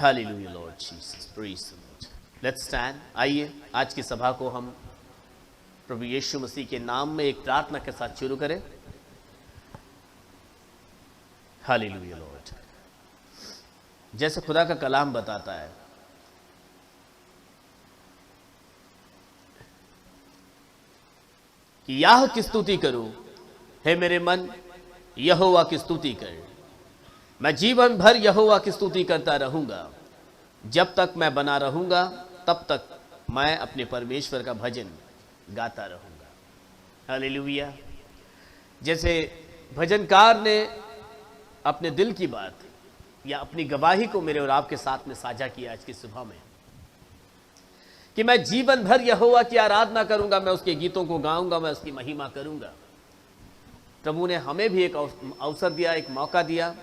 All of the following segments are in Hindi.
Hallelujah, Lord Jesus. Praise the Lord. Let's stand. आइए आज की सभा को हम प्रभु यीशु मसीह के नाम में एक प्रार्थना के साथ शुरू करें। Hallelujah, Lord. जैसे खुदा का कलाम बताता है कि याह की स्तुति करूं, हे मेरे मन यहोवा की स्तुति कर। मैं जीवन भर यहोवा की स्तुति करता रहूंगा। जब तक मैं बना रहूंगा तब तक मैं अपने परमेश्वर का भजन गाता रहूंगा। हालेलुया। जैसे भजनकार ने अपने दिल की बात या अपनी गवाही को मेरे और आपके साथ में साझा किया आज की सुबह में कि मैं जीवन भर यहोवा की आराधना करूंगा, मैं उसके गीतों को गाऊंगा, मैं उसकी महिमा करूंगा। प्रभु ने हमें भी एक अवसर दिया, एक मौका दिया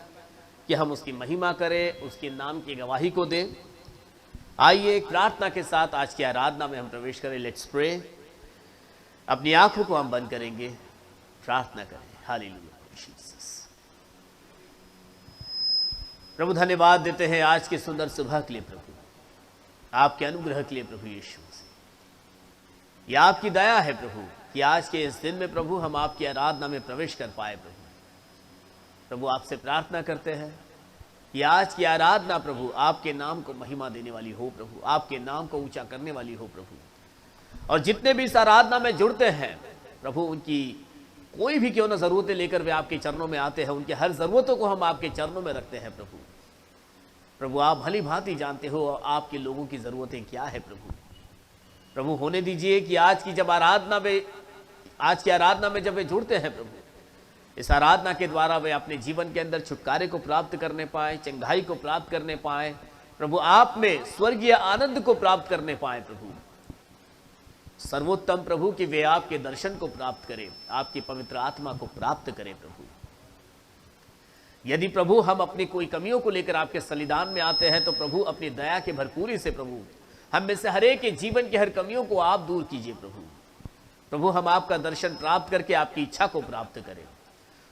कि हम उसकी महिमा करें, उसके नाम की गवाही को दें। आइए एक प्रार्थना के साथ आज की आराधना में हम प्रवेश करें। Let's pray. अपनी आंखों को हम बंद करेंगे, प्रार्थना करें। Hallelujah Jesus. प्रभु धन्यवाद देते हैं आज के सुंदर सुबह के लिए, प्रभु आपके अनुग्रह के लिए, प्रभु यीशु मसीह। यह आपकी दया है प्रभु कि आज के इस दिन में प्रभु हम आपकी आराधना में प्रवेश कर पाए। प्रभु आपसे प्रार्थना करते हैं कि आज की आराधना प्रभु आपके नाम को महिमा देने वाली हो, प्रभु आपके नाम को ऊंचा करने वाली हो प्रभु। और जितने भी इस आराधना में जुड़ते हैं प्रभु, उनकी कोई भी क्यों ना जरूरतें लेकर वे आपके चरणों में आते हैं, उनकी हर जरूरतों को हम आपके चरणों में रखते हैं प्रभु। प्रभु आप भली भांति जानते हो आपके लोगों की जरूरतें क्या है प्रभु। प्रभु होने दीजिए कि आज की आराधना में जब वे जुड़ते हैं प्रभु, इस आराधना के द्वारा वे अपने जीवन के अंदर छुटकारे को प्राप्त करने पाए, चंगाई को प्राप्त करने पाए प्रभु, आप में स्वर्गीय आनंद को प्राप्त करने पाए प्रभु। सर्वोत्तम प्रभु कि वे आपके दर्शन को प्राप्त करें, आपकी पवित्र आत्मा को प्राप्त करें प्रभु। यदि प्रभु हम अपनी कोई कमियों को लेकर आपके सन्निधान में आते हैं तो प्रभु अपनी दया के भरपूरी से प्रभु हम में से हर एक के जीवन की हर कमियों को आप दूर कीजिए प्रभु। प्रभु हम आपका दर्शन प्राप्त करके आपकी इच्छा को प्राप्त करें।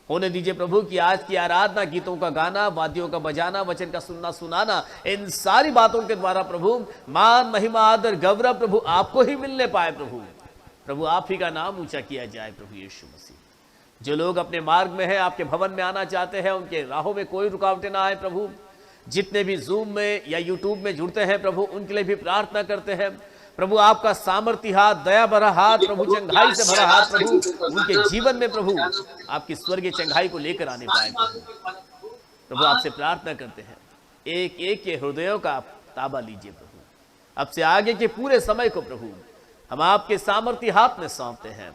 होने दीजिए प्रभु कि आज की आराधना, गीतों का गाना, वाद्यों का बजाना, वचन का सुनना सुनाना, इन सारी बातों के द्वारा प्रभु मान महिमा आदर गौरव प्रभु आपको ही मिलने पाए प्रभु। प्रभु आप ही का नाम ऊंचा किया जाए प्रभु यीशु मसीह। जो लोग अपने मार्ग में हैं, आपके भवन में आना चाहते हैं, उनके राहों में कोई रुकावटें ना आए प्रभु। जितने भी जूम में या यूट्यूब में जुड़ते हैं प्रभु, उनके लिए भी प्रार्थना करते हैं प्रभु। आपका सामर्थ्य हाथ, दया भरा हाथ प्रभु, चंगाई से भरा हाथ प्रभु उनके जीवन में प्रभु आपकी स्वर्गीय चंगाई को लेकर आने पाए प्रभु। प्रभु आपसे प्रार्थना करते हैं, एक एक के हृदयों का आप ताबा लीजिए प्रभु। अब से आगे के पूरे समय को प्रभु हम आपके सामर्थ्य हाथ में सौंपते हैं।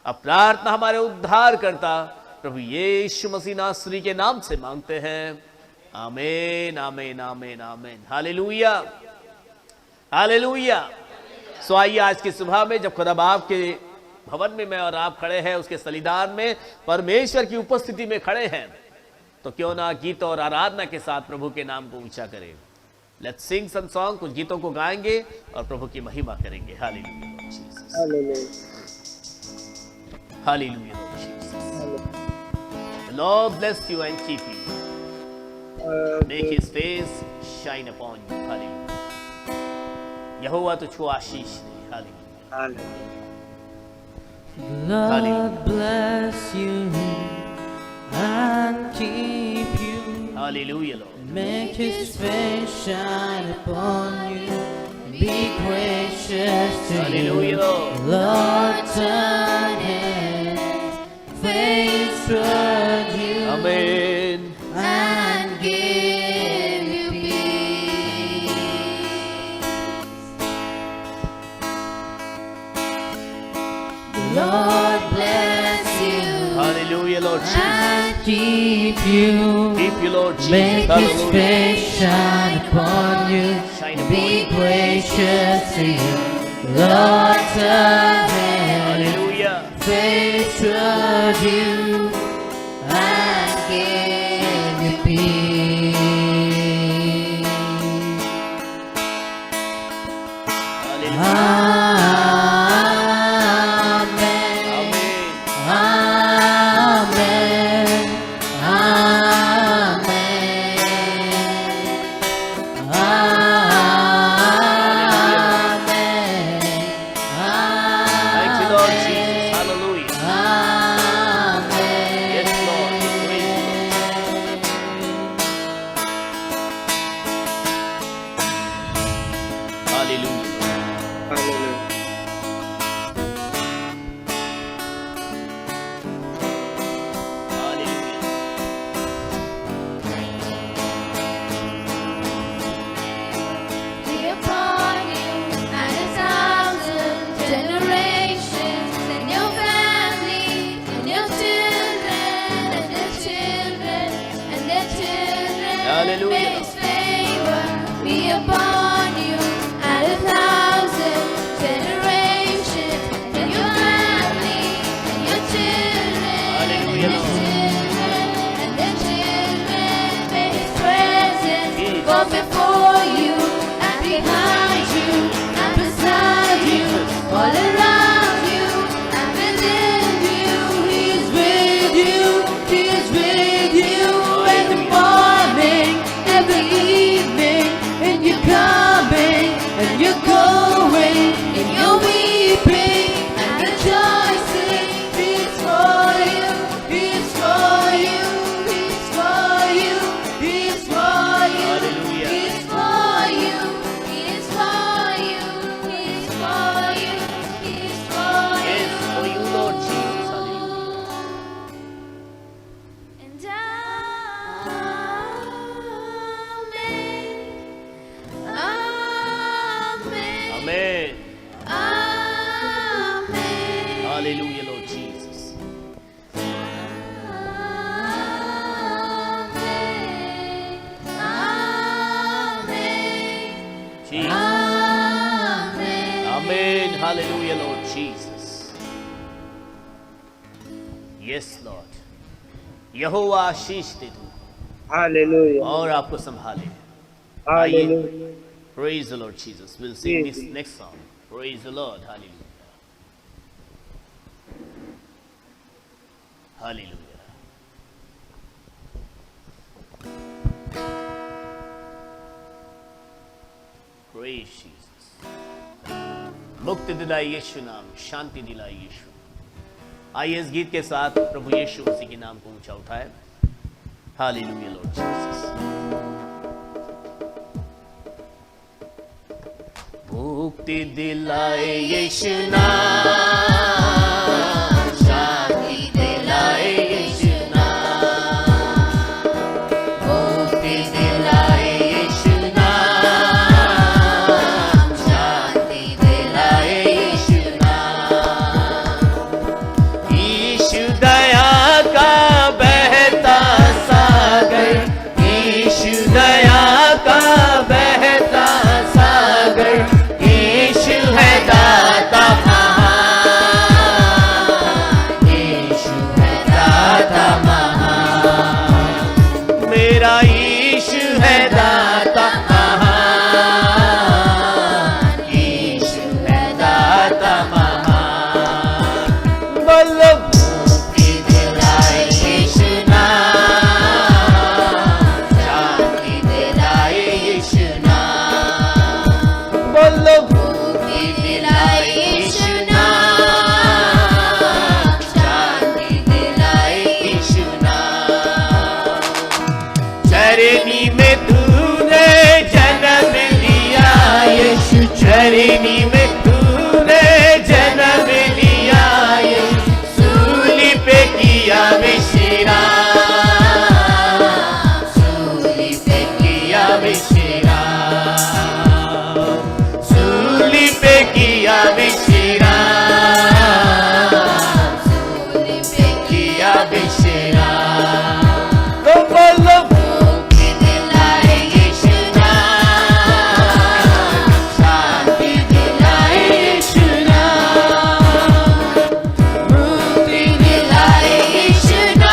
अब प्रार्थना हमारे उद्धार करता प्रभु यीशु मसीह नासरी के नाम से मांगते हैं, आमीन आमीन आमीन आमीन। Hallelujah hallelujah. सो आइए आज की सुबह में जब खुदा बाप के भवन में मैं और आप खड़े हैं, उसके सन्निधान में परमेश्वर की उपस्थिति में खड़े हैं, तो क्यों ना गीत और आराधना के साथ प्रभु के नाम को ऊंचा करें। Let's sing some song. कुछ गीतों को गाएंगे और प्रभु की महिमा करेंगे। Hallelujah Lord Jesus, hallelujah Lord Jesus. The Lord bless you and keep you. Make his face shine upon you. Hallelujah. यहोवा तुझको आशीष दे। Hallelujah. Lord bless you and keep you. Hallelujah, Lord. Make his face shine upon you. Be gracious to Hallelujah, you. Lord. Lord turn his face toward you. Amen. And give you peace. The Lord bless you Hallelujah, Lord Jesus. and keep you. Keep you, Lord Jesus. Make his Hallelujah. face shine upon you. Shine upon Be you. gracious to you. Lord turn his Hallelujah. face toward you and give you peace. Hallelujah. Amen. Amen. Amen. Hallelujah. May His favor be upon you and 1,000 generations, and your family, and your children, Hallelujah, and Lord. their children, and their children. May His presence Jesus. go before you and behind you and beside you, all around you and within you. He is with you. He is with you in the morning, every evening, and you're coming and you're going, and you're weeping and rejoicing. He is for you. He is for you. He is for you. He is for you. Hallelujah. He is for you. He is for you. He is for you. He is for you. Yes, for you, Lord Jesus. Hallelujah. And amen. Amen. Amen. Amen. Hallelujah, Lord Jesus. Amen. Amen. Jesus. Amen. Amen. Hallelujah, Lord Jesus. Yes, Lord. यहोवा आशीष दे तू Hallelujah. और आपको संभाले. Hallelujah. Praise the Lord Jesus. We'll sing this Yes. next song. Praise the Lord. Hallelujah. Hallelujah. Praise Jesus. मुक्ति दिलाई यीशु नाम, शांति दिलाई यीशु. आइए इस गीत के साथ प्रभु यीशु मसीह के नाम को ऊंचा उठाए. Hallelujah Lord Jesus. मुक्ति दिलाए यीशु नाम, शांति दिलाए यीशु नाम, मुक्ति दिलाए यीशु नाम, शांति दिलाए यीशु नाम. यीशु दया का बहता सागर, यीशु दया का बहता सागर, यीशु है दाता महान, यीशु है दाता महान, मेरा यीशु है दाता महान, यीशु है दाता महान. बोलो मुक्ति दिलाए यीशु नाम, शांति दिलाए यीशु नाम. बोलो मुक्ति दिलाए यीशु नाम, शांति दिलाए यीशु नाम. चरनी में तूने जन्म लिया यीशु, चरनी में तूने जन्म लिया यीशु, सूली पे किया विश्राम, सूली पे किया विश्राम, सूली पे किया विश्राम, सूली पे किया विश्राम. तो बोलो मुक्ति दिलाए यीशु नाम, शांति दिलाए यीशु नाम, मुक्ति दिलाए यीशु नाम,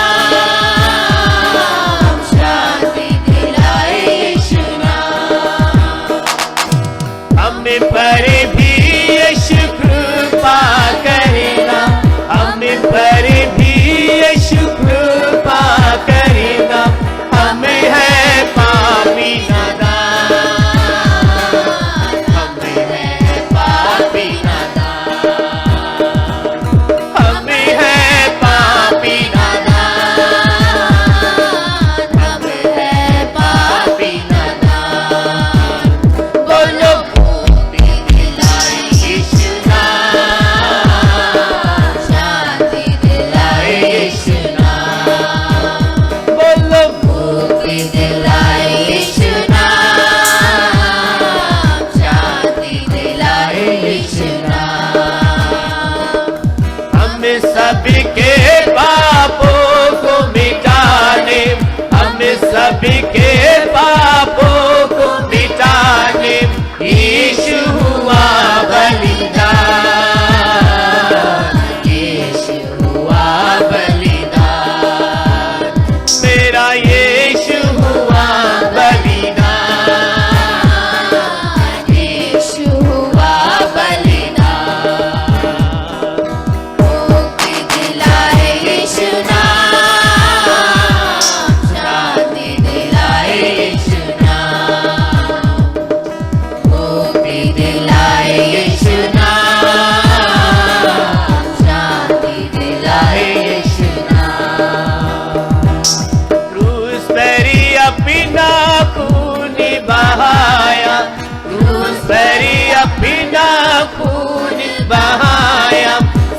बहाया,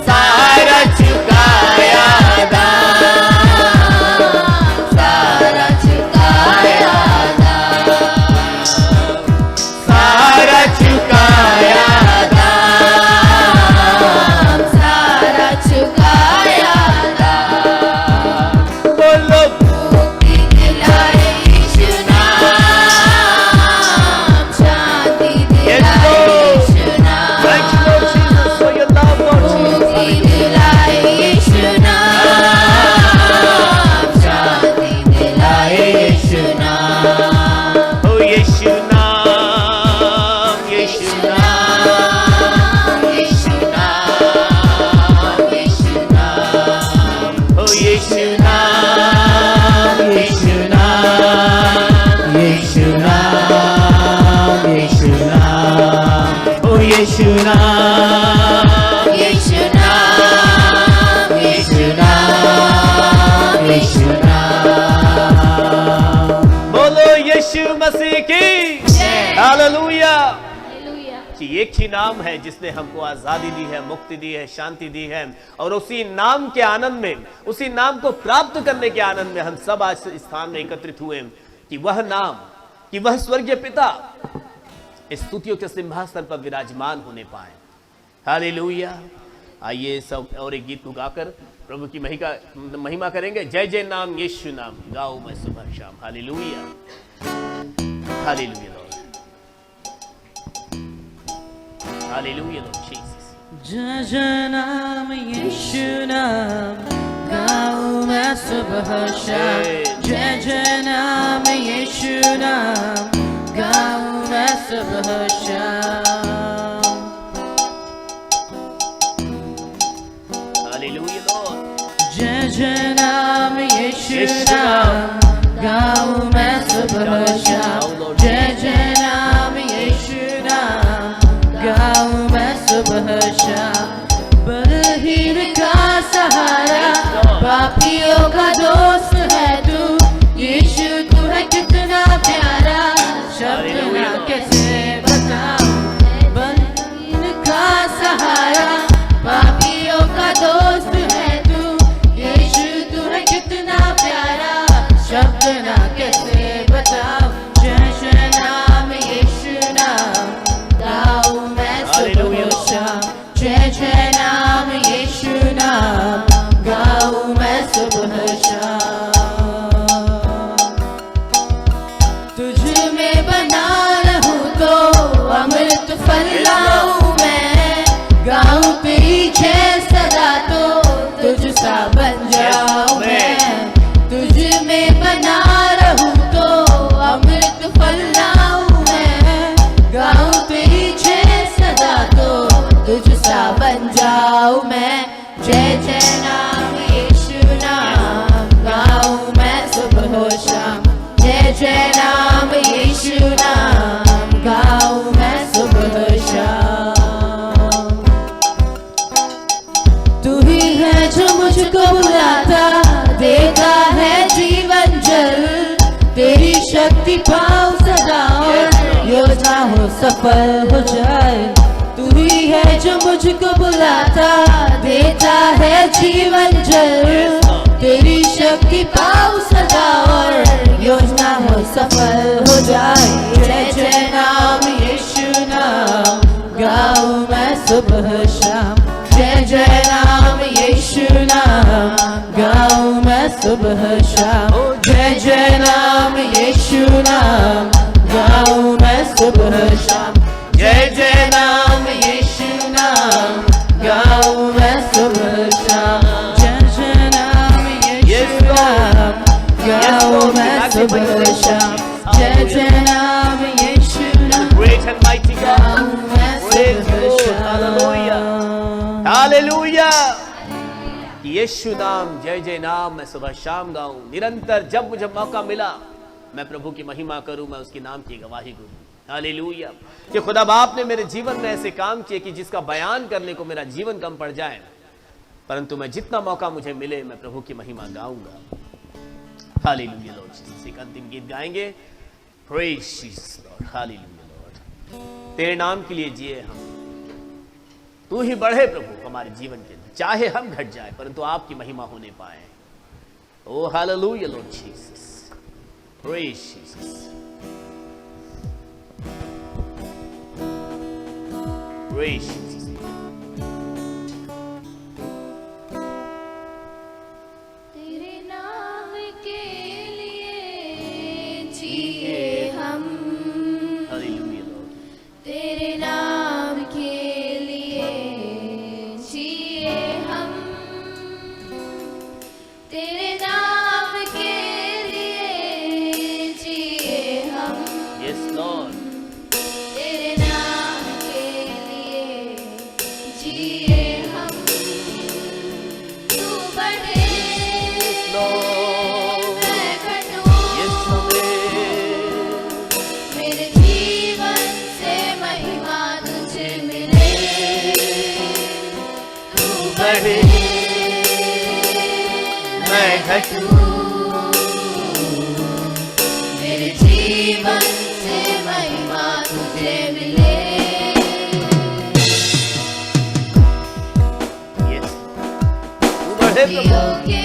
सारा चुकाया दाम, सारा चुकाया दाम, सारा चुकाया दाम, सारा चुकाया दाम। बोलो मुक्ति दिलाए यीशु नाम, शांति दिलाए यीशु नाम, Thank you, Lord Jesus, for your love, Lord Jesus. मुक्ति दिलाए यीशु नाम, शांति दिलाए यीशु नाम। Oh, यीशु नाम, यीशु नाम, यीशु नाम, यीशु नाम, oh, यीशु नाम, यीशु नाम, यीशु नाम, यीशु नाम, oh, यीशु नाम, यीशु नाम, यीशु नाम, यीशु नाम। बोलो यीशु मसीह की हालेलुया। हालेलुया। कि एक ही नाम है जिसने हमको आजादी दी है, मुक्ति दी है, शांति दी है, और उसी नाम के आनंद में, उसी नाम को प्राप्त करने के आनंद में हम सब आज इस स्थान में एकत्रित हुए कि वह नाम, कि वह स्वर्गीय पिता इस स्तुतियों के सिंहासन पर विराजमान होने पाए। हालेलुया। आइए सब और एक गीत को गाकर प्रभु की महिमा करेंगे। जय जय नाम यीशु नाम गाओ मैं सुबह शाम। Hallelujah, hallelujah Lord, hallelujah Lord Jesus. जय जय नाम यीशु नाम गाऊं मैं सुबह शाम, जय जय नाम यीशु नाम गाऊं मैं सुबह शाम। Hallelujah Lord. जय जय नाम यीशु नाम गाऊं मैं सुबह शाम, जय जय नाम यीशु नाम गाऊं मैं सुबह शाम। बलहीन का सहारा, पापियों का दोस्त है तू, यीशु तू है कितना प्यारा, शब्द ना कैसे बताऊं। बलहीन का सहारा, पापियों का दोस्त है तू, यीशु तू है कितना प्यारा, शब्द ना कैसे बताऊं। जय जय नाम यीशु नाम गाऊं मैं सुबह शाम, जय जय नाम यीशु नाम गाऊं मैं सुबह शाम। तुझ में बना रहूं तो अमृत फैलाऊं मैं, गाऊं तेरी जय सदा तो तुझ सा बन जाऊं मैं। तुझ में बना रहूं तो अमृत फैलाऊं मैं, गाऊं तेरी जय सदा तो तुझ सा बन जाऊं मैं। जय जय नाम यीशु नाम गाऊं मैं सुबह शाम, जय जय नाम यीशु नाम गाऊं मैं सुबह शाम। तू ही है जो मुझको बुलाता, देता है जीवन जल, तेरी शक्ति पाऊं सदा और योजना हो सफल हो जाए। तू ही है जो मुझको बुलाता, देता है जीवन जल, तेरी शक्ति पाऊं सदा और योजना हो सफल हो जाए। जय जय नाम यीशु नाम गाऊं मैं सुबह शाम, जय जय नाम यीशु नाम गाऊं मैं सुबह शाम, जय जय नाम यीशु नाम गाऊं मैं सुबह शाम, जय जय नाम यीशु नाम गाऊं मैं सुबह शाम, जय जय नाम यीशु नाम गाऊं मैं सुबह शाम, जय जय नाम यीशु नाम Great and mighty God. गाऊं मैं Praise सुबह you, Lord. Hallelujah. शाम। हालेलुया। यीशु नाम जय जय नाम मैं सुबह शाम गाऊं। निरंतर जब मुझे मौका मिला मैं प्रभु की महिमा करूं, मैं उसके नाम की गवाही दूं। हालेलुया। कि खुदा बाप ने मेरे जीवन में ऐसे काम किए कि जिसका बयान करने को मेरा जीवन कम पड़ जाए, परंतु मैं जितना मौका मुझे मिले मैं प्रभु की महिमा गाऊंगा। Hallelujah Lord Jesus. एक अंतिम गीत गाएंगे। Praise Jesus Lord. Hallelujah Lord. तेरे नाम के लिए जिए हम, तू ही बढ़े प्रभु हमारे जीवन के अंदर, चाहे हम घट जाए परंतु आपकी महिमा होने पाए। Oh hallelujah Lord Jesus, praise Jesus, praise Jesus. तेरे नाम के लिए जिए हम, हालेलुया लॉर्ड, तेरे नाम के लिए जिए हम, तेरे नाम के लिए जिए हम, यस लॉर्ड, तेरे नाम के लिए जिए हम। तू बढ़े लॉर्ड, मैं घटूं, यस हमें, मेरे जीवन से महिमा तुझे मिले। तू बढ़े मैं घटूं, मेरे जीवन से महिमा तुझे मिले। यस, तू बढ़े प्रभु, नदियों के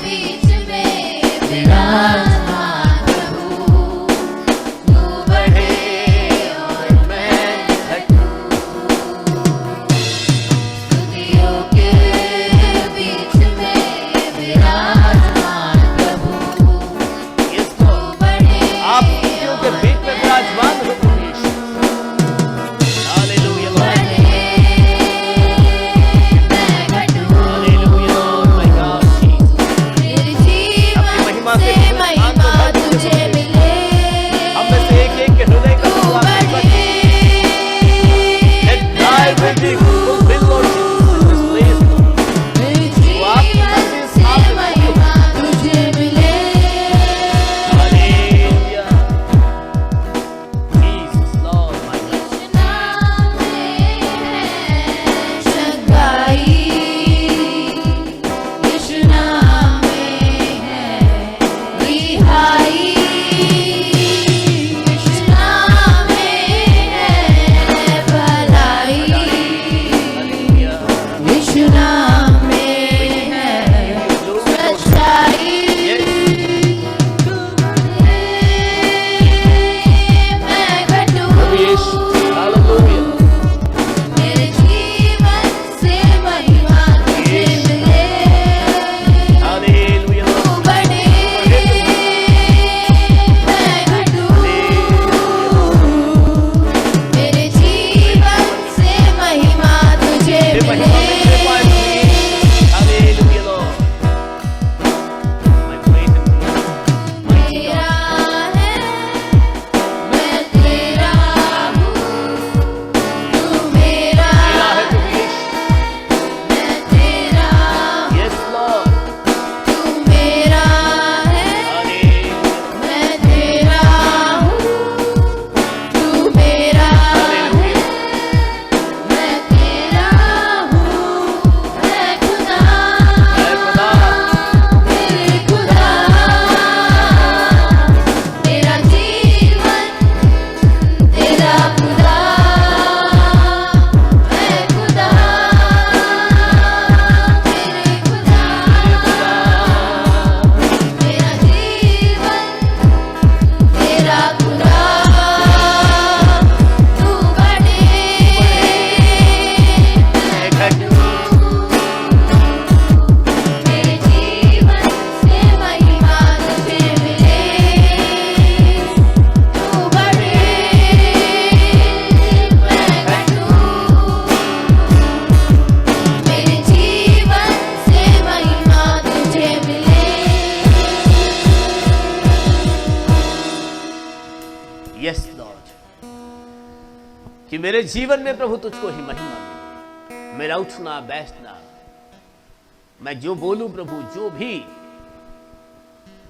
बीच में विराजमान प्रभु, तू बढ़े और मैं घटूं। नदियों के बीच में विराजमान प्रभु, यस तू लॉर्ड, बढ़े आप स्तुतियों के बीच में विराजमान हो प्रभु यीशु। हालेलुया लॉर्ड, मैं घटूं, hallelujah Lord, my God Jesus. मेरे जीवन महिमा से से महिमा तुझे मिले। हम में से एक के हृदय का तू दुआ है, बढ़े let thy will be fulfilled, Lord Jesus, in this place, Lord. मेरे जीवन से महिमा तुझे मिले। Hallelujah. Jesus, Lord, my God. यीशु नाम में है शंगाई, यीशु नाम में है रिहाई, यीशु नाम में है भलाई, Hallelujah. यीशु नाम में है सच्चाई। तू बढ़े मैं घटूं, Hallelujah. मेरे जीवन से महिमा तुझे मिले। Hallelujah, तू Lord. बढ़े मैं घटूं, मेरे जीवन से महिमा तुझे हे महिमा मिले। में कृपा है प्रभु यीशु। Hallelujah, Lord. My faith in thee. Mighty तेरा God. है मैं तेरा हूँ, तू मेरा तेरा है प्रभु यीशु। मैं तेरा हूँ, Yes, Lord. तू मेरा है Hallelujah. मैं तेरा हूँ, तू मेरा है मैं तेरा हूँ। है खुदा है खुदा। मेरे खुदा, मेरा जीवन तेरा खुदा है। खुदा मेरे खुदा, मेरा जीवन तेरा खुदा। तू बढ़े मैं घटूं, मेरे जीवन से महिमा तुझे मिले। तू बढ़े मैं घटूं, मेरे जीवन से महिमा तुझे मिले। Yes, Lord. कि मेरे जीवन में प्रभु तुझको ही महिमा मिले। मेरा उठना बैठना, मैं जो बोलूं प्रभु, जो भी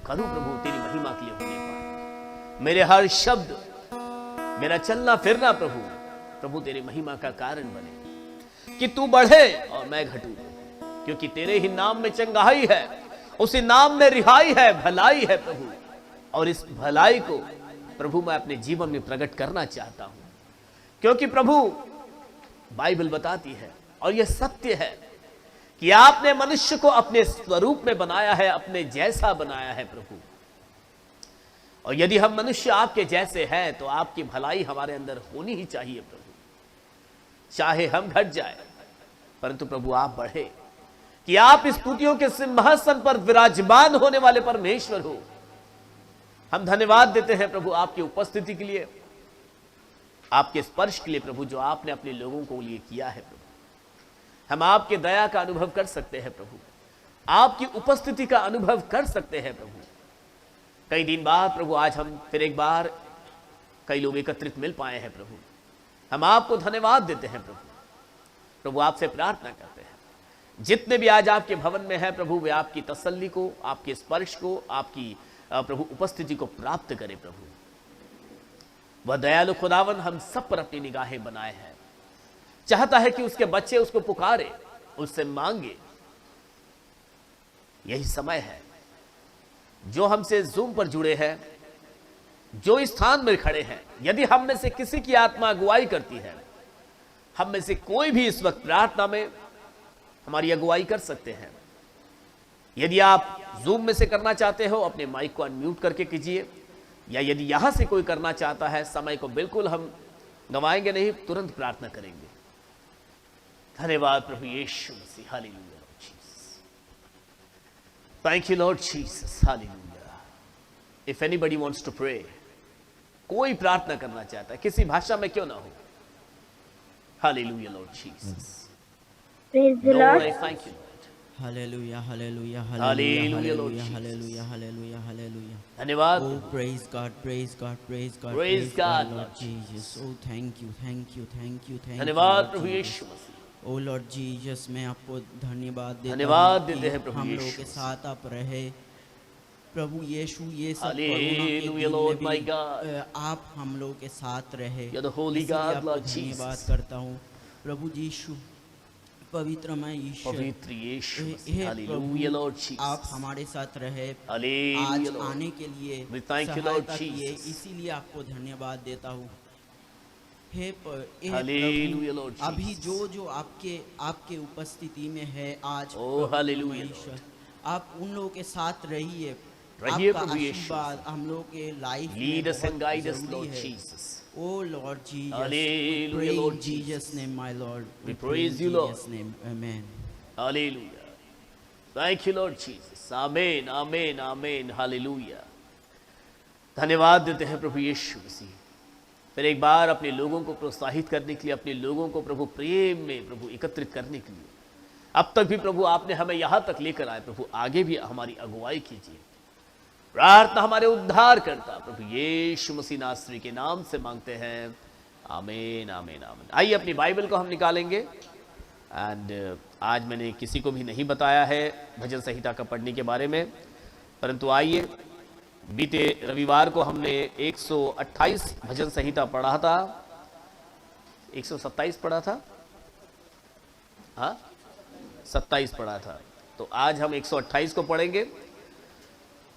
करूं प्रभु, तेरी महिमा के लिए होने पाए। मेरे हर शब्द, मेरा चलना फिरना प्रभु, प्रभु तेरी महिमा का कारण बने। कि तू बढ़े और मैं घटूं, क्योंकि तेरे ही नाम में चंगाई है, उसी नाम में रिहाई है, भलाई है प्रभु। और इस भलाई को प्रभु मैं अपने जीवन में प्रकट करना चाहता हूं, क्योंकि प्रभु बाइबल बताती है और यह सत्य है कि आपने मनुष्य को अपने स्वरूप में बनाया है, अपने जैसा बनाया है प्रभु। और यदि हम मनुष्य आपके जैसे हैं तो आपकी भलाई हमारे अंदर होनी ही चाहिए प्रभु। चाहे हम घट जाए परंतु प्रभु आप बढ़े, कि आप इस स्तुतियों के सिंहासन पर विराजमान होने वाले परमेश्वर हो। हम धन्यवाद देते हैं प्रभु आपकी उपस्थिति के लिए, आपके स्पर्श के लिए प्रभु, जो आपने अपने लोगों को लिए किया है प्रभु। हम आपके दया का अनुभव कर सकते हैं प्रभु, आपकी उपस्थिति का अनुभव कर सकते हैं प्रभु। कई दिन बाद प्रभु आज हम फिर एक बार कई लोग एकत्रित मिल पाए हैं प्रभु। हम आपको धन्यवाद देते हैं प्रभु। प्रभु आपसे प्रार्थना करते हैं जितने भी आज आपके भवन में हैं प्रभु, वे आपकी तसल्ली को, आपके स्पर्श को, आपकी प्रभु उपस्थिति को प्राप्त करें प्रभु। वह दयालु खुदावन हम सब पर अपनी निगाहें बनाए हैं, चाहता है कि उसके बच्चे उसको पुकारे, उससे मांगे। यही समय है। जो हमसे जूम पर जुड़े हैं, जो इस स्थान में खड़े हैं, यदि हम में से किसी की आत्मा अगुवाई करती है, हम में से कोई भी इस वक्त प्रार्थना में हमारी अगुवाई कर सकते हैं। यदि आप जूम में से करना चाहते हो, अपने माइक को अनम्यूट करके कीजिए, या यदि यहां से कोई करना चाहता है, समय को बिल्कुल हम गंवाएंगे नहीं, तुरंत प्रार्थना करेंगे। धन्यवाद प्रभु Yeshu Masih. Hallelujah Lord Jesus. Thank you lord Jesus. Hallelujah. If anybody wants to pray, कोई प्रार्थना करना चाहता है, किसी भाषा में क्यों ना हो। Hallelujah Lord Jesus. Praise the Lord, Lord. I thank you Lord. Hallelujah, hallelujah, Hallelujah, hallelujah, Lord hallelujah, Jesus. hallelujah, hallelujah, hallelujah. धन्यवाद Oh, praise God, praise God, praise God, Praise God, Lord Lord Jesus. Oh, thank you, thank you, thank you, thank you. धन्यवाद Lord प्रभु Jesus. यीशु मसीह। ओ लॉर्ड जीसस, मैं आपको धन्यवाद देता धन्यवाद हूँ देते कि हैं प्रभु हम यीशु लोगों के मसीह। साथ आप रहे प्रभु यीशु। ये सब Hallelujah, कोरोना के Lord दिन my में God. भी आप हम लोगों के साथ रहे। You're the holy इसलिए God, आपको Lord धन्यवाद Jesus. करता हूँ प्रभु यीशु, पवित्रमय ईश्वर। पवित्र यीशु मसीह। हे हालेलुया लॉर्ड प्रभु, आप जीसस। हमारे साथ रहे हालेलुया आज लॉर्ड। आने के लिए, We thank you, Lord सहायता किए, Jesus. इसीलिए आपको धन्यवाद देता हूँ। हे Hallelujah, प्रभु, Lord अभी Jesus. जो आपके उपस्थिति में है आज, Oh, प्रभु hallelujah, ईश्वर, आप उन लोगों के साथ रहिए। रहिए आपका प्रभु यीशु। आशीर्वाद हम लोग के लाइफ Lead में us and बहुत guide us, जरूरी Lord है। Jesus. Oh Lord Jesus, Hallelujah, we pray Lord in Jesus' name, my Lord. We pray praise in you, Lord. Jesus' name. Amen. Hallelujah. Thank you Lord Jesus. Amen, amen, amen. Hallelujah. धन्यवाद देते हैं प्रभु यीशु मसीह। फिर एक बार अपने लोगों को प्रोत्साहित करने के लिए, अपने लोगों को प्रभु प्रेम में प्रभु एकत्रित करने के लिए, अब तक भी प्रभु आपने हमें यहां तक लेकर आए। प्रभु आगे भी हमारी अगुवाई कीजिए। प्रार्थना हमारे उद्धार करता प्रभु यीशु मसीह नासरी के नाम से मांगते हैं। आमीन, आमीन, आमीन। आइए अपनी बाइबल को हम निकालेंगे। एंड आज मैंने किसी को भी नहीं बताया है भजन संहिता का पढ़ने के बारे में, परंतु आइए, बीते रविवार को हमने 128 भजन संहिता पढ़ा था, 127 पढ़ा था, हाँ 27 पढ़ा था। तो आज हम 128 को पढ़ेंगे।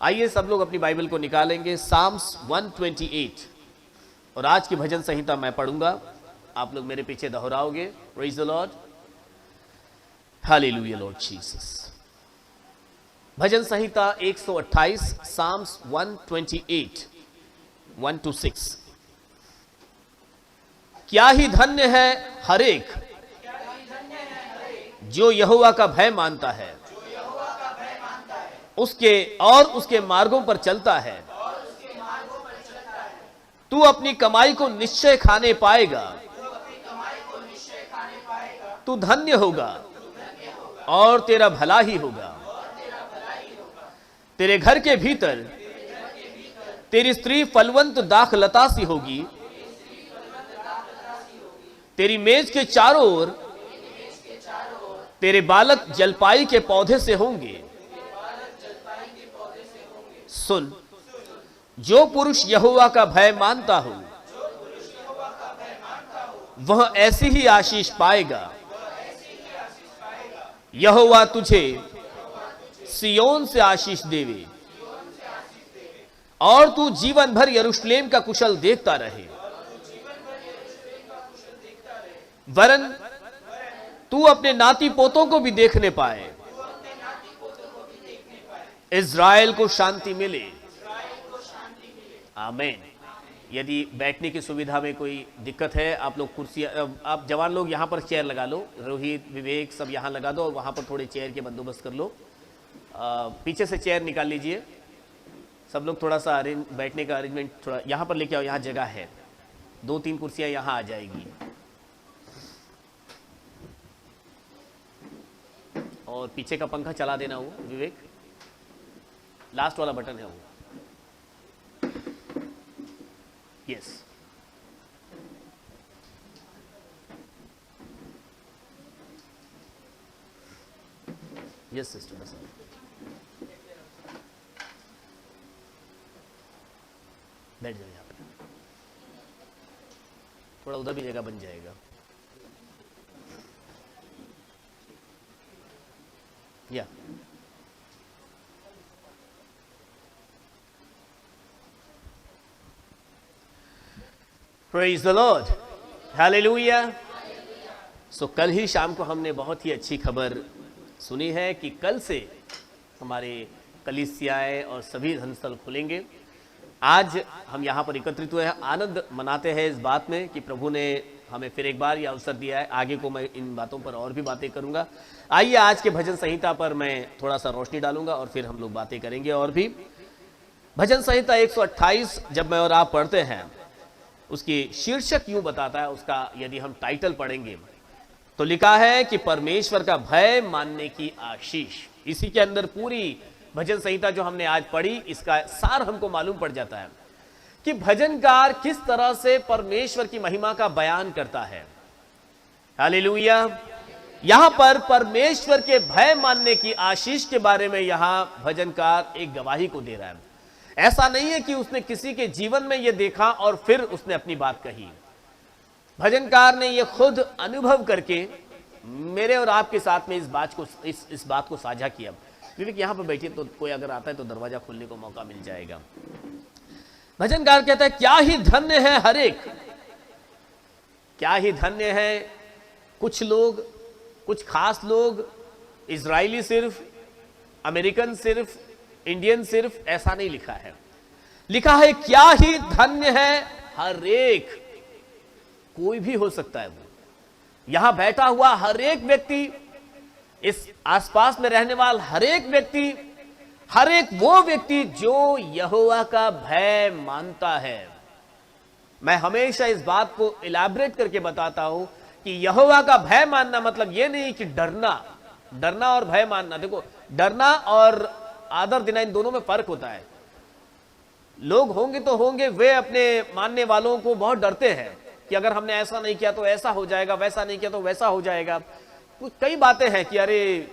आइए सब लोग अपनी बाइबल को निकालेंगे। साम्स 128 और आज की भजन संहिता मैं पढ़ूंगा, आप लोग मेरे पीछे दोहराओगे। Praise the lord. Hallelujah Lord Jesus. भजन संहिता 128, साम्स 128, 1 to 6। क्या ही धन्य है हर एक जो यहोवा का भय मानता है, उसके मार्गों पर चलता है। तू अपनी कमाई को निश्चय खाने पाएगा, तू धन्य होगा और तेरा भला ही होगा। तेरे घर के भीतर तेरी स्त्री फलवंत दाखलता सी होगी, तेरी मेज के चारों ओर तेरे बालक जलपाई के पौधे से होंगे। सुन, जो पुरुष यहोवा का भय मानता हो वह ऐसी ही आशीष पाएगा। यहोवा तुझे सियोन से आशीष देवे और तू जीवन भर यरूशलेम का कुशल देखता रहे। वरन तू अपने नाती पोतों को भी देखने पाए, इज़राइल को शांति मिले। आमीन। यदि बैठने की सुविधा में कोई दिक्कत है, आप लोग कुर्सियां, आप जवान लोग यहाँ पर चेयर लगा लो, रोहित विवेक सब यहाँ लगा दो और वहाँ पर थोड़े चेयर के बंदोबस्त कर लो। पीछे से चेयर निकाल लीजिए, सब लोग थोड़ा सा बैठने का अरेंजमेंट थोड़ा यहाँ पर लेके आओ, यहाँ जगह है, 2-3 कुर्सियाँ यहाँ आ जाएगी। और पीछे का पंखा चला देना वो विवेक, लास्ट वाला बटन है वो। यस, यस सिस्टर, बस बैठ जाओ यहाँ पे, थोड़ा उधर भी जगह बन जाएगा। या Praise the Lord, Hallelujah। सो कल ही शाम को हमने बहुत ही अच्छी खबर सुनी है कि कल से हमारे कलीसियाएं और सभी धर्मस्थल खुलेंगे। आज हम यहाँ पर एकत्रित हुए हैं, आनंद मनाते हैं इस बात में कि प्रभु ने हमें फिर एक बार यह अवसर दिया है। आगे को मैं इन बातों पर और भी बातें करूँगा। आइए आज के भजन संहिता पर मैं थोड़ा सा रोशनी डालूंगा और फिर हम लोग बातें करेंगे। और भी भजन संहिता 128 जब मैं और आप पढ़ते हैं, उसकी शीर्षक यूं बताता है, उसका यदि हम टाइटल पढ़ेंगे तो लिखा है कि परमेश्वर का भय मानने की आशीष। इसी के अंदर पूरी भजन संहिता जो हमने आज पढ़ी, इसका सार हमको मालूम पड़ जाता है कि भजनकार किस तरह से परमेश्वर की महिमा का बयान करता है। हालेलुया। यहां पर परमेश्वर के भय मानने की आशीष के बारे में यहां भजनकार एक गवाही को दे रहा है। ऐसा नहीं है कि उसने किसी के जीवन में यह देखा और फिर उसने अपनी बात कही। भजनकार ने यह खुद अनुभव करके मेरे और आपके साथ में इस बात को साझा किया। विवेक यहाँ पर बैठिए, तो कोई अगर आता है तो दरवाजा खोलने को मौका मिल जाएगा। भजनकार कहता है, क्या ही धन्य है हर एक, क्या ही धन्य है कुछ लोग, कुछ खास लोग, इजरायली सिर्फ, अमेरिकन सिर्फ, इंडियन सिर्फ, ऐसा नहीं लिखा है। लिखा है क्या ही धन्य है हर एक, कोई भी हो सकता है वो। यहां बैठा हुआ हर एक व्यक्ति, इस आसपास में रहने वाला हर एक व्यक्ति, हर एक वो व्यक्ति जो यहोवा का भय मानता है। मैं हमेशा इस बात को इलैबोरेट करके बताता हूं कि यहोवा का भय मानना मतलब यह नहीं कि डरना और भय मानना। देखो, डरना और आदर देना, इन दोनों में फर्क होता है। लोग होंगे तो होंगे, वे अपने मानने वालों को बहुत डरते हैं कि अगर हमने ऐसा नहीं किया तो ऐसा हो जाएगा, वैसा नहीं किया तो वैसा हो जाएगा। कुछ कई बातें हैं कि अरे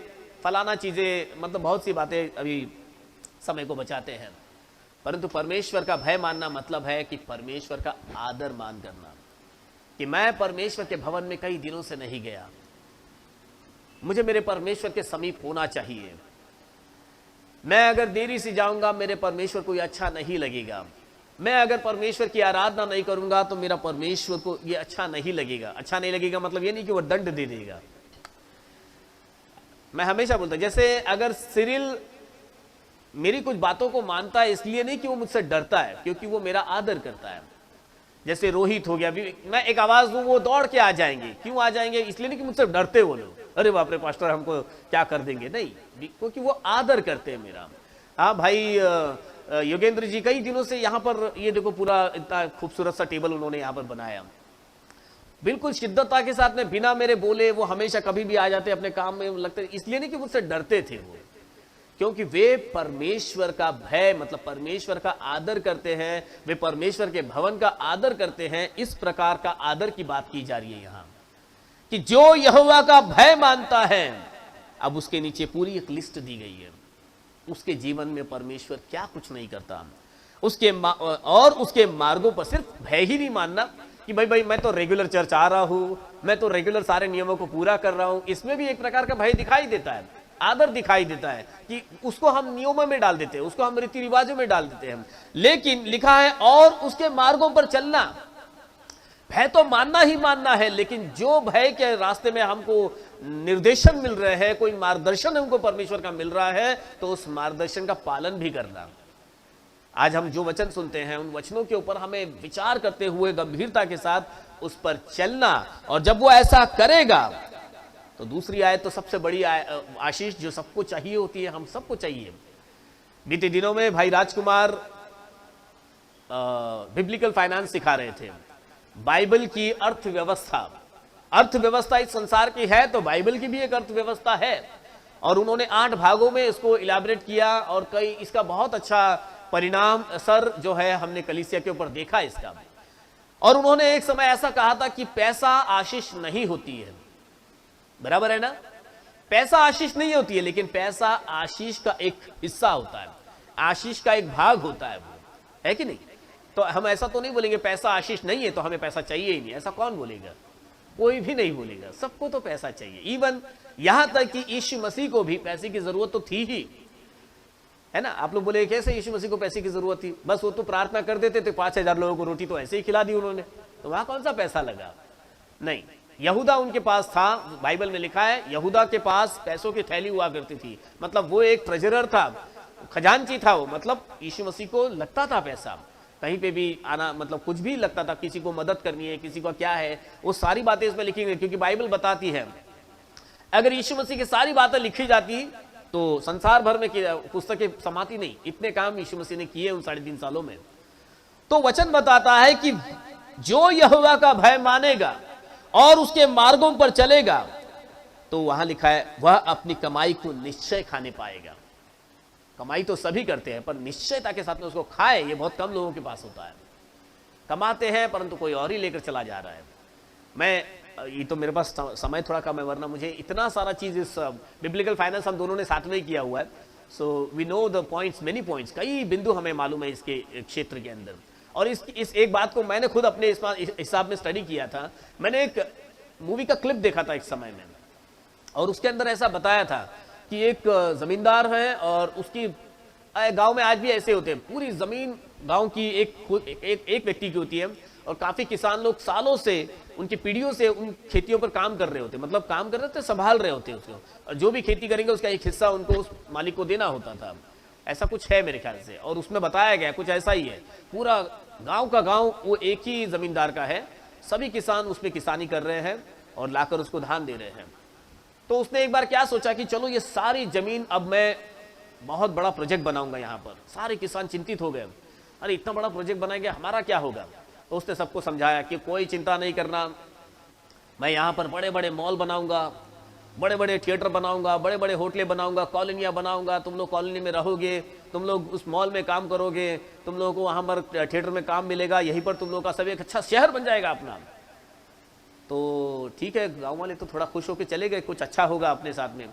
फलाना चीजें, मतलब बहुत सी बातें अभी समय को बचाते हैं। परंतु परमेश्वर का भय मानना मतलब है कि परमेश्वर का आदर मान करना, कि मैं परमेश्वर के भवन में कई दिनों से नहीं गया, मुझे मेरे परमेश्वर के समीप होना चाहिए। मैं अगर देरी से जाऊंगा मेरे परमेश्वर को ये अच्छा नहीं लगेगा। मैं अगर परमेश्वर की आराधना नहीं करूंगा तो मेरा परमेश्वर को ये अच्छा नहीं लगेगा। अच्छा नहीं लगेगा मतलब ये नहीं कि वो दंड दे देगा। मैं हमेशा बोलता हूं, जैसे अगर सिरिल मेरी कुछ बातों को मानता है इसलिए नहीं कि वो मुझसे डरता है, क्योंकि वो मेरा आदर करता है। जैसे रोहित हो गया, मैं एक आवाज दूं वो दौड़ के आ जाएंगे। क्यों आ जाएंगे? इसलिए नहीं कि मुझसे डरते वो लोग, अरे बाप रे पास्टर हमको क्या कर देंगे, नहीं, क्योंकि वो आदर करते हैं मेरा। हाँ भाई योगेंद्र जी कई दिनों से यहाँ पर, ये देखो पूरा इतना खूबसूरत सा टेबल उन्होंने यहाँ पर बनाया, बिल्कुल शिद्दतता के साथ में, बिना मेरे बोले वो हमेशा कभी भी आ जाते अपने काम में लगते। इसलिए नहीं कि मुझसे डरते थे वो, क्योंकि वे परमेश्वर का भय मतलब परमेश्वर का आदर करते हैं, वे परमेश्वर के भवन का आदर करते हैं। इस प्रकार का आदर की बात की जा रही है यहाँ, कि जो यहोवा का भय मानता है, अब उसके नीचे पूरी एक लिस्ट दी गई है, उसके जीवन में परमेश्वर क्या कुछ नहीं करता। उसके मार्गों पर सिर्फ भय ही नहीं मानना कि भाई मैं तो रेगुलर चर्च आ रहा हूं, मैं तो रेगुलर सारे नियमों को पूरा कर रहा हूं। इसमें भी एक प्रकार का भय दिखाई देता है, आदर दिखाई देता है कि उसको हम नियमों में डाल देते हैं, उसको हम रीति रिवाजों में डाल देते हैं। लेकिन लिखा है और उसके मार्गों पर चलना। भय तो मानना ही मानना है, लेकिन जो भय के रास्ते में हमको निर्देशन मिल रहे हैं, कोई मार्गदर्शन हमको परमेश्वर का मिल रहा है, तो उस मार्गदर्शन का पालन भी करना। आज हम जो वचन सुनते हैं उन वचनों के ऊपर हमें विचार करते हुए गंभीरता के साथ उस पर चलना, और जब वो ऐसा करेगा तो दूसरी आयत तो सबसे बड़ी आशीष जो सबको चाहिए होती है, हम सबको चाहिए। बीते दिनों में भाई राजकुमार बिब्लिकल फाइनेंस सिखा रहे थे, बाइबल की अर्थव्यवस्था। अर्थव्यवस्था इस संसार की है तो बाइबल की भी एक अर्थव्यवस्था है, और उन्होंने 8 भागों में इसको इलाबरेट किया, और कई इसका बहुत अच्छा परिणाम असर जो है हमने कलीसिया के ऊपर देखा इसका। और उन्होंने एक समय ऐसा कहा था कि पैसा आशीष नहीं होती है, बराबर है ना? पैसा आशीष नहीं होती है, लेकिन पैसा आशीष का एक हिस्सा होता है, आशीष का एक भाग होता है, वो है कि नहीं? तो हम ऐसा तो नहीं बोलेंगे पैसा आशीष नहीं है तो हमें पैसा चाहिए ही नहीं, ऐसा कौन बोलेगा? कोई भी नहीं बोलेगा, सबको तो पैसा चाहिए। इवन यहां तक कि यीशु मसीह को भी पैसे की जरूरत तो थी ही, है ना? आप लोग बोले कैसे यीशु मसीह को पैसे की जरूरत थी? बस वो तो प्रार्थना कर देते थे, 5000 लोगों को रोटी तो ऐसे ही खिला दी उन्होंने, तो वहां कौन सा पैसा लगा? नहीं, यहूदा उनके पास था, बाइबल में लिखा है यहूदा के पास पैसों की थैली हुआ करती थी, मतलब वो एक ट्रेजरर था, खजांची था वो, मतलब यीशु मसीह को लगता था पैसा, कहीं पे भी आना, मतलब कुछ भी लगता था, किसी को मदद करनी है, किसी को क्या है, वो सारी बातें इसमें लिखी गई, क्योंकि बाइबल बताती है अगर यीशु मसीह की सारी बातें लिखी जाती तो संसार भर में पुस्तकें समाती नहीं, इतने काम यीशु मसीह ने किए उन 3.5 सालों में। तो वचन बताता है कि जो यहोवा का भय मानेगा और उसके मार्गों पर चलेगा, तो वहां लिखा है वह अपनी कमाई को निश्चय खाने पाएगा। कमाई तो सभी करते हैं, पर निश्चयता के साथ में उसको खाए, ये बहुत कम लोगों के पास होता है। कमाते हैं परंतु कोई और ही लेकर चला जा रहा है। ये तो मेरे पास समय थोड़ा कम है, वरना मुझे इतना सारा चीज, इस बिब्लिकल फाइनेंस हम दोनों ने साथ में ही किया हुआ है, so we know the points, many points, कई बिंदु हमें मालूम है इसके क्षेत्र के अंदर। और इस एक बात को मैंने खुद अपने हिसाब में स्टडी किया था। मैंने एक मूवी का क्लिप देखा था एक समय में, और उसके अंदर ऐसा बताया था कि एक जमींदार है, और उसकी गांव में आज भी ऐसे होते हैं, पूरी जमीन गांव की एक व्यक्ति की होती है, और काफी किसान लोग सालों से, उनकी पीढ़ियों से उन खेतियों पर काम कर रहे होते, मतलब काम कर रहे होते, संभाल रहे होते उसको, और जो भी खेती करेंगे उसका एक हिस्सा उनको उस मालिक को देना होता था। ऐसा कुछ है मेरे ख्याल से, और उसमें बताया गया कुछ ऐसा ही है। पूरा गांव का गांव वो एक ही जमींदार का है, सभी किसान उसमें किसानी कर रहे हैं और लाकर उसको धान दे रहे हैं। तो उसने एक बार क्या सोचा कि चलो ये सारी जमीन अब मैं बहुत बड़ा प्रोजेक्ट बनाऊंगा यहाँ पर। सारे किसान चिंतित हो गए, अरे इतना बड़ा प्रोजेक्ट बनाएंगे, हमारा क्या होगा? तो उसने सबको समझाया कि कोई चिंता नहीं करना, मैं यहाँ पर बड़े बड़े मॉल बनाऊंगा, बड़े बड़े थिएटर बनाऊंगा, बड़े बड़े होटलें बनाऊंगा, कॉलोनियाँ बनाऊंगा, तुम लोग कॉलोनी में रहोगे, तुम लोग उस मॉल में काम करोगे, तुम लोगों को वहाँ पर थिएटर में काम मिलेगा, यहीं पर तुम लोगों का सब एक अच्छा शहर बन जाएगा अपना। तो ठीक है, गाँव वाले तो थोड़ा खुश होकर चले गए, कुछ अच्छा होगा अपने साथ में।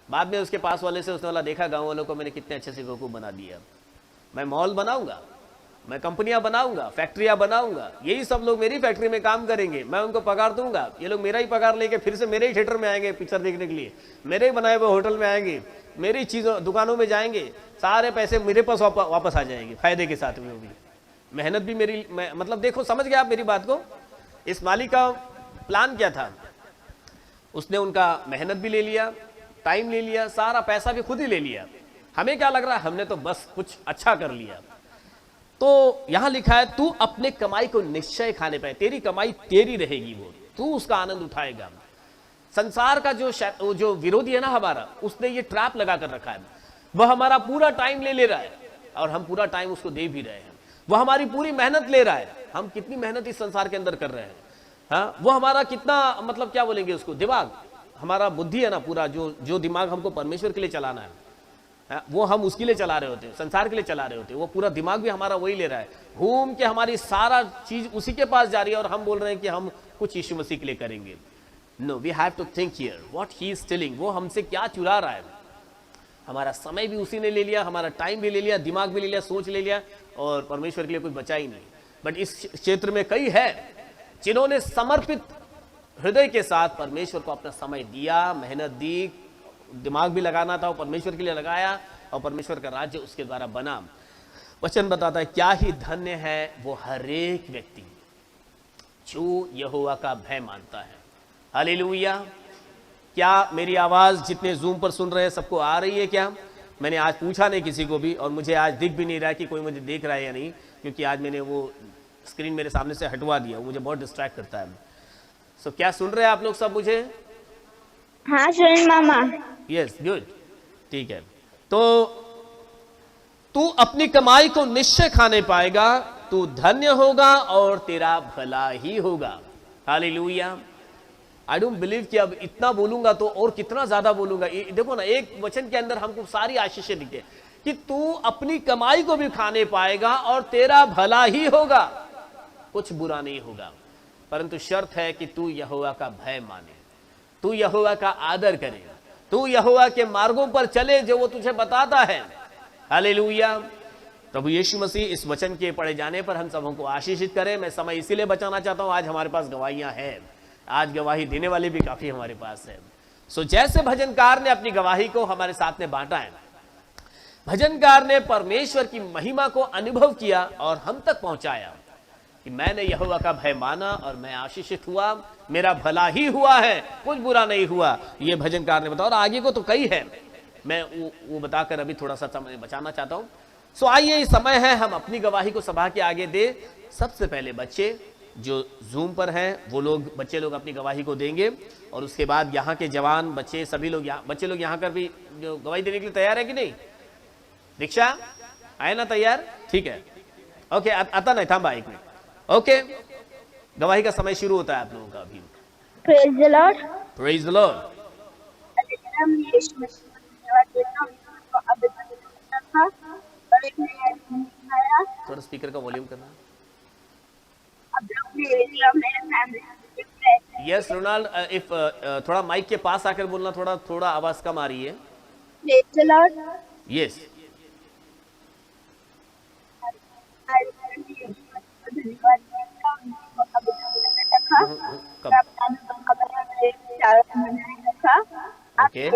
बाद में उसके पास वाले से उसने वाला देखा, गाँव वालों को मैंने कितने अच्छे से बेवकूफ़ बना दिया, मैं मॉल बनाऊंगा, मैं कंपनियां बनाऊंगा, फैक्ट्रियां बनाऊंगा, यही सब लोग मेरी फैक्ट्री में काम करेंगे, मैं उनको पगार दूंगा, ये लोग मेरा ही पगार लेके फिर से मेरे ही थिएटर में आएंगे पिक्चर देखने के लिए, मेरे ही बनाए हुए होटल में आएंगे, मेरी चीज़ों दुकानों में जाएंगे, सारे पैसे मेरे पास वापस आ जाएंगे, फायदे के साथ में भी, मेहनत भी मेरी, मतलब देखो, समझ गया आप मेरी बात को? इस मालिक का प्लान क्या था? उसने उनका मेहनत भी ले लिया, टाइम ले लिया, सारा पैसा भी खुद ही ले लिया। हमें क्या लग रहा है, हमने तो बस कुछ अच्छा कर लिया। तो यहां लिखा है तू अपने कमाई को निश्चय खाने पाए, तेरी कमाई तेरी रहेगी, वो तू उसका आनंद उठाएगा। संसार का जो विरोधी है ना हमारा, उसने ये ट्रैप लगा कर रखा है, वह हमारा पूरा टाइम ले रहा है और हम पूरा टाइम उसको दे भी रहे हैं। वह हमारी पूरी मेहनत ले रहा है, हम कितनी मेहनत इस संसार के अंदर कर रहे हैं। हाँ, वो हमारा कितना, मतलब क्या बोलेंगे उसको, दिमाग, हमारा बुद्धि है ना, पूरा जो दिमाग हमको परमेश्वर के लिए चलाना है, वो हम उसके लिए चला रहे होते हैं, संसार के लिए चला रहे होते हैं। वो पूरा दिमाग भी हमारा वही ले रहा है, घूम के हमारी सारा चीज उसी के पास जा रही है, और हम बोल रहे हैं कि हम कुछ यीशु मसीह के लिए करेंगे। No, we have to think here what he is telling. वो हमसे क्या चुरा रहा है? हमारा समय भी उसी ने ले लिया, हमारा टाइम भी ले लिया, दिमाग भी ले लिया, सोच ले लिया, और परमेश्वर के लिए कुछ बचा ही नहीं। बट इस क्षेत्र में कई है जिन्होंने समर्पित हृदय के साथ परमेश्वर को अपना समय दिया, मेहनत दी, दिमाग भी लगाना था, वो परमेश्वर के लिए लगाया, और परमेश्वर का राज्य उसके द्वारा बना। वचन बताता है क्या ही धन्य है वो हर एक व्यक्ति, जो यहोवा का भय मानता है। हालेलुया। क्या मेरी आवाज़ जितने जूम पर सुन रहे हैं सबको आ रही है क्या? मैंने आज पूछा नहीं किसी को भी, और मुझे आज दिख भी नहीं रहा कि कोई मुझे देख रहा है या नहीं, क्योंकि आज मैंने वो स्क्रीन मेरे सामने से हटवा दिया, वो मुझे बहुत डिस्ट्रैक्ट करता है। सो क्या सुन रहे हैं आप लोग सब मुझे? हाँ सुन मामा। यस, गुड, ठीक है। तो तू अपनी कमाई को निश्चय खाने पाएगा, तू धन्य होगा और तेरा भला ही होगा। हालेलुया। आई डोंट बिलीव कि अब इतना बोलूंगा तो और कितना ज्यादा बोलूंगा। देखो ना, एक वचन के अंदर हमको सारी आशीषें दिखे कि तू अपनी कमाई को भी खाने पाएगा और तेरा भला ही होगा, कुछ बुरा नहीं होगा। परंतु शर्त है कि तू यहोवा का भय माने, तू यहोवा का आदर करे, तू यहोवा के मार्गों पर चले जो वो तुझे बताता है। हालेलुया। प्रभु यीशु मसीह इस वचन के पढ़े जाने पर हम सबों को आशीषित करें। मैं समय इसीलिए बचाना चाहता हूं, आज हमारे पास गवाहियां हैं, आज गवाही देने वाले भी काफी हमारे पास है। सो जैसे भजनकार ने अपनी गवाही को हमारे साथ में बांटा है, भजनकार ने परमेश्वर की महिमा को अनुभव किया और हम तक पहुंचाया कि मैंने यहोवा का भय माना और मैं आशीषित हुआ, मेरा भला ही हुआ है, कुछ बुरा नहीं हुआ। ये भजनकार ने बताया, और आगे को तो कई है, मैं वो बताकर अभी थोड़ा सा समय बचाना चाहता हूं। सो आइए, ये समय है हम अपनी गवाही को सभा के आगे दे। सबसे पहले बच्चे जो जूम पर हैं वो लोग, बच्चे लोग अपनी गवाही को देंगे, और उसके बाद यहाँ के जवान बच्चे सभी लोग, बच्चे लोग यहाँ कर भी जो गवाही देने के लिए तैयार है कि नहीं? दीक्षा आए ना तैयार? ठीक है, ओके। आता नहीं, थांबा एक मिनट। ओके, गवाही का समय शुरू होता है आप लोगों का अभी। Praise the lord. Praise the Lord. हम यीशु मसीह को धन्यवाद देता हूं, उसको अब तक था और एक नया आया। थोड़ा स्पीकर का वॉल्यूम करना। अब लोग मेरे और मेरे फैमिली। यस रोनाल्ड, इफ थोड़ा माइक के पास आकर बोलना, थोड़ा आवाज कम आ रही है। Praise the Lord. यस। धन्यवाद देता हूं, उसको अब तक था। ओके,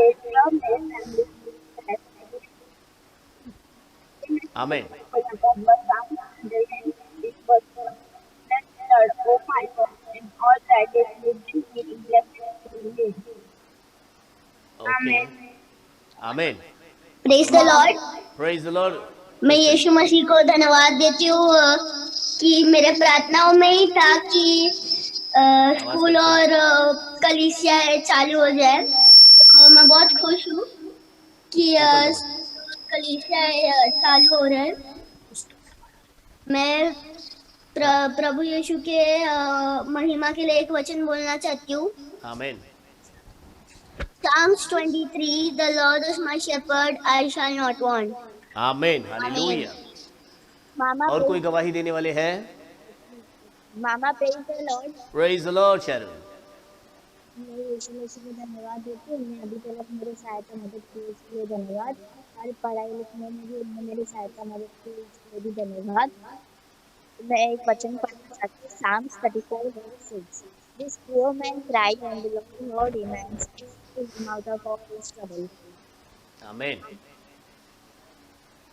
आमीन। ओके, आमीन। Praise the lord. Praise the Lord. मैं यीशु मसीह को धन्यवाद देती हूँ कि मेरे प्रार्थनाओं में ही था कि स्कूल और कलीसिया चालू हो जाए। तो मैं बहुत खुश हूँ कि कलीसिया चालू हो रहा है। मैं प्रभु यीशु के महिमा के लिए एक वचन बोलना चाहती हूँ। आमीन। Psalms 23, the Lord is my shepherd, I shall not want. Amen, hallelujah. मामा और कोई गवाही देने वाले हैं? मामा praise the lord. Praise the lord. शरण। मैं यीशु मसीह को धन्यवाद देती हूँ, उन्होंने अभी तक मेरी सहायता मदद की इसके लिए धन्यवाद। और पढ़ाई लिखने में भी उन्होंने मेरी सहायता मदद की इसके लिए भी धन्यवाद। मैं एक वचन पढ़ना चाहती हूँ, Psalms 34:6. This poor man cried and the Lord emancipated him out of all his trouble. आमीन।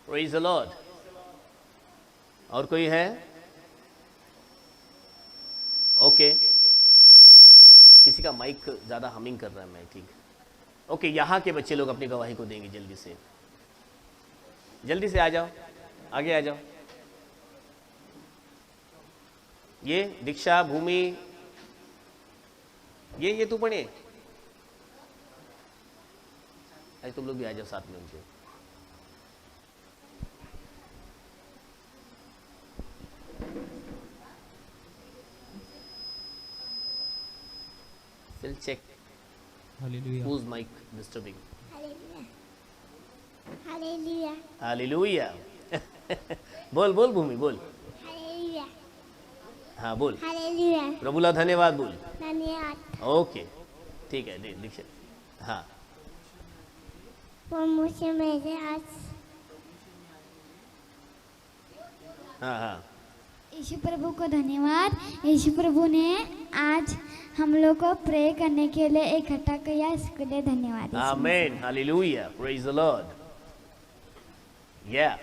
Praise the Lord. और कोई है? ओके, किसी का माइक ज्यादा हमिंग कर रहा है, मैं ठीक। ओके, यहाँ के बच्चे लोग अपनी गवाही को देंगे। जल्दी से आ जाओ, आगे आ जाओ। ये दीक्षा, भूमि, ये तू पढ़े। आज तुम लोग भी आ जाओ साथ में उनके। Still check. Hallelujah. Whose mic disturbing? Hallelujah. Hallelujah. बोल भूमि बोल। Hallelujah. हाँ बोल। Hallelujah. प्रभुला धन्यवाद बोल। धन्यवाद। ओके, ठीक है। दीक्षा। हाँ, वो मुझे मेरे आज हाँ। यीशु प्रभु को धन्यवाद। यीशु प्रभु ने आज हम लोग को प्रे करने के लिए इकट्ठा किया, इसके लिए धन्यवाद। आमीन, हालेलुया, प्रेज द लॉर्ड। या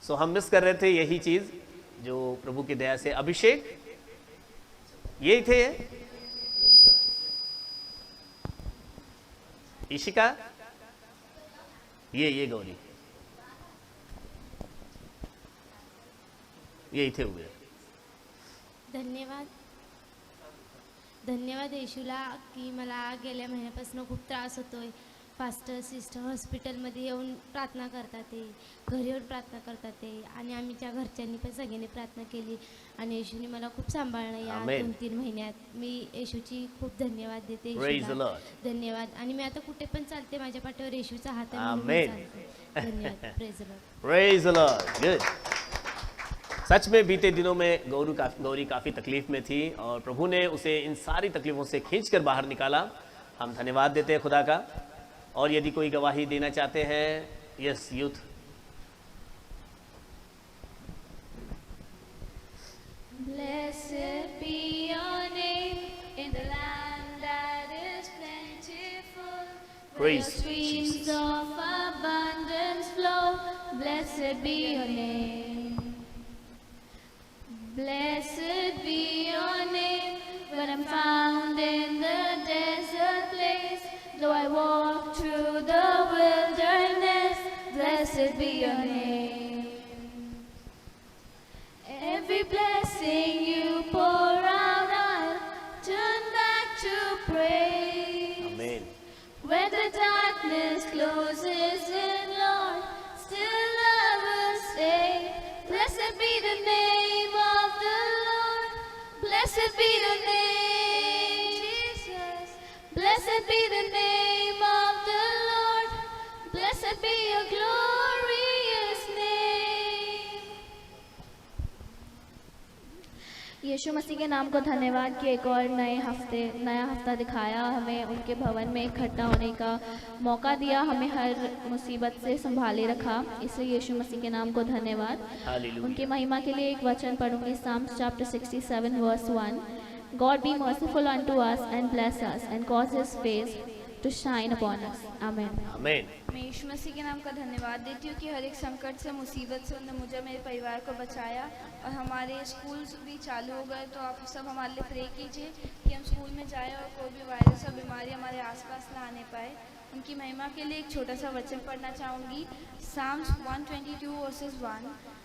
सो हम मिस कर रहे थे यही चीज जो प्रभु की दया से अभिषेक ये थे इशिका, ये गौरी, ये इथे उभे. धन्यवाद धन्यवाद येशूला की मला गेल्या महिन्यापासून खूप त्रास होतोय. फास्टर सिस्टर हॉस्पिटलमध्ये येऊन प्रार्थना करतात ते, घरी येऊन प्रार्थना करतात ते, आणि आमच्या घरच्यांनी पण सगळ्यांनी प्रार्थना केली आणि येशूने मला खूप सांभाळलं या Amen. 2-3 महिन्यात. मी येशूची खूप धन्यवाद देते Praise the येशूला. Lord. धन्यवाद. आणि मी आता कुठे पण चालते माझ्या पाठीवर येशूचा हात आहे म्हणून मी Amen. चालते. धन्यवाद. Praise the Lord. Praise the Lord. Good. सच में बीते दिनों में गौरी काफी तकलीफ में थी और प्रभु ने उसे इन सारी तकलीफों से खींचकर बाहर निकाला. हम धन्यवाद देते हैं खुदा का. और यदि कोई गवाही देना चाहते हैं, yes youth. Blessed be your name in the land that is plentiful, where Praise your streams Jesus. of abundance flow. Blessed be your name. Blessed be your name when I'm found in the desert place. Though I walk through the wilderness, blessed be your name. Every blessing you pour out, I'll turn back to praise. Amen. When the darkness closes in, Lord, still I will say, blessed be the name of the Lord. Blessed be the name, Jesus. Blessed be the name of the Lord. Blessed be your glorious name. यीशु मसीह के नाम को धन्यवाद कि एक और नया हफ्ता दिखाया, हमें उनके भवन में इकट्ठा होने का मौका दिया, हमें हर मुसीबत से संभाले रखा. इसलिए यीशु मसीह के नाम को धन्यवाद. Hallelujah. उनकी महिमा के लिए एक वचन पढ़ूंगी. Psalms chapter 67 verse 1. God be merciful unto us and bless us and cause his face to shine upon us. Amen. Amen. मैं यीशु मसीह के नाम का धन्यवाद देती हूँ कि हर एक संकट से, मुसीबत से उन्होंने मुझे मेरे परिवार को बचाया. और हमारे स्कूल भी चालू हो गए, तो आप सब हमारे लिए प्रे कीजिए कि हम स्कूल में जाएं और कोई भी वायरस और बीमारी हमारे आसपास ना आने पाए. उनकी महिमा के लिए एक छोटा सा वचन पढ़ना चाहूँगी. Psalms 122 verses 1.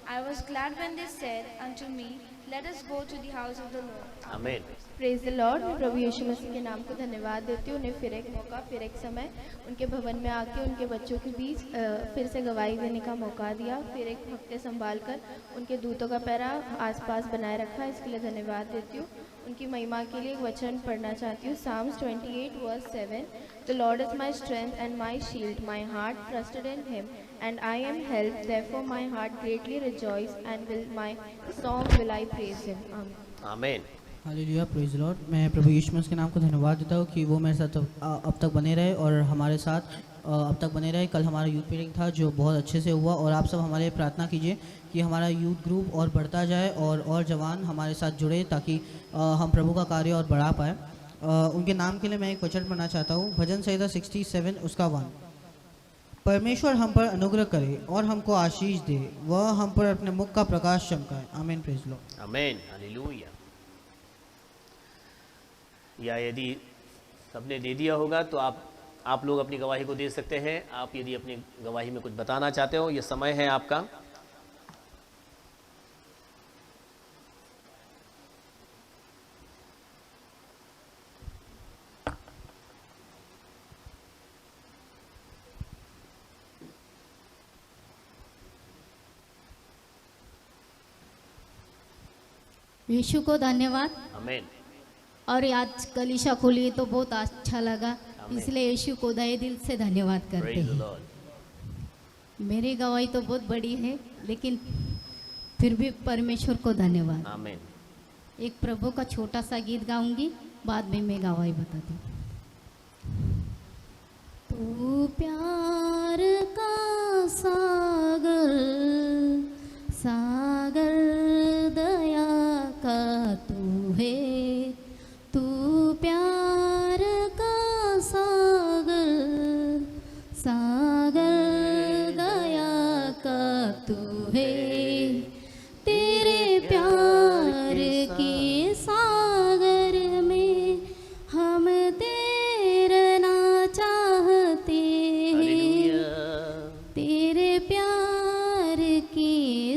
I was glad when they said unto me, let us go to the house of the Lord. Amen. Praise the Lord. मैं प्रभु यीशु मसीह के नाम को धन्यवाद देती हूँ. उन्हें फिर एक मौका, फिर एक समय उनके भवन में आके उनके बच्चों के बीच फिर से गवाही देने का मौका दिया. फिर एक हफ्ते संभाल कर उनके दूतों का पैरा आसपास बनाए रखा. इसके लिए धन्यवाद देती हूँ. उनकी महिमा के लिए एक वचन पढ़ना चाहती हूँ. Psalms 28 verse 7. The Lord is my strength and my shield. My heart trusted in him and I am helped. Therefore my heart greatly rejoiced and my song will I praise him. Amen. Amen. Hallelujah. Praise Lord. मैं प्रभु यीशु मसीह के नाम को धन्यवाद देता हूँ कि वो मेरे साथ अब तक बने रहे और हमारे साथ अब तक बने रहे. कल हमारा यूथ मीटिंग था जो बहुत अच्छे से हुआ और आप सब हमारे लिए प्रार्थना कीजिए कि हमारा यूथ ग्रुप और बढ़ता जाए और जवान हमारे साथ जुड़े ताकि हम प्रभु का कार्य और बढ़ा पाए. उनके नाम के लिए मैं एक वचन पढ़ना चाहता हूँ. भजन संहिता 67 उसका 1. परमेश्वर हम पर अनुग्रह करे और हमको आशीष दे, वह हम पर अपने मुख का प्रकाश चमकाए. आमीन. Praise Lord. Amen. Hallelujah. या यदि सबने दे दिया होगा तो आप लोग अपनी गवाही को दे सकते हैं. आप यदि अपनी गवाही में कुछ बताना चाहते हो, ये समय है आपका. यीशु को धन्यवाद. Amen. और आज कलीसिया खुली तो बहुत अच्छा लगा, Amen. इसलिए यीशु को तहे दिल से धन्यवाद करते Praise the हैं. Lord. मेरी गवाही तो बहुत बड़ी है, लेकिन फिर भी परमेश्वर को धन्यवाद. Amen. एक प्रभु का छोटा सा गीत गाऊंगी, बाद में मैं गवाही बताती हूँ. तू प्यार का सागर, सागर दया का तू है. तू प्यार का सागर, सागर दया का तू है. तेरे प्यार के सागर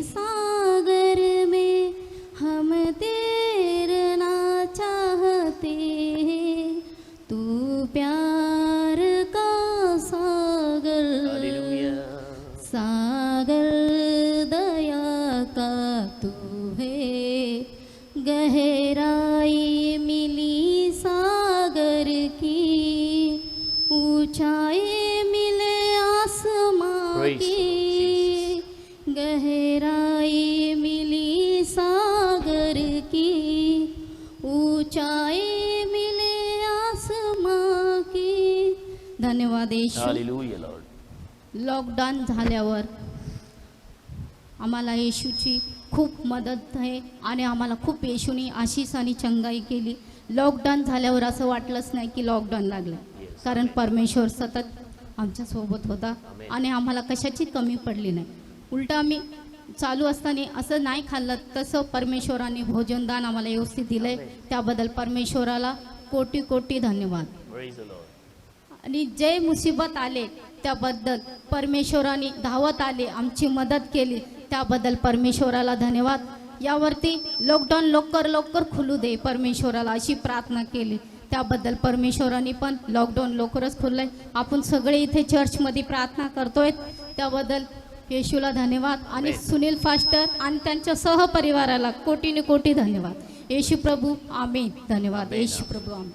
सागर में हम तैरना चाहते हैं, तू प्यार का सागर, सागर दया का तू है, गहराई मिली सागर की, ऊंचाई मिले आसमां की, गहराई मिली सागर की, ऊंचाई मिले आसमां की. धन्यवाद येशू. Hallelujah Lord. लॉकडाऊन झाल्यावर आम्हाला येशूची खूप मदत आहे आणि आम्हाला खूप येशूने आशीष आणि चंगाई केली. लॉकडाऊन झाल्यावर असं वाटलंच नाही की लॉकडाऊन लागलं, कारण परमेश्वर सतत आमच्यासोबत होता आणि आम्हाला कशाची कमी पडली नाही. उलटं आम्ही चालू असताना असं नाही खाल्लं, तसं परमेश्वराने भोजनदान आम्हाला व्यवस्थित दिलं आहे. त्याबद्दल परमेश्वराला कोटी कोटी धन्यवाद. Praise the Lord. आणि जे मुसीबत आले त्याबद्दल परमेश्वराने धावत आले, आमची मदत केली, त्याबद्दल परमेश्वराला धन्यवाद. यावरती लॉकडाऊन लवकर लवकर खुलू दे परमेश्वराला अशी प्रार्थना केली, त्याबद्दल परमेश्वराने पण लॉकडाऊन लवकरच खुललंय. आपण सगळे इथे चर्चमध्ये प्रार्थना करतोय, त्याबद्दल येशूला धन्यवाद. आणि सुनील फास्टर आणि त्यांच्या सहपरिवाराला कोटीने कोटी धन्यवाद. येशू प्रभू आमेन. धन्यवाद. येशू प्रभू आमेन.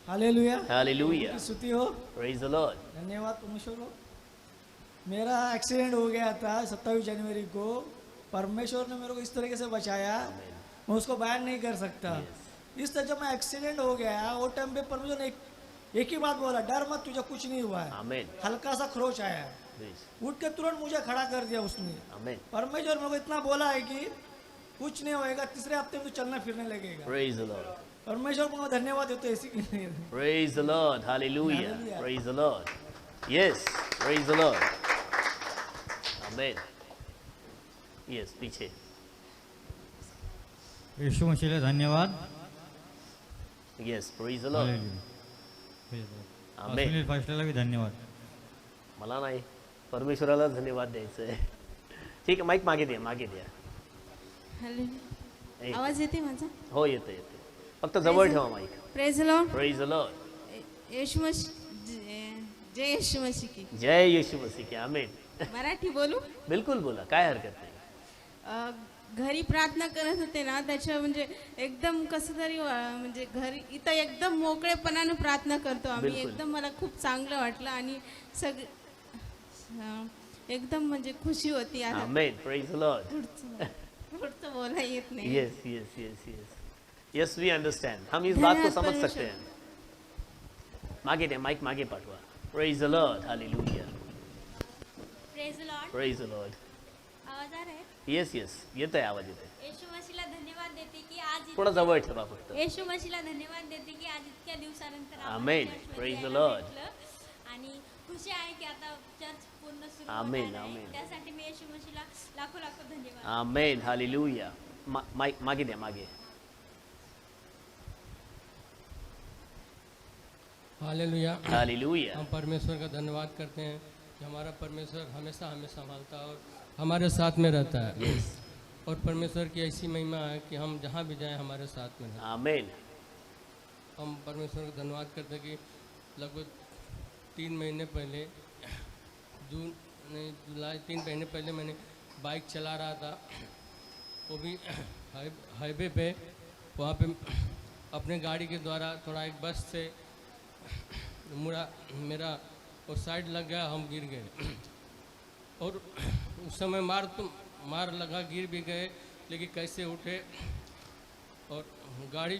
हालेलुया. हालेलुया. स्तुति हो. Praise the Lord. धन्यवाद परमेश्वर को. मेरा एक्सीडेंट हो गया था 27 जनवरी को. परमेश्वर ने मेरे को इस तरीके से बचाया, मैं उसको बयान नहीं कर सकता. इस तरह जब मैं एक्सीडेंट हो गया वो टाइम पे परमेश्वर ने एक ही बात बोला, डर मत, तुझे कुछ नहीं हुआ है. आमीन. हल्का सा खरोच आया, उठ के तुरंत मुझे खड़ा कर दिया उसने. आमीन. परमेश्वर मेरे को इतना बोला है कि कुछ नहीं होएगा, तीसरे हफ्ते में तो चलना फिरने लगेगा. Praise the Lord. परमेश्वर को मैं धन्यवाद देता हूं इसी के लिए. Praise the Lord. Hallelujah. Hallelujah. Praise the Lord. Yes. Praise the Lord. Amen. Yes. पीछे. यीशु मसीह धन्यवाद. Yes. Praise the Lord. Amen. Sunil फास्टरला भी धन्यवाद. मला नाही, परमेश्वराला धन्यवाद द्यायचं आहे. ठीक आहे, माईक मागे द्या, मागे द्या. एक. आवाज येते माझा? हो, येते येते. फक्त जवळ ठेवा mike. Praise Lord. Praise the Lord. येशू मसीह, जय येशू मसीह की. जय येशू मसीह की. आमेन. मराठी बोलू? बिलकुल बोला, काय हरकत नाही. घरी प्रार्थना करत होते ना, त्याच्या म्हणजे एकदम कसं तरी म्हणजे घरी इथं एकदम मोकळेपणाने प्रार्थना करतो आम्ही. बिलकुल. एकदम मला खूप चांगलं वाटलं आणि एकदम म्हणजे खुशी होती. आता आमेन. Praise the Lord. पुढचं बोला येत नाही. Yes, yes, yes, yes. Yes, we understand. हम इस बात को समझ सकते हैं. मागे दे, माइक मागे पाठवा. Praise the Lord. Hallelujah. Praise the Lord. Praise the Lord. आवाज आ रहा है? Yes, yes. येत आहे, आवाज येत आहे. येशू मसीहला धन्यवाद देते की आज थोडा जवळ ठेवा फक्त. येशू मसीहला धन्यवाद देते की आज इतक्या दिवसानंतर आपण Amen. चर्चमध्ये Praise the यायला Lord. भेटलं आणि खुशी आहे की आता चर्च पूर्ण सुरू Amen, होणार आहे. amen. त्यासाठी मी येशू मसीहला लाखो लाखो धन्यवाद. Amen. Hallelujah. माइक मागे द्या, मागे. हालेलुया. हालेलुया. हम परमेश्वर का धन्यवाद करते हैं कि हमारा परमेश्वर हमेशा हमें संभालता है और हमारे साथ में रहता है. Yes. और परमेश्वर की ऐसी महिमा है कि हम जहाँ भी जाएं हमारे साथ में रहता है. आमेन. हम परमेश्वर का धन्यवाद करते हैं कि लगभग 3 महीने पहले जुलाई 3 महीने पहले मैंने बाइक चला रहा था, वो भी हाईवे पे. वहाँ पे अपने गाड़ी के द्वारा थोड़ा एक बस से मुड़ा, मेरा वो साइड लग गया, हम गिर गए. और उस समय मार लगा, गिर भी गए, लेकिन कैसे उठे और गाड़ी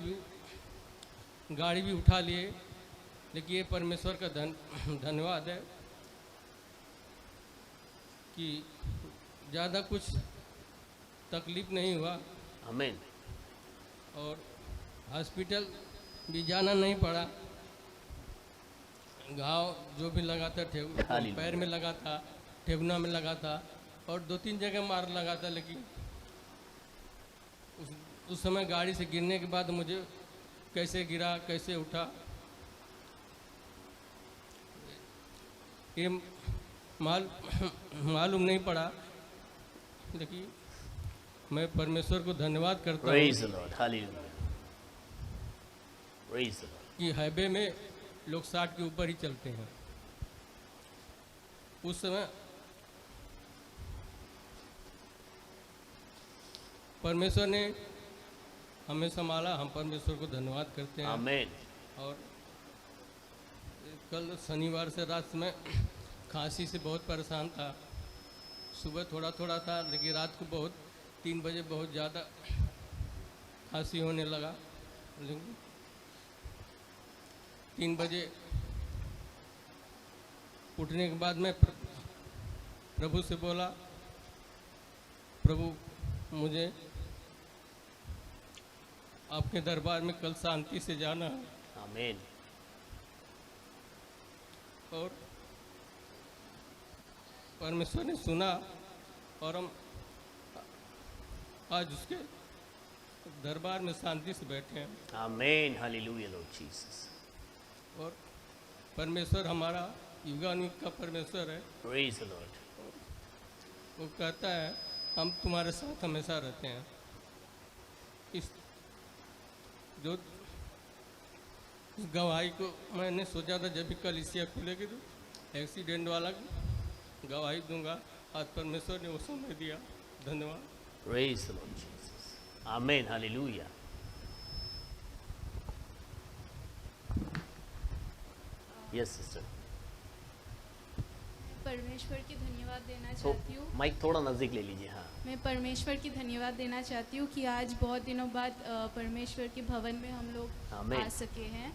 भी उठा लिए. लेकिन ये परमेश्वर का धन्यवाद है कि ज़्यादा कुछ तकलीफ नहीं हुआ. आमेन. और हॉस्पिटल भी जाना नहीं पड़ा. घाव जो भी लगा था पैर में लगा था, ठेगुना में लगा था और 2-3 जगह मार लगा था. लेकिन उस समय गाड़ी से गिरने के बाद मुझे कैसे गिरा, कैसे उठा, ये मालूम नहीं पड़ा, लेकिन मैं परमेश्वर को धन्यवाद करता Praise the हूँ Lord. Hallelujah. Praise the Lord. कि हाईवे में लोग 60 के ऊपर ही चलते हैं। उस समय परमेश्वर ने हमें संभाला, हम परमेश्वर को धन्यवाद करते हैं। आमीन। और कल शनिवार से रात में खांसी से बहुत परेशान था। सुबह थोड़ा थोड़ा था, लेकिन रात को बहुत 3 बजे बहुत ज़्यादा खांसी होने लगा। लेकिन 3 बजे उठने के बाद मैं प्रभु से बोला, प्रभु मुझे आपके दरबार में कल शांति से जाना है। आमीन। और परमेश्वर ने सुना और हम आज उसके दरबार में शांति से बैठे हैं। Amen. Hallelujah, Lord Jesus. और परमेश्वर हमारा युगानुयुग का परमेश्वर है। Praise the Lord. वो कहता है हम तुम्हारे साथ हमेशा रहते हैं। इस जो इस गवाही को मैंने सोचा था जब भी कल इसिया खुलेगी तो एक्सीडेंट वाला गवाही दूंगा। आज परमेश्वर ने वो समय दिया। धन्यवाद। Praise the Lord Jesus. Amen. Hallelujah. Yes, sister. परमेश्वर की धन्यवाद देना तो चाहती हूँ। माइक थोड़ा नजदीक ले लीजिए। हाँ। मैं परमेश्वर की धन्यवाद देना चाहती हूँ कि आज बहुत दिनों बाद परमेश्वर के भवन में हम लोग आमीन। आ सके हैं।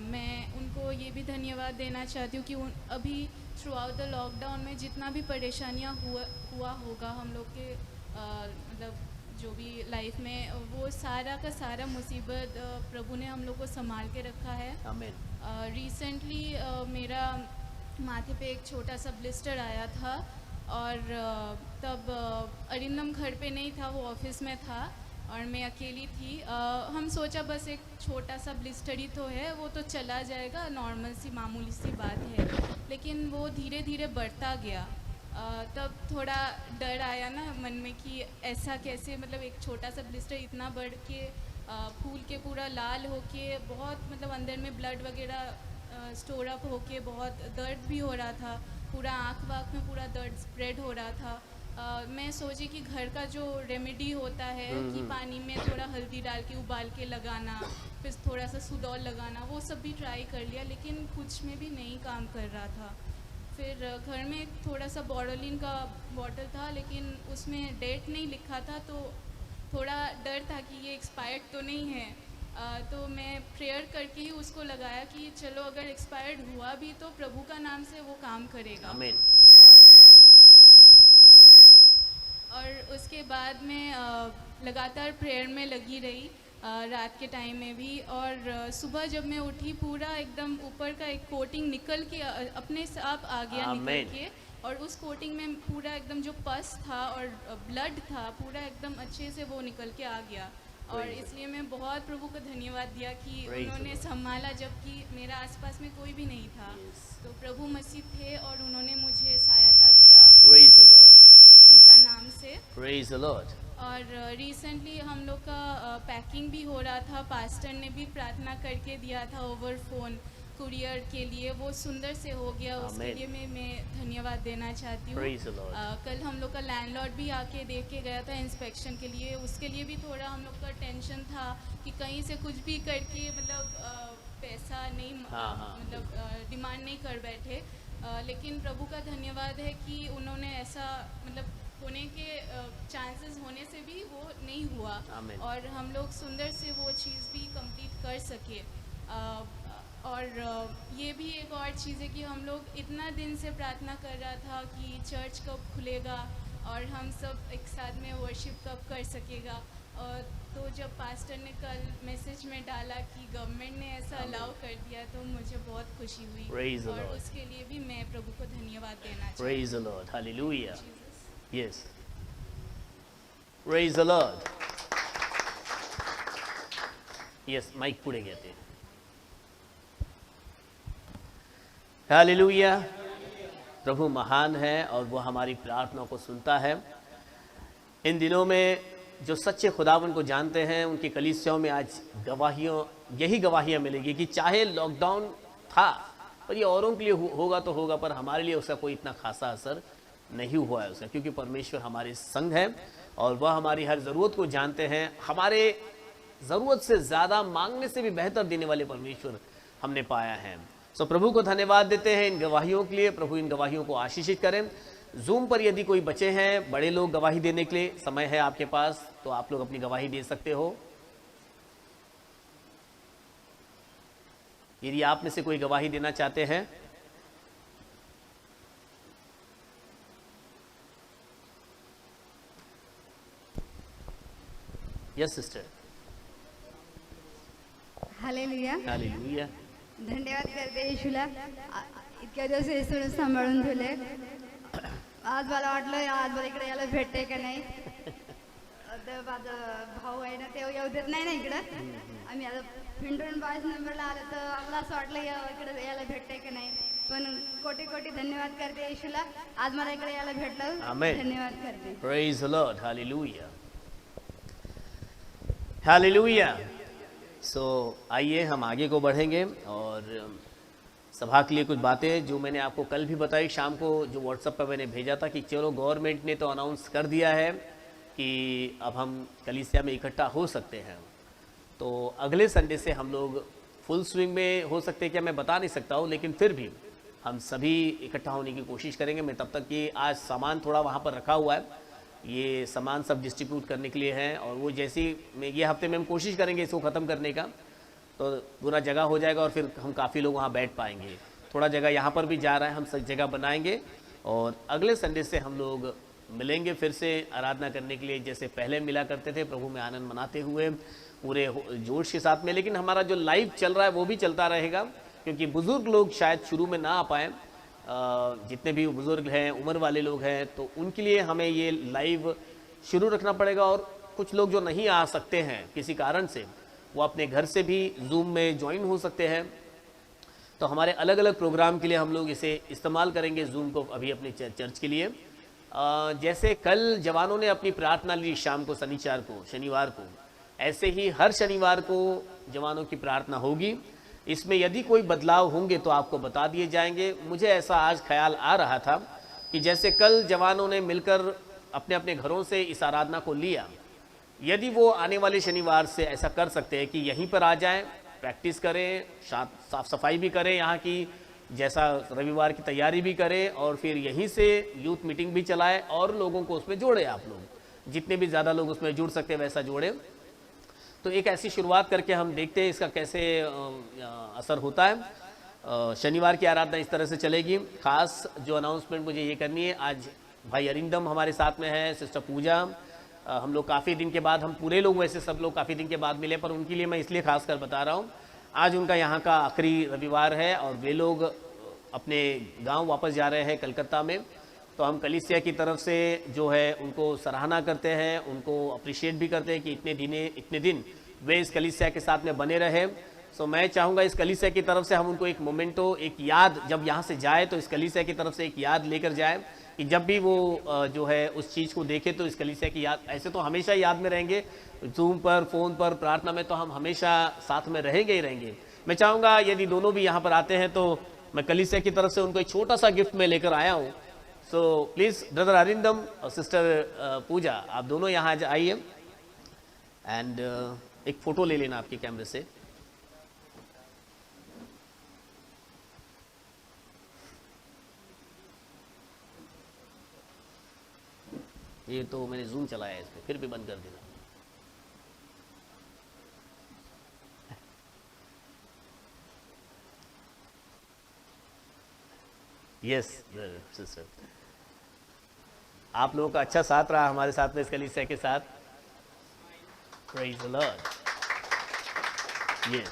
मैं उनको ये भी धन्यवाद देना चाहती हूँ कि अभी थ्रू आउट द लॉकडाउन में जितना भी परेशानियाँ हुआ होगा हम लोग के मतलब जो भी लाइफ में, वो सारा का सारा मुसीबत प्रभु ने हम लोग को संभाल के रखा है। आमीन। रिसेंटली मेरा माथे पे एक छोटा सा ब्लिस्टर आया था और तब अरिंदम घर पे नहीं था, वो ऑफिस में था और मैं अकेली थी। हम सोचा बस एक छोटा सा ब्लिस्टर ही तो है, वो तो चला जाएगा, नॉर्मल सी मामूली सी बात है। लेकिन वो धीरे धीरे बढ़ता गया। तब थोड़ा डर आया ना मन में कि ऐसा कैसे, मतलब एक छोटा सा ब्लिस्टर इतना बढ़ के फूल के पूरा लाल होके बहुत मतलब अंदर में ब्लड वगैरह स्टोर अप होके बहुत दर्द भी हो रहा था, पूरा आँख वाँख में पूरा दर्द स्प्रेड हो रहा था। मैं सोची कि घर का जो रेमेडी होता है कि पानी में थोड़ा हल्दी डाल के उबाल के लगाना, फिर थोड़ा सा सुडौल लगाना, वो सब भी ट्राई कर लिया, लेकिन कुछ में भी नहीं काम कर रहा था। फिर घर में थोड़ा सा बोरोलिन का बॉटल था, लेकिन उसमें डेट नहीं लिखा था, तो थोड़ा डर था कि ये एक्सपायर्ड तो नहीं है। तो मैं प्रेयर करके ही उसको लगाया कि चलो अगर एक्सपायर्ड हुआ भी तो प्रभु का नाम से वो काम करेगा। आमीन। और उसके बाद में लगातार प्रेयर में लगी रही रात के टाइम में भी। और सुबह जब मैं उठी पूरा एकदम ऊपर का एक कोटिंग निकल के अपने आप आ गया निकल के, और उस कोटिंग में पूरा एकदम जो पस था और ब्लड था पूरा एकदम अच्छे से वो निकल के आ गया। और इसलिए मैं बहुत प्रभु को धन्यवाद दिया कि उन्होंने संभाला जबकि मेरा आसपास में कोई भी नहीं था। तो प्रभु मसीह थे और उन्होंने मुझे सहायता किया। Praise the Lord. उनका नाम से। Praise the Lord. और रिसेंटली हम लोग का पैकिंग भी हो रहा था, पास्टर ने भी प्रार्थना करके दिया था ओवर फोन कुरियर के लिए, वो सुंदर से हो गया। उसके लिए मैं धन्यवाद देना चाहती हूँ। कल हम लोग का लैंडलॉर्ड भी आके देख के गया था इंस्पेक्शन के लिए, उसके लिए भी थोड़ा हम लोग का टेंशन था कि कहीं से कुछ भी करके मतलब पैसा नहीं मतलब डिमांड नहीं कर बैठे। लेकिन प्रभु का धन्यवाद है कि उन्होंने ऐसा मतलब होने के चांसेस होने से भी वो नहीं हुआ और हम लोग सुंदर से वो चीज़ भी कंप्लीट कर सके। और ये भी एक और चीज़ है कि हम लोग इतना दिन से प्रार्थना कर रहा था कि चर्च कब खुलेगा और हम सब एक साथ में वर्शिप कब कर सकेगा। तो जब पास्टर ने कल मैसेज में डाला कि गवर्नमेंट ने ऐसा अलाउ कर दिया तो मुझे बहुत खुशी हुई और उसके लिए भी मैं प्रभु को धन्यवाद देना चाहती हूँ। Praise the Lord. Hallelujah. Yes. Praise the Lord. Yes, mic पुढे घेते. Hallelujah. प्रभु महान है और वो हमारी प्रार्थना को सुनता है। इन दिनों में जो सच्चे खुदावन को जानते हैं उनकी कलीसियाओं में आज यही गवाहियाँ मिलेगी कि चाहे लॉकडाउन था पर ये औरों के लिए होगा तो होगा, पर हमारे लिए उसका कोई इतना खासा असर नहीं हुआ है उसका, क्योंकि परमेश्वर हमारे संग है और वह हमारी हर ज़रूरत को जानते हैं। हमारे ज़रूरत से ज़्यादा, मांगने से भी बेहतर देने वाले परमेश्वर हमने पाया है। सो प्रभु को धन्यवाद देते हैं इन गवाहियों के लिए। प्रभु इन गवाहियों को आशीषित करें। जूम पर यदि कोई बचे हैं, बड़े लोग गवाही देने के लिए, समय है आपके पास, तो आप लोग अपनी गवाही दे सकते हो। यदि आप में से कोई गवाही देना चाहते हैं, यस सिस्टर। Hallelujah, hallelujah. धन्यवाद करते येशूला इतक्या दिवस येशूने सांभाळून ठेवले। आज मला वाटलं आज मला इकडे यायला भेटते का नाही, तर माझा भाऊ आहे ना ते येऊ देत नाही ना इकडं। आम्ही आता फिंडून 22 नंबरला आलो तर आम्हाला असं वाटलं इकडे यायला भेटते का नाही, पण कोटी कोटी धन्यवाद करते येशूला, आज मला इकडे यायला भेटलं। आमेन। धन्यवाद करते। Praise the lord. Hallelujah, hallelujah. So आइए हम आगे को बढ़ेंगे और सभा के लिए कुछ बातें जो मैंने आपको कल भी बताई, शाम को जो व्हाट्सएप पर मैंने भेजा था कि चलो गवर्नमेंट ने तो अनाउंस कर दिया है कि अब हम कलीसिया में इकट्ठा हो सकते हैं, तो अगले संडे से हम लोग फुल स्विंग में हो सकते हैं क्या मैं बता नहीं सकता हूँ, लेकिन फिर भी हम सभी इकट्ठा होने की कोशिश करेंगे। मैं तब तक कि आज सामान थोड़ा वहाँ पर रखा हुआ है, ये सामान सब डिस्ट्रीब्यूट करने के लिए है और वो जैसी ये हफ्ते में हम कोशिश करेंगे इसको ख़त्म करने का, तो पूरा जगह हो जाएगा और फिर हम काफ़ी लोग वहाँ बैठ पाएंगे। थोड़ा जगह यहाँ पर भी जा रहा है, हम सब जगह बनाएंगे और अगले संडे से हम लोग मिलेंगे फिर से आराधना करने के लिए, जैसे पहले मिला करते थे प्रभु में आनंद मनाते हुए पूरे जोश के साथ में। लेकिन हमारा जो लाइव चल रहा है वो भी चलता रहेगा, क्योंकि बुज़ुर्ग लोग शायद शुरू में ना आ पाएँ, जितने भी बुज़ुर्ग हैं, उम्र वाले लोग हैं, तो उनके लिए हमें ये लाइव शुरू रखना पड़ेगा। और कुछ लोग जो नहीं आ सकते हैं किसी कारण से, वो अपने घर से भी जूम में ज्वाइन हो सकते हैं। तो हमारे अलग अलग प्रोग्राम के लिए हम लोग इसे इस्तेमाल करेंगे जूम को अभी अपने चर्च के लिए। जैसे कल जवानों ने अपनी प्रार्थना ली शाम को, शनिवार को, ऐसे ही हर शनिवार को जवानों की प्रार्थना होगी। इसमें यदि कोई बदलाव होंगे तो आपको बता दिए जाएंगे। मुझे ऐसा आज ख्याल आ रहा था कि जैसे कल जवानों ने मिलकर अपने अपने घरों से इस आराधना को लिया, यदि वो आने वाले शनिवार से ऐसा कर सकते हैं कि यहीं पर आ जाएं, प्रैक्टिस करें, साफ सफाई भी करें यहाँ की, जैसा रविवार की तैयारी भी करें और फिर यहीं से यूथ मीटिंग भी चलाएं और लोगों को उसमें जोड़ें। आप लोग जितने भी ज़्यादा लोग उसमें जुड़ सकते हैं वैसा जोड़ें। तो एक ऐसी शुरुआत करके हम देखते हैं इसका कैसे असर होता है। शनिवार की आराधना इस तरह से चलेगी। खास जो अनाउंसमेंट मुझे ये करनी है, आज भाई अरिंदम हमारे साथ में है, सिस्टर पूजा, हम लोग काफ़ी दिन के बाद, हम पूरे लोग वैसे सब लोग काफ़ी दिन के बाद मिले, पर उनके लिए मैं इसलिए खास कर बता रहा हूँ, आज उनका यहाँ का आखिरी रविवार है और वे लोग अपने गांव वापस जा रहे हैं कलकत्ता में। तो हम कलीसिया की तरफ से जो है उनको सराहना करते हैं, उनको अप्रिशिएट भी करते हैं कि इतने दिन वे इस कलीसिया के साथ में बने रहे। सो मैं चाहूँगा इस कलीसिया की तरफ से हम उनको एक मोमेंटो, एक याद, जब यहाँ से जाए तो इस कलीसिया की तरफ से एक याद लेकर जाए कि जब भी वो जो है उस चीज़ को देखे तो इस कलीसिया की याद, ऐसे तो हमेशा याद में रहेंगे, जूम पर, फ़ोन पर, प्रार्थना में तो हम हमेशा साथ में रहेंगे ही रहेंगे। मैं चाहूँगा यदि दोनों भी यहाँ पर आते हैं तो मैं कलीसिया की तरफ से उनको एक छोटा सा गिफ्ट में लेकर आया हूँ। सो प्लीज़ ब्रदर अरिंदम और सिस्टर पूजा, आप दोनों यहाँ आइए एंड एक फ़ोटो ले लेना आपके कैमरे से। ये तो मैंने जूम चलाया है इसमें, फिर भी बंद कर देना। यस सिस्टर, आप लोगों का अच्छा साथ रहा हमारे साथ में इस कलीसिया के साथ। Praise the Lord. यस,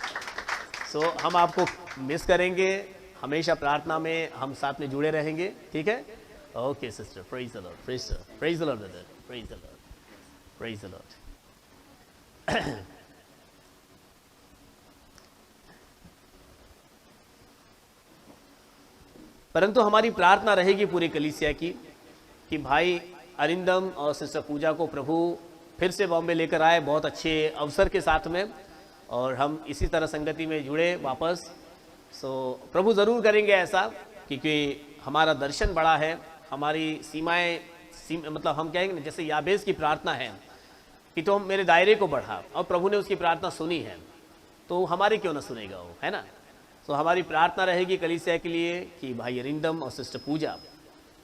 सो हम आपको मिस करेंगे, हमेशा प्रार्थना में हम साथ में जुड़े रहेंगे, ठीक है? Okay sister, praise the lord, praise the Lord brother, praise the lord, praise the Lord. परंतु हमारी प्रार्थना रहेगी पूरी कलीसिया की कि भाई अरिंदम और सिस्टर पूजा को प्रभु फिर से बॉम्बे लेकर आए बहुत अच्छे अवसर के साथ में, और हम इसी तरह संगति में जुड़े वापस। सो प्रभु ज़रूर करेंगे ऐसा, क्योंकि हमारा दर्शन बड़ा है, हमारी सीमाएं मतलब हम कहेंगे ना, जैसे याबेस की प्रार्थना है कि तो मेरे दायरे को बढ़ा, और प्रभु ने उसकी प्रार्थना सुनी है, तो हमारी क्यों ना सुनेगा वो, है ना। तो हमारी प्रार्थना रहेगी कलीसिया के लिए कि भाई अरिंदम और सिस्टर पूजा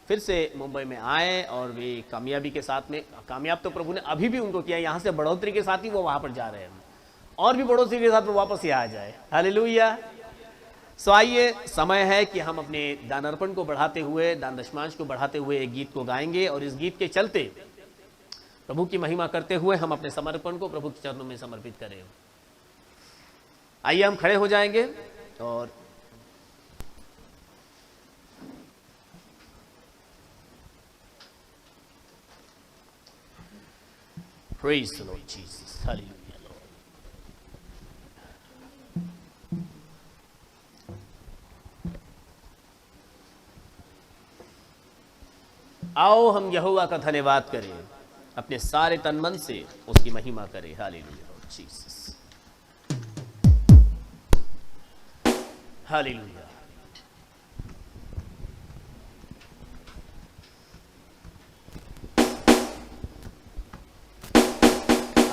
फिर से मुंबई में आए और वे कामयाबी के साथ में, कामयाब तो प्रभु ने अभी भी उनको किया, यहाँ से बढ़ोतरी के साथ ही वो वहाँ पर जा रहे हैं, और भी बढ़ोतरी के साथ वो वापस यहाँ आ जाए। हालेलुया। सो आइए, समय है कि हम अपने दान अर्पण को बढ़ाते हुए, दान दशमांश को बढ़ाते हुए एक गीत को गाएंगे, और इस गीत के चलते प्रभु की महिमा करते हुए हम अपने समर्पण को प्रभु के चरणों में समर्पित करें। आइए हम खड़े हो जाएंगे और Praise the Lord Jesus. Hallelujah, Lord. आओ हम यहोवा का धन्यवाद करें, अपने सारे तन मन से उसकी महिमा करें। Hallelujah Lord Jesus, hallelujah.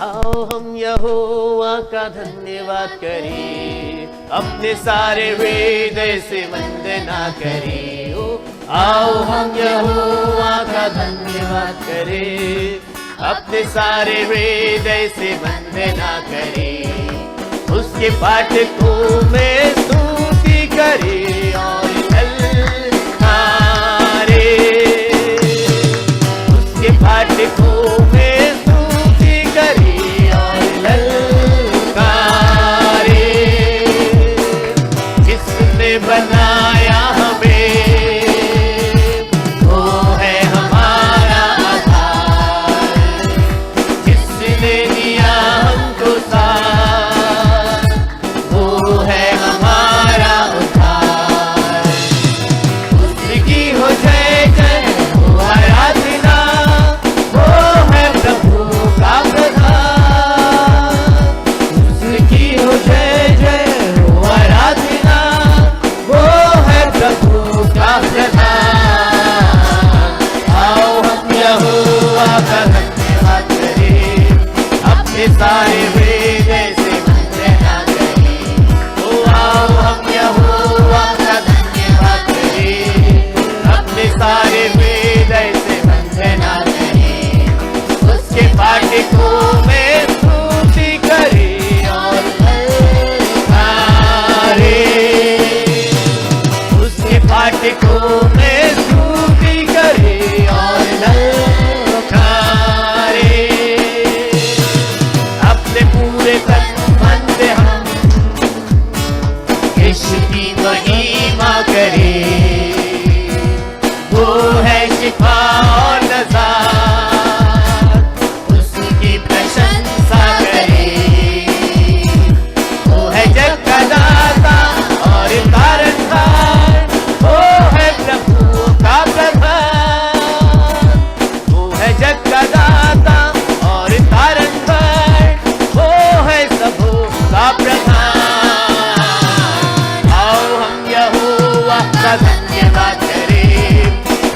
आओ हम यहोवा का धन्यवाद करें, अपने सारे हृदय से वंदना करें। आओ हम यहोवा का धन्यवाद करें, अपने सारे हृदय से वंदना करें। उसके फाटकों में स्तुति करें और ललकारे, उसके फाटकों में बनाया हमें, वो है हमारा आधार, जिसने दिया हमको साथ, वो है हमारा उद्धार। उसकी हो जय जय हो आराधना, वो है प्रभु का प्रधान। उसकी हो जय जय हो आराधना, प्रभु का प्रधान। आओ हम यहोवा का धन्यवाद करें, अपने सारे हृदय से वंदना करें। ओ आओ हम यहोवा का धन्यवाद करें, अपने सारे हृदय से वंदना करें। उसके फाटकों में स्तुति करें और फाटकों में स्तुति करे और ललकारे। अपने पूरे तन मन से हम यीशु की महिमा करें, वो है शिफा और नजात, उसकी प्रशंसा करें। वो है जग का दाता और तारनहार, वो है प्रभु का प्रधान। वो है जग का दाता और तारनहार, वो है सबों का प्रधान। आओ हम यहोवा का धन्यवाद करें,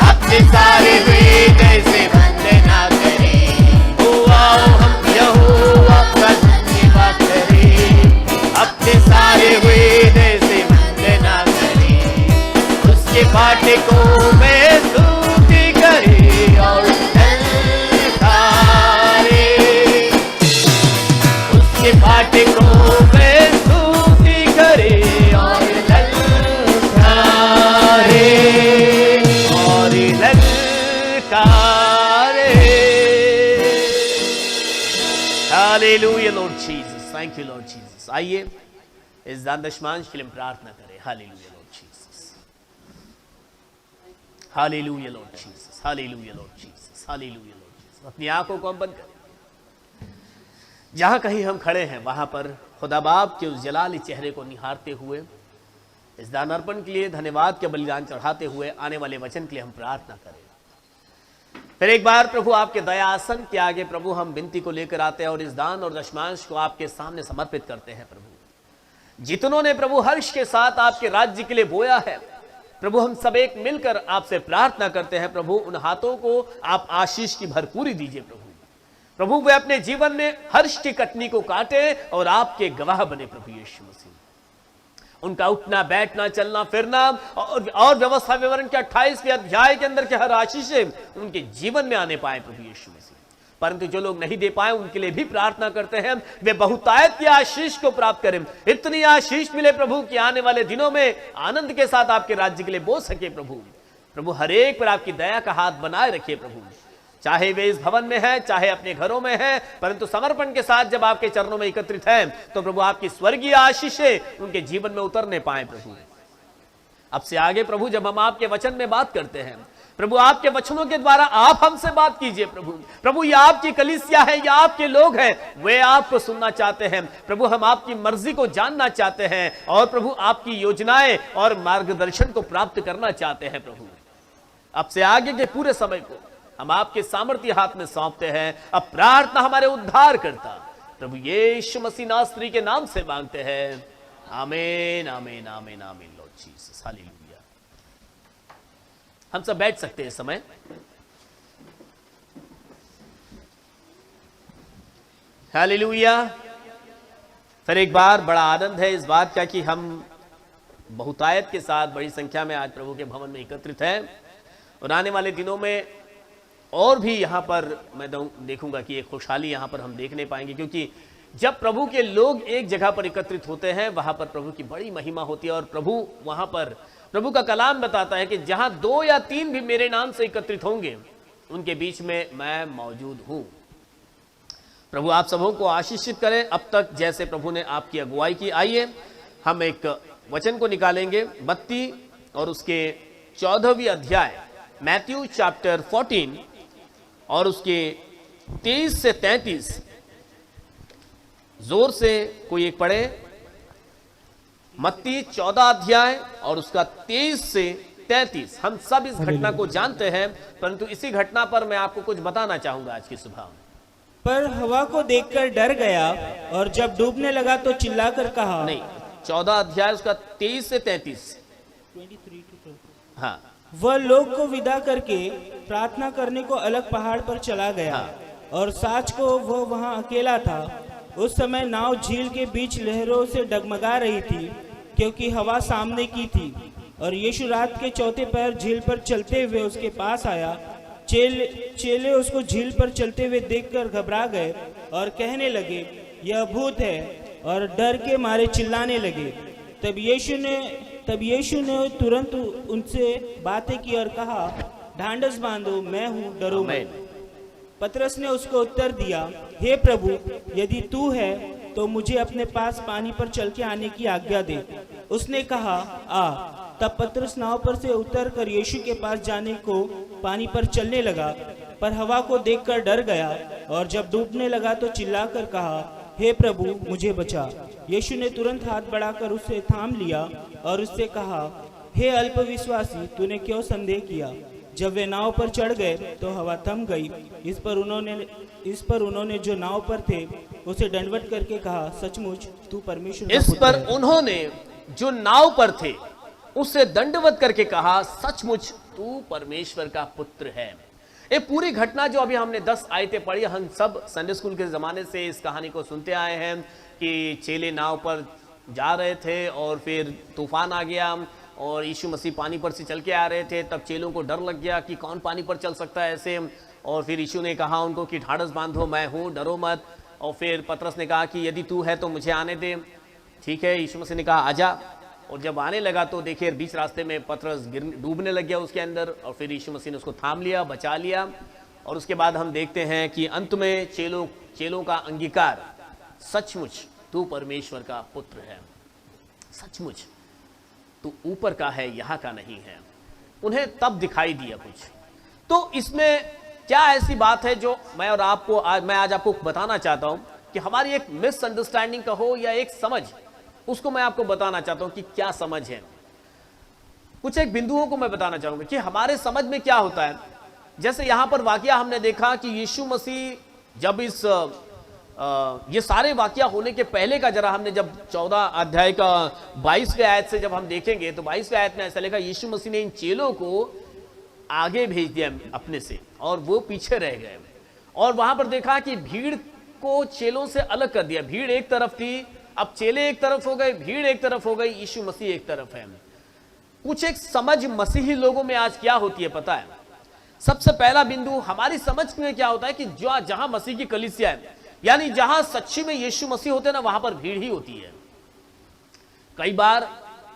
अपने सारे हृदय से वंदना करें। ओ आओ हम यहोवा का धन्यवाद करें, अपने सारे हृदय से वंदना करें। उसके फाटकों में स्तुति करे और ललकारे, उसके फाटकों में स्तुति करे और ललकारे और ललकारे। Hallelujah Lord Jesus, thank you lord Jesus. आइए इस दान दशमांश के लिए प्रार्थना करें। Hallelujah Lord Jesus, hallelujah Lord Jesus, hallelujah Lord Jesus, hallelujah Lord Jesus. अपनी आंखों को हम बंद करें। जहां कहीं हम खड़े हैं वहां पर खुदा बाप के उस जलाली चेहरे को निहारते हुए इस दान अर्पण के लिए धन्यवाद के बलिदान चढ़ाते हुए आने वाले वचन के लिए हम प्रार्थना करें। फिर एक बार प्रभु आपके दया आसन के आगे प्रभु हम विनती को लेकर आते हैं और इस दान और दशमांश को आपके सामने समर्पित करते हैं। प्रभु जितनों ने प्रभु हर्ष के साथ आपके राज्य के लिए बोया है, प्रभु हम सब एक मिलकर आपसे प्रार्थना करते हैं प्रभु उन हाथों को आप आशीष की भरपूरी दीजिए। प्रभु वे अपने जीवन में हर्ष की कटनी को काटे और आपके गवाह बने। प्रभु यीशु मसीह उनका उठना बैठना चलना फिरना और व्यवस्था विवरण के 28वें अध्याय के अंदर के हर आशीषें उनके जीवन में आने पाए प्रभु यीशु मसीह। परंतु जो लोग नहीं दे पाए उनके लिए भी प्रार्थना करते हैं वे बहुतायत की आशीष को प्राप्त करें। इतनी आशीष मिले प्रभु कि आने वाले दिनों में आनंद के साथ आपके राज्य के लिए बो सके। प्रभु हर एक पर आपकी दया का हाथ बनाए रखिए प्रभु, चाहे वे इस भवन में है चाहे अपने घरों में है, परंतु समर्पण के साथ जब आपके चरणों में एकत्रित हैं तो प्रभु आपकी स्वर्गीय आशीषें उनके जीवन में उतरने पाए। प्रभु अब से आगे प्रभु जब हम आपके वचन में बात करते हैं प्रभु आपके वचनों के द्वारा आप हमसे बात कीजिए। प्रभु ये आपकी कलीसिया है, ये आपके लोग हैं, वे आपको सुनना चाहते हैं। प्रभु हम आपकी मर्जी को जानना चाहते हैं और प्रभु आपकी योजनाएं और मार्गदर्शन को प्राप्त करना चाहते हैं। प्रभु अब से आगे के पूरे समय को हम आपके सामर्थ्य हाथ में सौंपते हैं। अब प्रार्थना हमारे उद्धार करता प्रभु यीशु मसीह नासरी के नाम से मांगते हैं, आमीन आमीन आमीन आमीन। Lord Jesus, hallelujah. हम सब बैठ सकते हैं इस समय। हालेलुया। फिर एक बार बड़ा आनंद है इस बात का कि हम बहुतायत के साथ बड़ी संख्या में आज प्रभु के भवन में एकत्रित हैं और आने वाले दिनों में और भी यहाँ पर मैं देखूंगा कि एक खुशहाली यहाँ पर हम देखने पाएंगे, क्योंकि जब प्रभु के लोग एक जगह पर एकत्रित होते हैं वहां पर प्रभु की बड़ी महिमा होती है। और प्रभु वहां पर प्रभु का कलाम बताता है कि जहां 2 या 3 भी मेरे नाम से एकत्रित होंगे उनके बीच में मैं मौजूद हूं। प्रभु आप सबों को आशीषित करें। अब तक जैसे प्रभु ने आपकी अगुवाई की, आइए हम एक वचन को निकालेंगे मत्ती और उसके 14वीं अध्याय मैथ्यू चैप्टर 14 और उसके 23 से 33। जोर से कोई एक पढ़े। मत्ती 14 अध्याय और उसका 23 से 33। हम सब इस घटना को जानते हैं, परंतु इसी घटना पर मैं आपको कुछ बताना चाहूंगा आज की सुबह। पर हवा को देखकर डर गया और जब डूबने लगा तो चिल्लाकर कहा। नहीं, 14 अध्याय उसका 23 से 33। हाँ। वह लोग को विदा करके प्रार्थना करने को अलग पहाड़ पर चला गया और साँझ को वह वहां अकेला था। उस समय नाव झील के बीच लहरों से डगमगा रही थी क्योंकि हवा सामने की थी। और यीशु रात के चौथे पहर झील पर चलते हुए उसके पास आया। चेले उसको झील पर चलते हुए देखकर घबरा गए और कहने लगे, यह भूत है, और डर के मारे चिल्लाने लगे। तब यीशु ने तुरंत उनसे बातें की और कहा, ढांढस बांधो, मैं हूँ, डरो मत। पतरस ने उसको उत्तर दिया, हे प्रभु, यदि तू है तो मुझे अपने पास पानी पर चल के आने की आज्ञा दे। उसने कहा, आ। तब पतरस नाव पर से उतरकर यीशु के पास जाने को पानी पर चलने लगा, पर हवा को देखकर डर गया और जब डूबने लगा तो चिल्लाकर कहा, हे प्रभु, मुझे बचा। यीशु ने तुरंत हाथ बढ़ाकर उसे थाम लिया और उससे कहा, हे अल्पविश्वासी, तूने क्यों संदेह किया? जब वे नाव पर चढ़ गए तो हवा थम गई। इस पर उन्होंने जो नाव पर थे उसे दंडवत करके कहा, सचमुच तू परमेश्वर का पुत्र है। इस पर उन्होंने जो नाव पर थे उसे दंडवत करके कहा, सचमुच तू परमेश्वर का पुत्र है। ये पूरी घटना जो अभी हमने 10 आयतें पढ़ी, हम सब संडे स्कूल के ज़माने से इस कहानी को सुनते आए हैं कि चेले नाव पर जा रहे थे और फिर तूफान आ गया और यीशु मसीह पानी पर से चल के आ रहे थे। तब चेलों को डर लग गया कि कौन पानी पर चल सकता है ऐसे, और फिर यीशु ने कहा उनको कि ढाढ़स बांधो, मैं हूँ, डरो मत। और फिर पतरस ने कहा कि यदि तू है तो मुझे आने दे। ठीक है, यीशु मसीह ने कहा आजा। और जब आने लगा तो देखिए बीच रास्ते में पतरस डूबने लग गया उसके अंदर, और फिर यीशु मसीह ने उसको थाम लिया, बचा लिया। और उसके बाद हम देखते हैं कि अंत में चेलों का अंगीकार, सचमुच तू परमेश्वर का पुत्र है, सचमुच तू ऊपर का है, यहाँ का नहीं है। उन्हें तब दिखाई दिया कुछ। तो इसमें क्या ऐसी बात है जो मैं आज आपको बताना चाहता हूं कि हमारी एक मिसअंडरस्टैंडिंग कहो या एक समझ, उसको मैं आपको बताना चाहता हूं कि क्या समझ है। कुछ एक बिंदुओं को मैं बताना चाहूंगा कि हमारे समझ में क्या होता है। जैसे यहां पर वाकया हमने देखा कि यीशु मसीह जब ये सारे वाकया होने के पहले का जरा हमने जब 14 अध्याय का 22वें आयत से जब हम देखेंगे तो 22वें आयत में ऐसा लिखा, यीशु मसीह ने इन चेलों को आगे भेज दिया अपने से और वो पीछे रह गए। और वहां पर देखा कि भीड़ को चेलों से अलग कर दिया। भीड़ एक तरफ थी, अब चेले एक तरफ हो गए, भीड़ एक तरफ हो गई, यीशु मसीह एक तरफ है। कुछ एक समझ मसीही लोगों में आज क्या होती है पता है? सबसे पहला बिंदु हमारी समझ में क्या होता है कि जहां मसीह की कलीसिया है, यानी जहां सच्ची में यीशु मसीह होते हैं ना, वहां पर भीड़ ही होती है। कई बार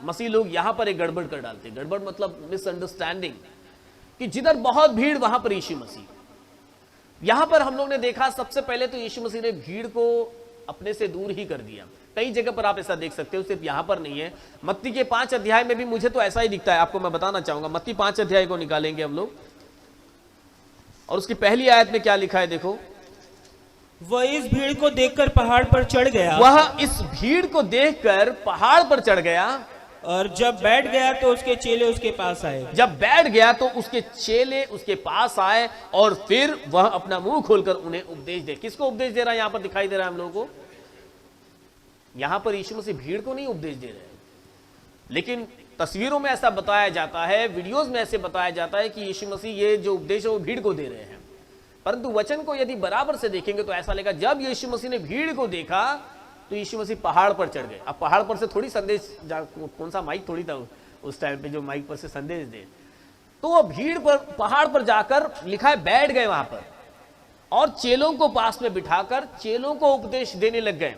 मसीह लोग यहां पर एक गड़बड़ कर डालते हैं। गड़बड़ मतलब मिसअंडरस्टैंडिंग, कि जिधर बहुत भीड़ वहां पर यीशु मसीह। यहां पर हम लोग ने देखा सबसे पहले तो यीशु मसीह ने भीड़ को अपने से दूर ही कर दिया। कई जगह पर आप ऐसा देख सकते हो, सिर्फ यहां पर नहीं है। मत्ती के 5 अध्याय में भी मुझे तो ऐसा ही दिखता है। आपको मैं बताना चाहूंगा, मत्ती 5 अध्याय को निकालेंगे हम लोग और उसकी पहली आयत में क्या लिखा है देखो। वह इस भीड़ को देखकर पहाड़ पर चढ़ गया। वह इस भीड़ को देखकर पहाड़ पर चढ़ गया और जब बैठ गया तो उसके चेले उसके पास आए। जब बैठ गया तो उसके चेले उसके पास आए और फिर वह अपना मुंह खोलकर उन्हें उपदेश दे। किसको उपदेश दे रहा है? यहां पर दिखाई दे रहा है हम लोगों को। यहां पर यीशु मसीह भीड़ को नहीं उपदेश दे रहे, लेकिन तस्वीरों में ऐसा बताया जाता है, वीडियोस में ऐसे बताया जाता है कि यीशु मसीह ये जो उपदेश है वो भीड़ को दे रहे हैं। परंतु वचन को यदि बराबर से देखेंगे तो ऐसा लगेगा जब यीशु मसीह ने भीड़ को देखा तो यीशु मसीह पहाड़ पर चढ़ गए। अब पहाड़ पर से थोड़ी संदेश, कौन सा माइक थोड़ी था उस टाइम पे जो माइक पर से संदेश दे, तो वो भीड़ पर पहाड़ पर जाकर लिखा है बैठ गए वहां पर और चेलों को पास में बिठाकर चेलों को उपदेश देने लग गए।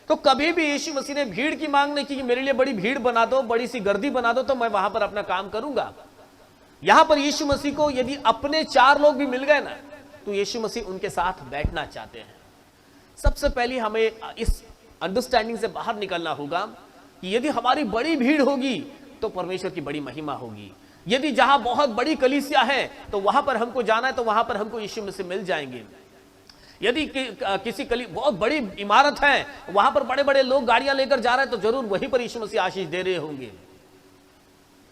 तो कभी भी यीशु मसीह ने भीड़ की मांग नहीं की कि मेरे लिए बड़ी भीड़ बना दो, बड़ी सी गर्दी बना दो तो मैं वहां पर अपना काम करूंगा। यहां पर यीशु मसीह को यदि अपने 4 लोग भी मिल गए ना तो यीशु मसीह उनके साथ बैठना चाहते हैं। सबसे पहले हमें इस अंडरस्टैंडिंग से बाहर निकलना होगा कि यदि हमारी बड़ी भीड़ होगी तो परमेश्वर की बड़ी महिमा होगी। यदि जहां बहुत बड़ी कलीसिया है तो वहां पर हमको जाना है तो वहां पर हमको यीशु मसीह मिल जाएंगे। यदि किसी बहुत बड़ी इमारत है, वहां पर बड़े बड़े लोग गाड़ियां लेकर जा रहे हैं तो जरूर वहीं पर यीशु मसीह आशीष दे रहे होंगे।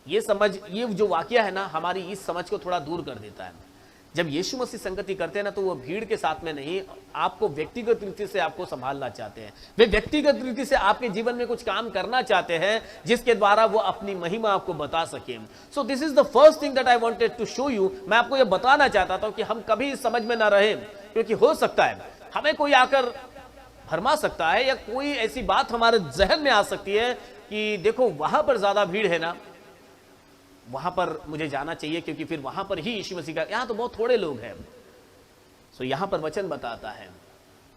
ये समझ, ये जो वाकया है ना, हमारी इस समझ को थोड़ा दूर कर देता है। जब यीशु मसीह संगति करते हैं ना तो वो भीड़ के साथ में नहीं, आपको व्यक्तिगत रीति से आपको संभालना चाहते हैं। वे व्यक्तिगत रीति से आपके जीवन में कुछ काम करना चाहते हैं जिसके द्वारा वो अपनी महिमा आपको बता सके। So this is the first thing that I wanted to show you. मैं आपको ये बताना चाहता था कि हम कभी इस समझ में ना रहे, क्योंकि हो सकता है हमें कोई आकर भरमा सकता है या कोई ऐसी बात हमारे जहन में आ सकती है कि देखो वहां पर ज्यादा भीड़ है ना, वहां पर मुझे जाना चाहिए क्योंकि फिर वहां पर ही यीशु मसीह का, यहां तो बहुत थोड़े लोग हैं। सो यहां पर वचन बताता है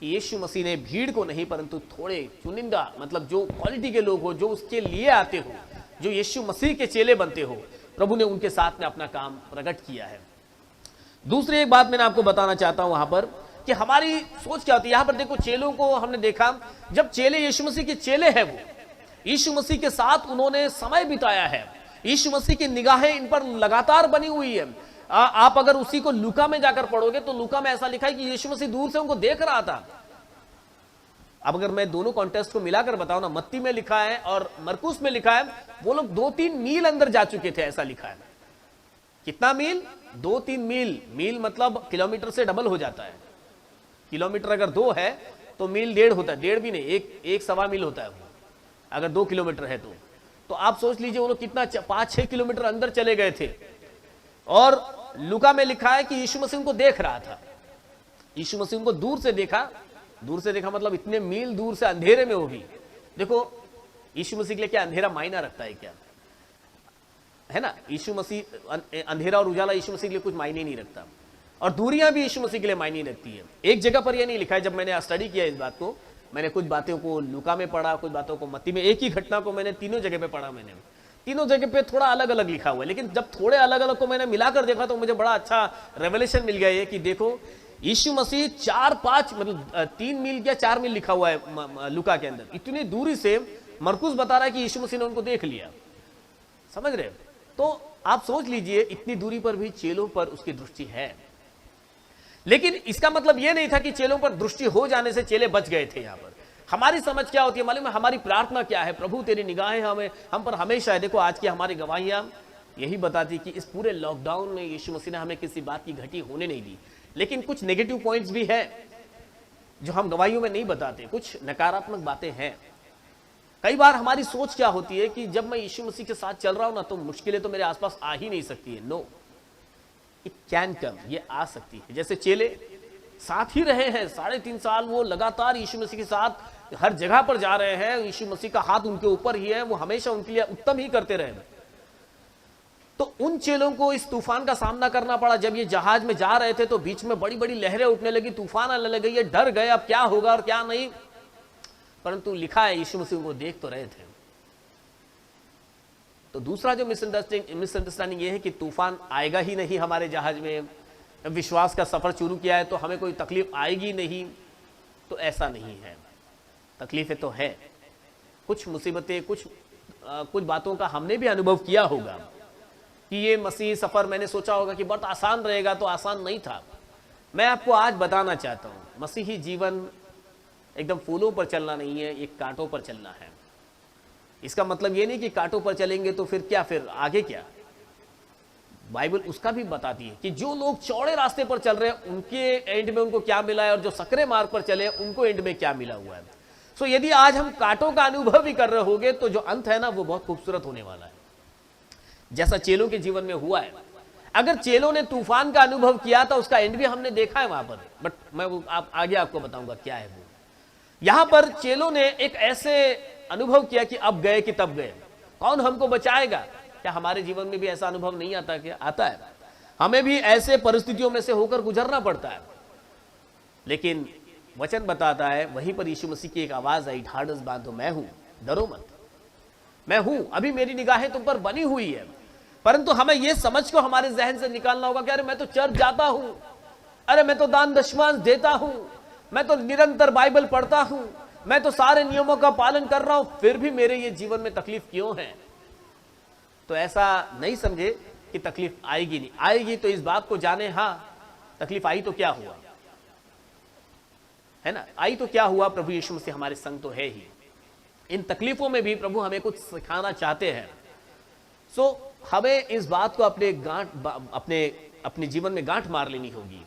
कि यीशु मसीह ने भीड़ को नहीं परंतु थोड़े चुनिंदा, मतलब जो क्वालिटी के लोग हो, जो उसके लिए आते हो, जो यीशु मसीह के चेले बनते हो, प्रभु ने उनके साथ में अपना काम प्रकट किया है। दूसरी एक बात मैंने आपको बताना चाहता हूं वहां पर कि हमारी सोच क्या होती है। यहां पर देखो चेलों को हमने देखा, जब चेले यीशु मसीह के चेले हैं, वो यीशु मसीह के साथ उन्होंने समय बिताया है। यीशु मसीह की निगाहें इन पर लगातार बनी हुई है। आप अगर उसी को लूका में जाकर पढ़ोगे तो लूका में ऐसा लिखा है कि यीशु मसीह दूर से उनको देख रहा था। अब अगर मैं दोनों कॉन्टेक्स्ट को मिलाकर बताऊं ना, मत्ती में लिखा है और मरकुस में लिखा है, वो लोग 2-3 मील अंदर जा चुके थे, ऐसा लिखा है। कितना मील? 2-3 मील। मील मतलब किलोमीटर से डबल हो जाता है। किलोमीटर अगर 2 है तो मील 1.5 होता है। 1.5 भी नहीं, 1-1.25 मील होता है वो, अगर 2 किलोमीटर है तो आप सोच लीजिए वो लोग कितना 5-6 किलोमीटर अंदर चले गए थे। और लूका में लिखा है कि यीशु मसीह उनको देख रहा था। यीशु मसीह उनको दूर से देखा। दूर से देखा मतलब इतने मील दूर से, अंधेरे में होगी। देखो यीशु मसीह के लिए क्या अंधेरा मायना रखता है? क्या है ना, यीशु मसीह, अंधेरा और उजाला यीशु मसीह के लिए कुछ मायने नहीं रखता, और दूरियां भी यीशु मसीह के लिए मायने रखती है। एक जगह पर यह नहीं लिखा है, जब मैंने स्टडी किया इस बात को, मैंने कुछ बातों को लूका में पढ़ा, कुछ बातों को मत्ती में, एक ही घटना को मैंने तीनों जगह पे पढ़ा। मैंने तीनों जगह पे थोड़ा अलग अलग लिखा हुआ है, लेकिन जब थोड़े अलग अलग को मैंने मिलाकर देखा तो मुझे बड़ा अच्छा रेवलेशन मिल गया ये कि देखो यीशु मसीह 4-5 मतलब 3 मील या 4 मील लिखा हुआ है लूका के अंदर, इतनी दूरी से मरकुस बता रहा है कि यीशु मसीह ने उनको देख लिया। समझ रहे? तो आप सोच लीजिए इतनी दूरी पर भी चेलों पर उसकी दृष्टि है। लेकिन इसका मतलब यह नहीं था कि चेलों पर दृष्टि हो जाने से चेले बच गए थे। यहां पर हमारी समझ क्या होती है मालूम है? हमारी प्रार्थना क्या है? प्रभु तेरी निगाहें हम पर हमेशा है। देखो आज की हमारी गवाहियां, यही बताती कि इस पूरे लॉकडाउन में यीशु मसीह ने हमें किसी बात की घटी होने नहीं दी। लेकिन कुछ नेगेटिव पॉइंट्स भी है जो हम गवाहियों में नहीं बताते, कुछ नकारात्मक बातें हैं। कई बार हमारी सोच क्या होती है कि जब मैं यीशु मसीह के साथ चल रहा हूं ना तो मुश्किलें तो मेरे आसपास आ ही नहीं सकती है। नो, इट कैन कम, ये आ सकती है। जैसे चेले साथ ही रहे हैं 3.5 साल, वो लगातार यीशु मसीह के साथ हर जगह पर जा रहे हैं, यीशु मसीह का हाथ उनके ऊपर ही है, वो हमेशा उनके लिए उत्तम ही करते रहे। तो उन चेलों को इस तूफान का सामना करना पड़ा। जब ये जहाज में जा रहे थे तो बीच में बड़ी बड़ी लहरें उठने लगी, तूफान आने लगे, ये डर गए अब क्या होगा और क्या नहीं। परंतु लिखा है यीशु मसीह को देख तो रहे थे। तो दूसरा जो मिसअंडरस्टैंडिंग ये है कि तूफान आएगा ही नहीं हमारे जहाज में, विश्वास का सफर शुरू किया है तो हमें कोई तकलीफ आएगी नहीं। तो ऐसा नहीं है, तकलीफें तो है, कुछ मुसीबतें, कुछ बातों का हमने भी अनुभव किया होगा कि ये मसीह सफर मैंने सोचा होगा कि बहुत आसान रहेगा, तो आसान नहीं था। मैं आपको आज बताना चाहता हूं, मसीही जीवन एकदम फूलों पर चलना नहीं है, एक कांटों पर चलना है। इसका मतलब ये नहीं कि कांटों पर चलेंगे तो फिर क्या, फिर आगे क्या। बाइबल उसका भी बताती है कि जो लोग चौड़े रास्ते पर चल रहे हैं उनके एंड में उनको क्या मिला है, और जो सकरे मार्ग पर चले उनको एंड में क्या मिला हुआ है। सो यदि आज हम कांटों का अनुभव भी कर रहे होंगे तो जो अंत है ना वो बहुत खूबसूरत होने वाला है, जैसा चेलों के जीवन में हुआ है। अगर चेलों ने तूफान का अनुभव किया था, उसका एंड भी हमने देखा है वहां पर, बट मैं वो आगे आपको बताऊंगा क्या है वो। यहां पर चेलों ने एक ऐसे अनुभव किया कि अब गए कि तब गए, कौन हमको बचाएगा। क्या हमारे जीवन में भी ऐसा अनुभव नहीं आता? क्या आता है? हमें भी ऐसे परिस्थितियों में से होकर गुजरना पड़ता है। लेकिन वचन बताता है, वहीं पर यीशु मसीह की एक आवाज आई, ढाढ़स बांधो, मैं हूं, डरो मत, मैं हूं, अभी मेरी निगाहें तुम पर बनी हुई है। परंतु हमें यह समझ को हमारे जहन से निकालना होगा कि अरे मैं तो चर्च जाता हूं, अरे मैं तो दान दशमांश देता हूं, मैं तो निरंतर बाइबल पढ़ता हूं, मैं तो सारे नियमों का पालन कर रहा हूं, फिर भी मेरे ये जीवन में तकलीफ क्यों है। तो ऐसा नहीं समझे कि तकलीफ आएगी नहीं, आएगी तो इस बात को जाने, हां तकलीफ आई तो क्या हुआ, है ना, आई तो क्या हुआ, प्रभु यीशु मसीह हमारे संग तो है ही। इन तकलीफों में भी प्रभु हमें कुछ सिखाना चाहते हैं। सो हमें इस बात को अपने जीवन में गांठ मार लेनी होगी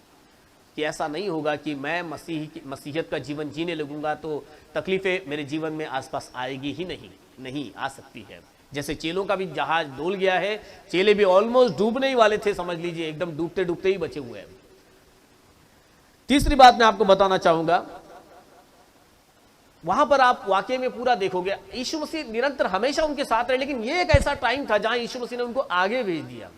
कि ऐसा नहीं होगा कि मैं मसीहियत का जीवन जीने लगूंगा तो तकलीफें मेरे जीवन में आसपास आएगी ही नहीं आ सकती है। जैसे चेलों का भी जहाज डोल गया है, चेले भी ऑलमोस्ट डूबने ही वाले थे, समझ लीजिए एकदम डूबते डूबते ही बचे हुए हैं। तीसरी बात मैं आपको बताना चाहूंगा, वहां पर आप वाकई में पूरा देखोगे यीशु मसीह निरंतर हमेशा उनके साथ रहे, लेकिन ये एक ऐसा टाइम था जहां यीशु मसीह ने उनको आगे भेज दिया।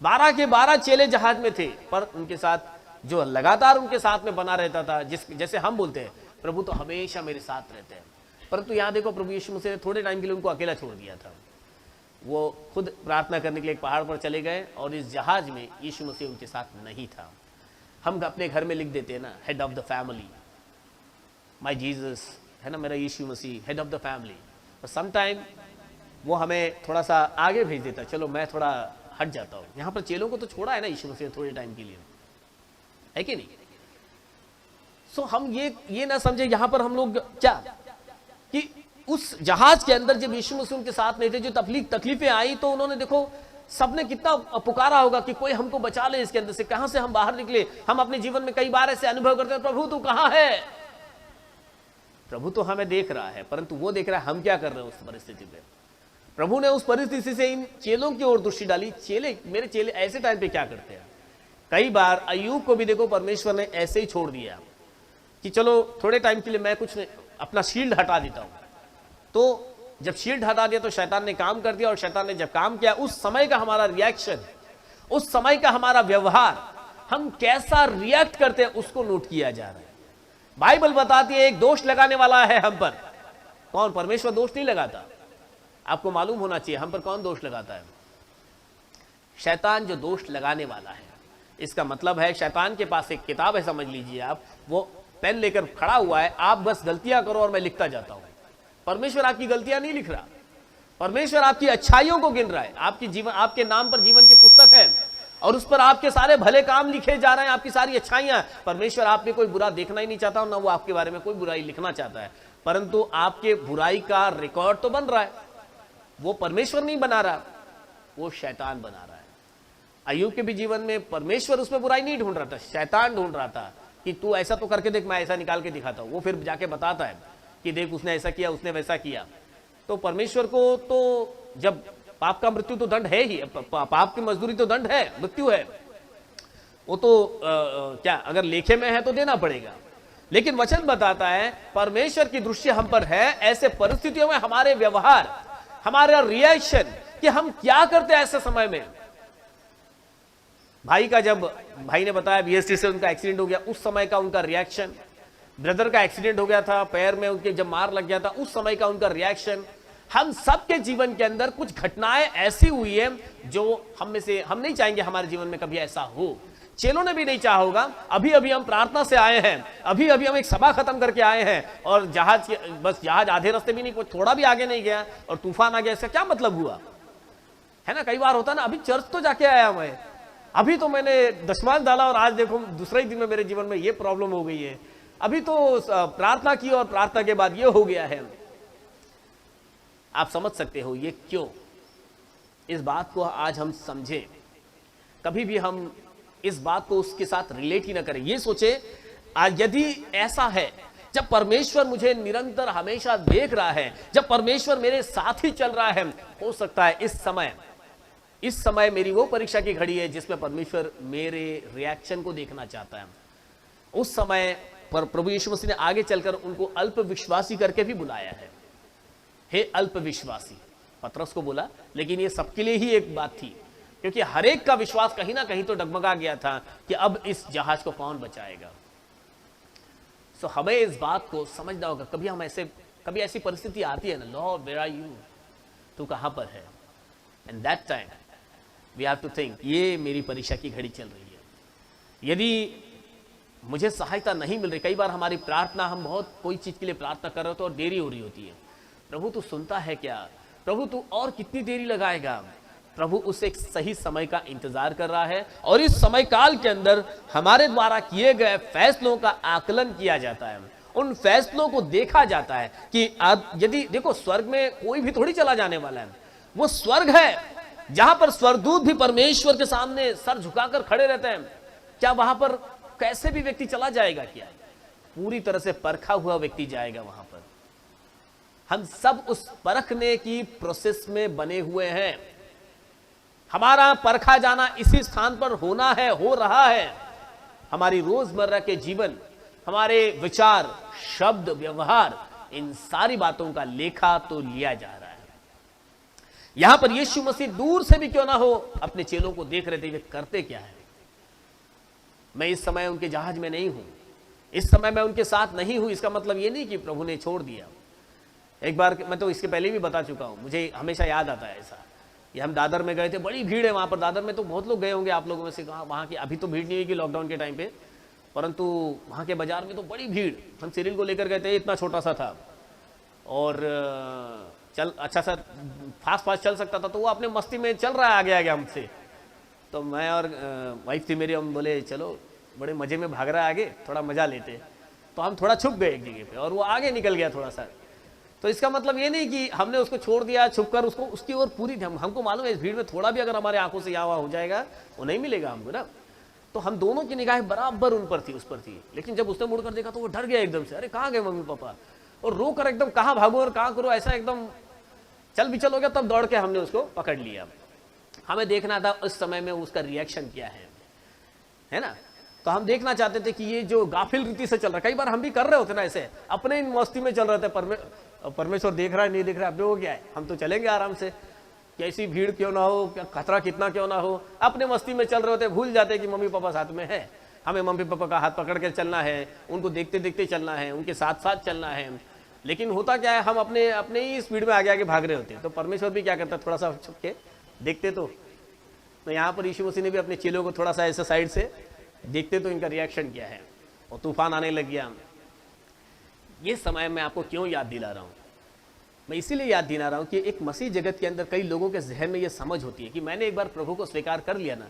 12 के 12 चेले जहाज में थे, पर उनके साथ जो लगातार उनके साथ में बना रहता था, जैसे हम बोलते हैं प्रभु तो हमेशा मेरे साथ रहते हैं, परंतु यहां देखो प्रभु यीशु मसीह ने थोड़े टाइम के लिए उनको अकेला छोड़ दिया था। वो खुद प्रार्थना करने के लिए एक पहाड़ पर चले गए और इस जहाज में यीशु मसीह उनके साथ नहीं था। हम अपने घर में लिख देते हैं ना, head of the family, my Jesus, है ना, मेरा यीशु मसीह हेड ऑफ द फैमिली। और समटाइम वो हमें थोड़ा सा आगे भेज देता, चलो मैं थोड़ा हट जाता हूँ। यहाँ पर चेलों को तो छोड़ा है ना यीशु मसीह थोड़े टाइम के लिए, है कि नहीं। सो हम ये ना समझे यहाँ पर हम लोग क्या कि उस जहाज के अंदर जब यीशु मसीह उनके साथ नहीं थे, जो तकलीफें आई तो उन्होंने देखो सबने कितना पुकारा होगा कि कोई हमको बचा ले इसके अंदर से, कहां से हम बाहर निकले। हम अपने जीवन में कई बार ऐसे अनुभव करते हैं, प्रभु तू कहां है। प्रभु तो हमें देख रहा है, परंतु वो देख रहा है हम क्या कर रहे हैं उस परिस्थिति में। प्रभु ने उस परिस्थिति से इन चेलों की ओर दृष्टि डाली। मेरे चेले ऐसे टाइम पे क्या करते हैं। कई बार अय्यूब को भी देखो परमेश्वर ने ऐसे ही छोड़ दिया कि चलो थोड़े टाइम के लिए मैं कुछ अपना शील्ड हटा देता हूं। तो जब शील्ड हटा दिया तो शैतान ने काम कर दिया, और शैतान ने जब काम किया उस समय का हमारा रिएक्शन, उस समय का हमारा व्यवहार, हम कैसा रिएक्ट करते हैं उसको नोट किया जा रहा है। बाइबल बताती है एक दोष लगाने वाला है हम पर। कौन? परमेश्वर दोष नहीं लगाता। आपको मालूम होना चाहिए हम पर कौन दोष लगाता है। शैतान जो दोष लगाने वाला है। इसका मतलब है शैतान के पास एक किताब है, समझ लीजिए आप, वो पेन लेकर खड़ा हुआ है, आप बस गलतियां करो और मैं लिखता जाता हूं। परमेश्वर आपकी गलतियां नहीं लिख रहा, परमेश्वर आपकी अच्छाइयों को गिन रहा है। आपके नाम पर जीवन की पुस्तक है और उस पर आपके सारे भले काम लिखे जा रहे हैं, आपकी सारी अच्छाइयां। परमेश्वर आप में कोई बुरा देखना ही नहीं चाहता, ना वो आपके बारे में कोई बुराई लिखना चाहता है, परंतु आपके बुराई का रिकॉर्ड तो बन रहा है। वो परमेश्वर नहीं बना रहा, वो शैतान बना रहा है। अय्यूब के भी जीवन में परमेश्वर उसमें बुराई नहीं ढूंढ रहा था, शैतान ढूंढ रहा था कि तू ऐसा तो करके देख, मैं ऐसा निकाल के दिखाता हूँ। वो फिर जाके बताता है कि देख उसने ऐसा किया, उसने वैसा किया। तो परमेश्वर को तो जब पाप का मृत्यु तो दंड है ही, पाप की मजदूरी तो दंड है, मृत्यु है, वो तो क्या अगर लेखे में है तो देना पड़ेगा। लेकिन वचन बताता है परमेश्वर की दृष्टि हम पर है ऐसे परिस्थितियों में, हमारे व्यवहार, हमारा रिएक्शन कि हम क्या करते हैं ऐसे समय में। भाई का, जब भाई ने बताया बीएसटी से उनका एक्सीडेंट हो गया, उस समय का उनका रिएक्शन, ब्रदर का एक्सीडेंट हो गया था, पैर में उनके जब मार लग गया था, उस समय का उनका रिएक्शन। हम सबके जीवन के अंदर कुछ घटनाएं ऐसी हुई है जो हम में से, हम नहीं चाहेंगे हमारे जीवन में कभी ऐसा हो। चेलों ने भी नहीं चाहा होगा। अभी अभी हम प्रार्थना से आए हैं, अभी अभी हम एक सभा खत्म करके आए हैं और जहाज आधे रास्ते भी नहीं, कोई थोड़ा भी आगे नहीं गया और तूफान आ गया, इसका क्या मतलब हुआ है ना। कई बार होता ना, अभी चर्च तो जाके आया मैं, अभी तो मैंने दशमांश डाला और आज देखो दूसरे ही दिन में मेरे जीवन में ये प्रॉब्लम हो गई है, अभी तो प्रार्थना की और प्रार्थना के बाद ये हो गया है। आप समझ सकते हो ये क्यों। इस बात को आज हम समझे, कभी भी हम इस बात को उसके साथ रिलेट ही ना करें। ये सोचे यदि ऐसा है, जब परमेश्वर मुझे निरंतर हमेशा देख रहा है, जब परमेश्वर मेरे साथ ही चल रहा है, हो सकता है इस समय मेरी वो परीक्षा की घड़ी है जिसमें परमेश्वर मेरे रिएक्शन को देखना चाहता है। उस समय पर प्रभु यीशु मसीह ने आगे चलकर उनको अल्प विश्वासी करके भी बुलाया है। हे अल्प विश्वासी, पतरस को बोला, लेकिन ये सबके लिए ही एक बात थी, क्योंकि हर एक का विश्वास कहीं ना कहीं तो डगमगा गया था कि अब इस जहाज को कौन बचाएगा। सो हमें इस बात को समझना होगा। कभी ऐसी परिस्थिति आती है ना, लॉर्ड वेयर आर यू, तू कहां पर है। And that time we have to think, ये मेरी परीक्षा की घड़ी चल रही है, यदि मुझे सहायता नहीं मिल रही। कई बार हमारी प्रार्थना, हम बहुत कोई चीज के लिए प्रार्थना कर रहे होते और देरी हो रही होती है। प्रभु तू सुनता है क्या, प्रभु तू और कितनी देरी लगाएगा। प्रभु उस एक सही समय का इंतजार कर रहा है और इस समय काल के अंदर हमारे द्वारा किए गए फैसलों का आकलन किया जाता है, उन फैसलों को देखा जाता है कि यदि देखो, स्वर्ग में कोई भी थोड़ी चला जाने वाला है, वो स्वर्ग है जहां पर स्वर्गदूत भी परमेश्वर के सामने सर झुकाकर खड़े रहते हैं। क्या वहां पर कैसे भी व्यक्ति चला जाएगा? क्या पूरी तरह से परखा हुआ व्यक्ति जाएगा वहां पर। हम सब उस परखने की प्रोसेस में बने हुए हैं। हमारा परखा जाना इसी स्थान पर होना है, हो रहा है। हमारी रोजमर्रा के जीवन, हमारे विचार, शब्द, व्यवहार, इन सारी बातों का लेखा तो लिया जा रहा है। यहां पर यीशु मसीह दूर से भी क्यों ना हो अपने चेलों को देख रहे थे, वे करते क्या है। मैं इस समय उनके जहाज में नहीं हूं, इस समय मैं उनके साथ नहीं हूं, इसका मतलब ये नहीं कि प्रभु ने छोड़ दिया। एक बार मैं तो इसके पहले भी बता चुका हूं, मुझे हमेशा याद आता है ऐसा। ये हम दादर में गए थे, बड़ी भीड़ है वहां पर। दादर में तो बहुत लोग गए होंगे आप लोगों में से, वहां की अभी तो भीड़ नहीं होगी लॉकडाउन के टाइम पे, परंतु वहां के बाजार में तो बड़ी भीड़। हम सिरिल को लेकर गए थे, इतना छोटा सा था और चल अच्छा सा फास्ट चल सकता था, तो वो अपने मस्ती में चल रहा है आगे आगे हमसे। तो मैं और वाइफ थी मेरी, हम बोले चलो, बड़े मजे में भाग रहा है आगे, थोड़ा मजा लेते। तो हम थोड़ा छुप गए एक जगह पे और वो आगे निकल गया थोड़ा सा। तो इसका मतलब ये नहीं कि हमने उसको छोड़ दिया, छुपकर उसको उसकी ओर पूरी, हमको मालूम है इस भीड़ में थोड़ा भी अगर हमारे आंखों से यहाँ हो जाएगा वो नहीं मिलेगा हमको ना। तो हम दोनों की निगाहें बराबर उन पर थी, उस पर थी। लेकिन जब उसने मुड़कर देखा तो वो डर गया एकदम से, अरे कहाँ गए मम्मी पापा, और रो कर एकदम कहाँ भागो और कहाँ करो, ऐसा एकदम चल बिचल हो गया। तब दौड़ के हमने उसको पकड़ लिया। हमें देखना था उस समय में उसका रिएक्शन क्या है ना। तो हम देखना चाहते थे कि ये जो गाफिल रीति से चल रहा है, कई बार हम भी कर रहे होते ना ऐसे, अपने इन मस्ती में चल रहे थे, परमेश्वर देख रहा है नहीं देख रहा है, अपने वो क्या है, हम तो चलेंगे आराम से, कैसी भीड़ क्यों ना हो, खतरा कितना क्यों ना हो, अपने मस्ती में चल रहे होते, भूल जाते कि मम्मी पापा साथ में है। हमें मम्मी पापा का हाथ पकड़ कर चलना है, उनको देखते देखते चलना है, उनके साथ साथ चलना है। लेकिन होता क्या है, हम अपने ही स्पीड में आगे आगे भाग रहे होते हैं। तो परमेश्वर भी क्या करता है, थोड़ा सा छुप के देखते। तो यहाँ पर यीशु मसीह ने भी अपने चेलों को थोड़ा सा ऐसे साइड से देखते तो इनका रिएक्शन क्या है, और तूफान आने लग गया। ये समय मैं आपको क्यों याद दिला रहा हूँ, मैं इसीलिए याद दिला रहा हूँ कि एक मसीह जगत के अंदर कई लोगों के जहन में ये समझ होती है कि मैंने एक बार प्रभु को स्वीकार कर लिया ना,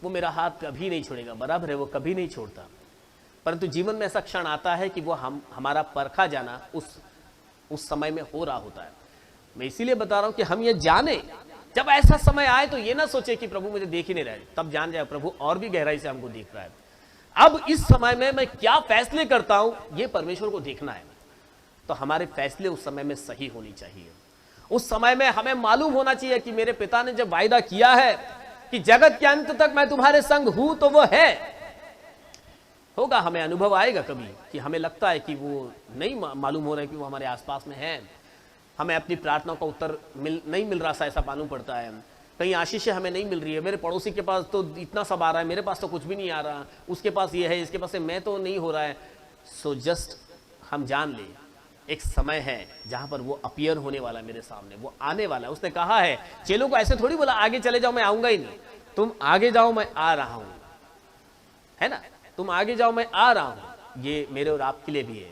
वो मेरा हाथ कभी नहीं छोड़ेगा, बराबर है, वो कभी नहीं छोड़ता। परंतु जीवन में ऐसा क्षण आता है कि वो हमारा परखा जाना उस समय में हो रहा होता है। मैं इसीलिए बता रहा हूँ कि हम ये जाने जब ऐसा समय आए तो ये ना सोचे कि प्रभु मुझे देख ही नहीं रहा है, तब जान जाए प्रभु और भी गहराई से हमको देख रहा है। अब इस समय में मैं क्या फैसले करता हूं ये परमेश्वर को देखना है। तो हमारे फैसले उस समय में सही होनी चाहिए। उस समय में हमें मालूम होना चाहिए कि मेरे पिता ने जब वायदा किया है कि जगत के अंत तक मैं तुम्हारे संग हूं, तो वो है। होगा, हमें अनुभव आएगा कभी कि हमें लगता है कि वो नहीं मालूम हो रहा है कि वो हमारे आसपास में है, हमें अपनी प्रार्थना का उत्तर नहीं मिल रहा सा, ऐसा मालूम पड़ता है। कहीं आशीषें हमें नहीं मिल रही है, मेरे पड़ोसी के पास तो इतना सब आ रहा है, मेरे पास तो कुछ भी नहीं आ रहा, उसके पास ये है, इसके पास मैं तो नहीं हो रहा है। सो जस्ट हम जान ले एक समय है जहां पर वो अपीयर होने वाला है मेरे सामने, वो आने वाला है। उसने कहा है चेलों को, ऐसे थोड़ी बोला आगे चले जाओ मैं आऊंगा ही नहीं, तुम आगे जाओ मैं आ रहा हूं, है ना, तुम आगे जाओ मैं आ रहा हूं। ये मेरे और आपके लिए भी है।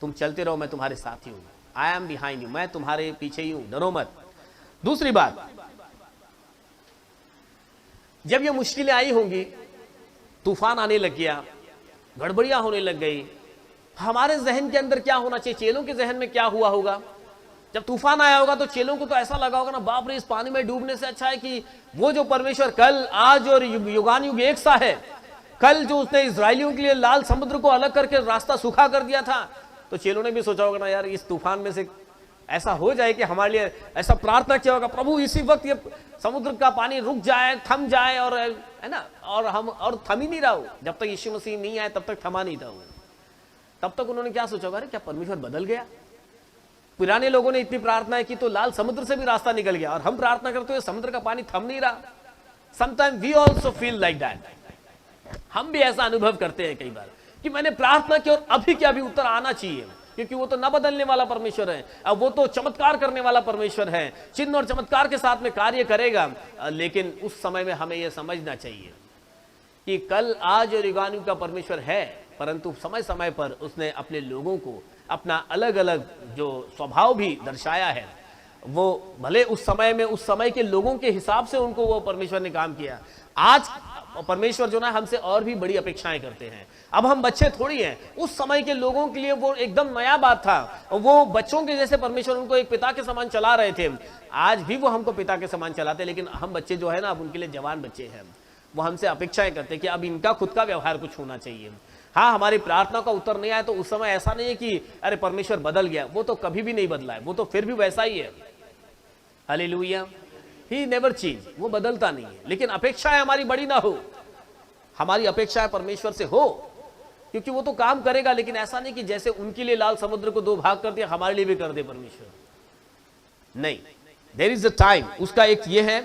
तुम चलते रहो, मैं तुम्हारे साथ ही हूं, आई एम बिहाइंड यू, मैं तुम्हारे पीछे ही हूं, डरो मत। दूसरी बात, जब ये मुश्किलें आई होंगी, तूफान आने लग गया, गड़बड़ियां होने लग गई, हमारे जहन के अंदर क्या होना चाहिए? चेलों के जहन में क्या हुआ होगा? जब तूफान आया होगा तो चेलों को तो ऐसा लगा होगा ना, बाप रे, इस पानी में डूबने से अच्छा है कि वो जो परमेश्वर कल आज और युगान युग एक सा है, कल जो उसने इजराइलियों के लिए लाल समुद्र को अलग करके रास्ता सूखा कर दिया था, तो चेलों ने भी सोचा होगा ना, यार इस तूफान में से ऐसा हो जाए कि हमारे लिए ऐसा प्रार्थना किया होगा, प्रभु इसी वक्त ये समुद्र का पानी रुक जाए, थम जाए, और है ना, और हम और थम ही नहीं रहा, जब तक यीशु मसीह नहीं आए तब तक थमा नहीं था। तब तक उन्होंने क्या सोचा होगा, अरे क्या परमेश्वर बदल गया? पुराने लोगों ने इतनी प्रार्थनाएं की तो लाल समुद्र से भी रास्ता निकल गया, और हम प्रार्थना करते हुए समुद्र का पानी थम नहीं रहा। Sometime we also feel like that. हम भी ऐसा अनुभव करते हैं कई बार कि मैंने प्रार्थना की और अभी के अभी उत्तर आना चाहिए, क्योंकि वो तो न बदलने वाला परमेश्वर है, अब वो तो चमत्कार करने वाला परमेश्वर है, चिन्ह और चमत्कार के साथ में कार्य करेगा। लेकिन उस समय में हमें यह समझना चाहिए कि कल आज और युगानुयुग का परमेश्वर है, परंतु समय समय पर उसने अपने लोगों को अपना अलग अलग जो स्वभाव भी दर्शाया है। वो भले उस समय में उस समय के लोगों के हिसाब से उनको वो परमेश्वर ने काम किया। आज परमेश्वर जो ना हमसे और भी बड़ी अपेक्षाएं करते हैं। अब हम बच्चे थोड़ी हैं, उस समय के लोगों के लिए वो एकदम नया बात था। वो बच्चों के जैसे परमेश्वर उनको एक पिता के समान चला रहे थे, आज भी वो हमको पिता के समान चलाते, लेकिन हम बच्चे जो है ना, अब उनके लिए जवान बच्चे हैं, वो हमसे अपेक्षाएं करते कि अब इनका खुद का व्यवहार कुछ होना चाहिए। हाँ, हमारी प्रार्थना का उत्तर नहीं आया तो उस समय ऐसा नहीं है कि अरे परमेश्वर बदल गया, वो तो कभी भी नहीं बदला है, वो तो फिर भी वैसा ही है। हालेलुया, ही नेवर चेंज, वो बदलता नहीं है। लेकिन अपेक्षाएं हमारी बड़ी ना हो, हमारी अपेक्षाएं परमेश्वर से हो, क्योंकि वो तो काम करेगा। लेकिन ऐसा नहीं कि जैसे उनके लिए लाल समुद्र को दो भाग कर दिया, हमारे लिए भी कर दे परमेश्वर। नहीं, देयर इज अ टाइम, उसका एक ये है,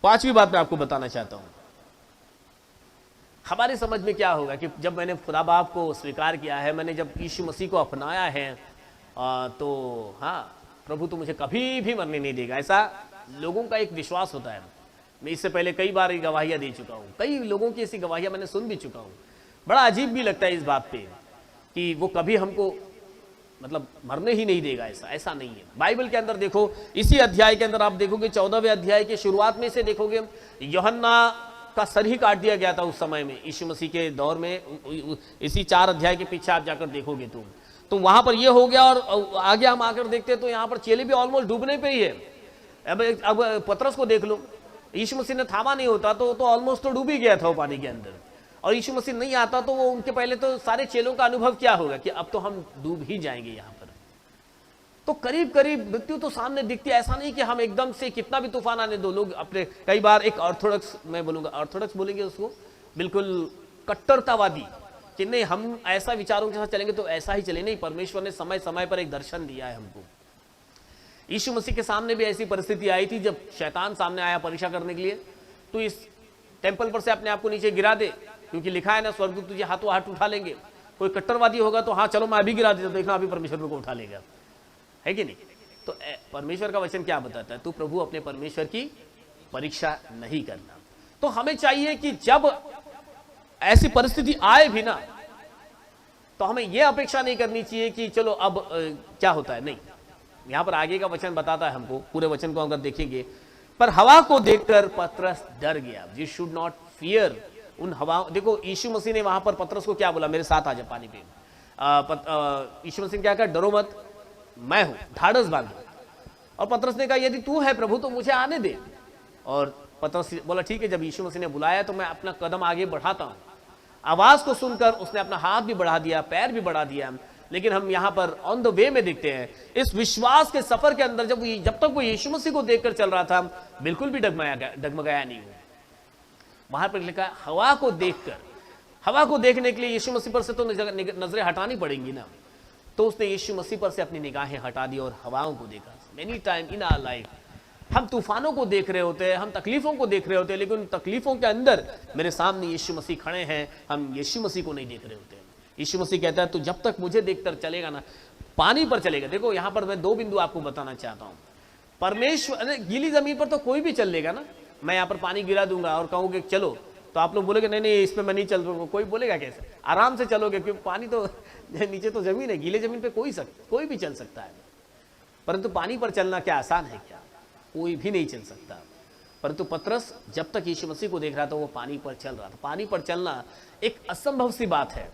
पांचवी बात मैं आपको बताना चाहता हूं। हमारी समझ में क्या होगा कि जब मैंने खुदा बाप को स्वीकार किया है, मैंने जब यीशु मसीह को अपनाया है, तो हाँ, प्रभु तो मुझे कभी भी मरने नहीं देगा, ऐसा लोगों का एक विश्वास होता है। मैं इससे पहले कई बार गवाहियां दे चुका हूं, कई लोगों की ऐसी गवाहियां मैंने सुन भी चुका हूं। बड़ा अजीब भी लगता है इस बात पे कि वो कभी हमको मतलब मरने ही नहीं देगा, ऐसा नहीं है। बाइबल के अंदर देखो, इसी अध्याय के अंदर आप देखोगे, 14वें अध्याय के शुरुआत में से देखोगे, यूहन्ना का सर ही काट दिया गया था उस समय में, यीशु मसीह के दौर में। इसी 4 अध्याय के पीछे आप जाकर देखोगे तो वहां पर ये हो गया। और आगे हम आकर देखते तो यहाँ पर चेले भी ऑलमोस्ट डूबने पे ही है। अब पतरस को देख लो, यीशु मसीह ने थामा नहीं होता तो ऑलमोस्ट तो डूब ही गया था वो पानी के अंदर, और यीशु मसीह नहीं आता तो वो उनके पहले तो सारे चेलों का अनुभव क्या होगा कि अब तो हम डूब ही जाएंगे यहाँ पर। तो करीब करीब मृत्यु तो सामने दिखती है। ऐसा नहीं कि हम एकदम से कितना भी तूफान आने दो, लोग अपने कई बार एक ऑर्थोडॉक्स, मैं बोलूंगा ऑर्थोडॉक्स बोलेंगे उसको, बिल्कुल कट्टरतावादी, कि नहीं हम ऐसा विचारों के साथ चलेंगे तो ऐसा ही चले। नहीं, परमेश्वर ने समय समय पर एक दर्शन दिया है हमको। यीशु मसीह के सामने भी ऐसी परिस्थिति आई थी जब शैतान सामने आया परीक्षा करने के लिए, तो इस टेंपल पर से अपने आप को नीचे गिरा दे, क्योंकि लिखा है ना, स्वर्गदूत तुझे हाथों हाथ उठा लेंगे। कोई कट्टरवादी होगा तो हाँ चलो मैं अभी गिरा देता, देखना अभी परमेश्वर को उठा लेगा, है कि नहीं। तो परमेश्वर का वचन क्या बताता है, तू प्रभु अपने परमेश्वर की परीक्षा नहीं करना। तो हमें चाहिए कि जब ऐसी परिस्थिति आए भी ना, तो हमें यह अपेक्षा नहीं करनी चाहिए कि चलो अब क्या होता है। नहीं, यहां पर आगे का वचन बताता है हमको, पूरे वचन को अगर देखेंगे, पर हवा को देखकर पतरस डर गया। यू शुड नॉट फियर उन हवा। देखो यीशु मसीह ने वहां पर पतरस को क्या बोला, मेरे साथ आ जा पानी पे। यीशु मसीह ने क्या कहा, डरो मत, मैं हूं, ढाढ़स बांधो। और पतरस ने कहा यदि तू है प्रभु तो मुझे आने दे। और पतरस बोला ठीक है। जब यीशु मसीह ने बुलाया तो मैं अपना कदम आगे बढ़ाता हूं। आवाज को सुनकर उसने अपना हाथ भी बढ़ा दिया, पैर भी बढ़ा दिया। लेकिन हम यहाँ पर ऑन द वे में देखते हैं, इस विश्वास के सफर के अंदर जब तक वो यीशु मसीह को देखकर चल रहा था, बिल्कुल भी डगमगाया नहीं हुआ। वहां पर लिखा है हवा को देखकर, हवा को देखने के लिए यीशु मसीह पर से तो नजरें हटानी पड़ेंगी ना। तो उसने यीशु मसीह पर से अपनी निगाहें हटा दी और हवाओं को देखा। Many time in our life हम तूफानों को देख रहे होते हैं, हम तकलीफों को देख रहे होते हैं, लेकिन उन तकलीफों के अंदर मेरे सामने यीशु मसीह खड़े हैं, हम यीशु मसीह को नहीं देख रहे होते हैं। यीशु मसीह कहता है तू जब तक मुझे देखकर चलेगा ना, पानी पर चलेगा। देखो यहां पर मैं 2 बिंदु आपको बताना चाहता हूं। परमेश्वर, गीली जमीन पर तो कोई भी चल लेगा ना। मैं यहाँ पर पानी गिरा दूंगा और कहूँगे चलो, तो आप लोग बोलेगे नहीं नहीं इस पे मैं नहीं चल रहा हूँ। कोई बोलेगा कैसे? आराम से चलोगे, क्योंकि पानी तो नीचे तो जमीन है, गीले जमीन पे कोई भी चल सकता है। परंतु पानी पर चलना क्या आसान है क्या? कोई भी नहीं चल सकता। परंतु पतरस जब तक यीशु मसीह को देख रहा था वो पानी पर चल रहा था। पानी पर चलना एक असंभव सी बात है,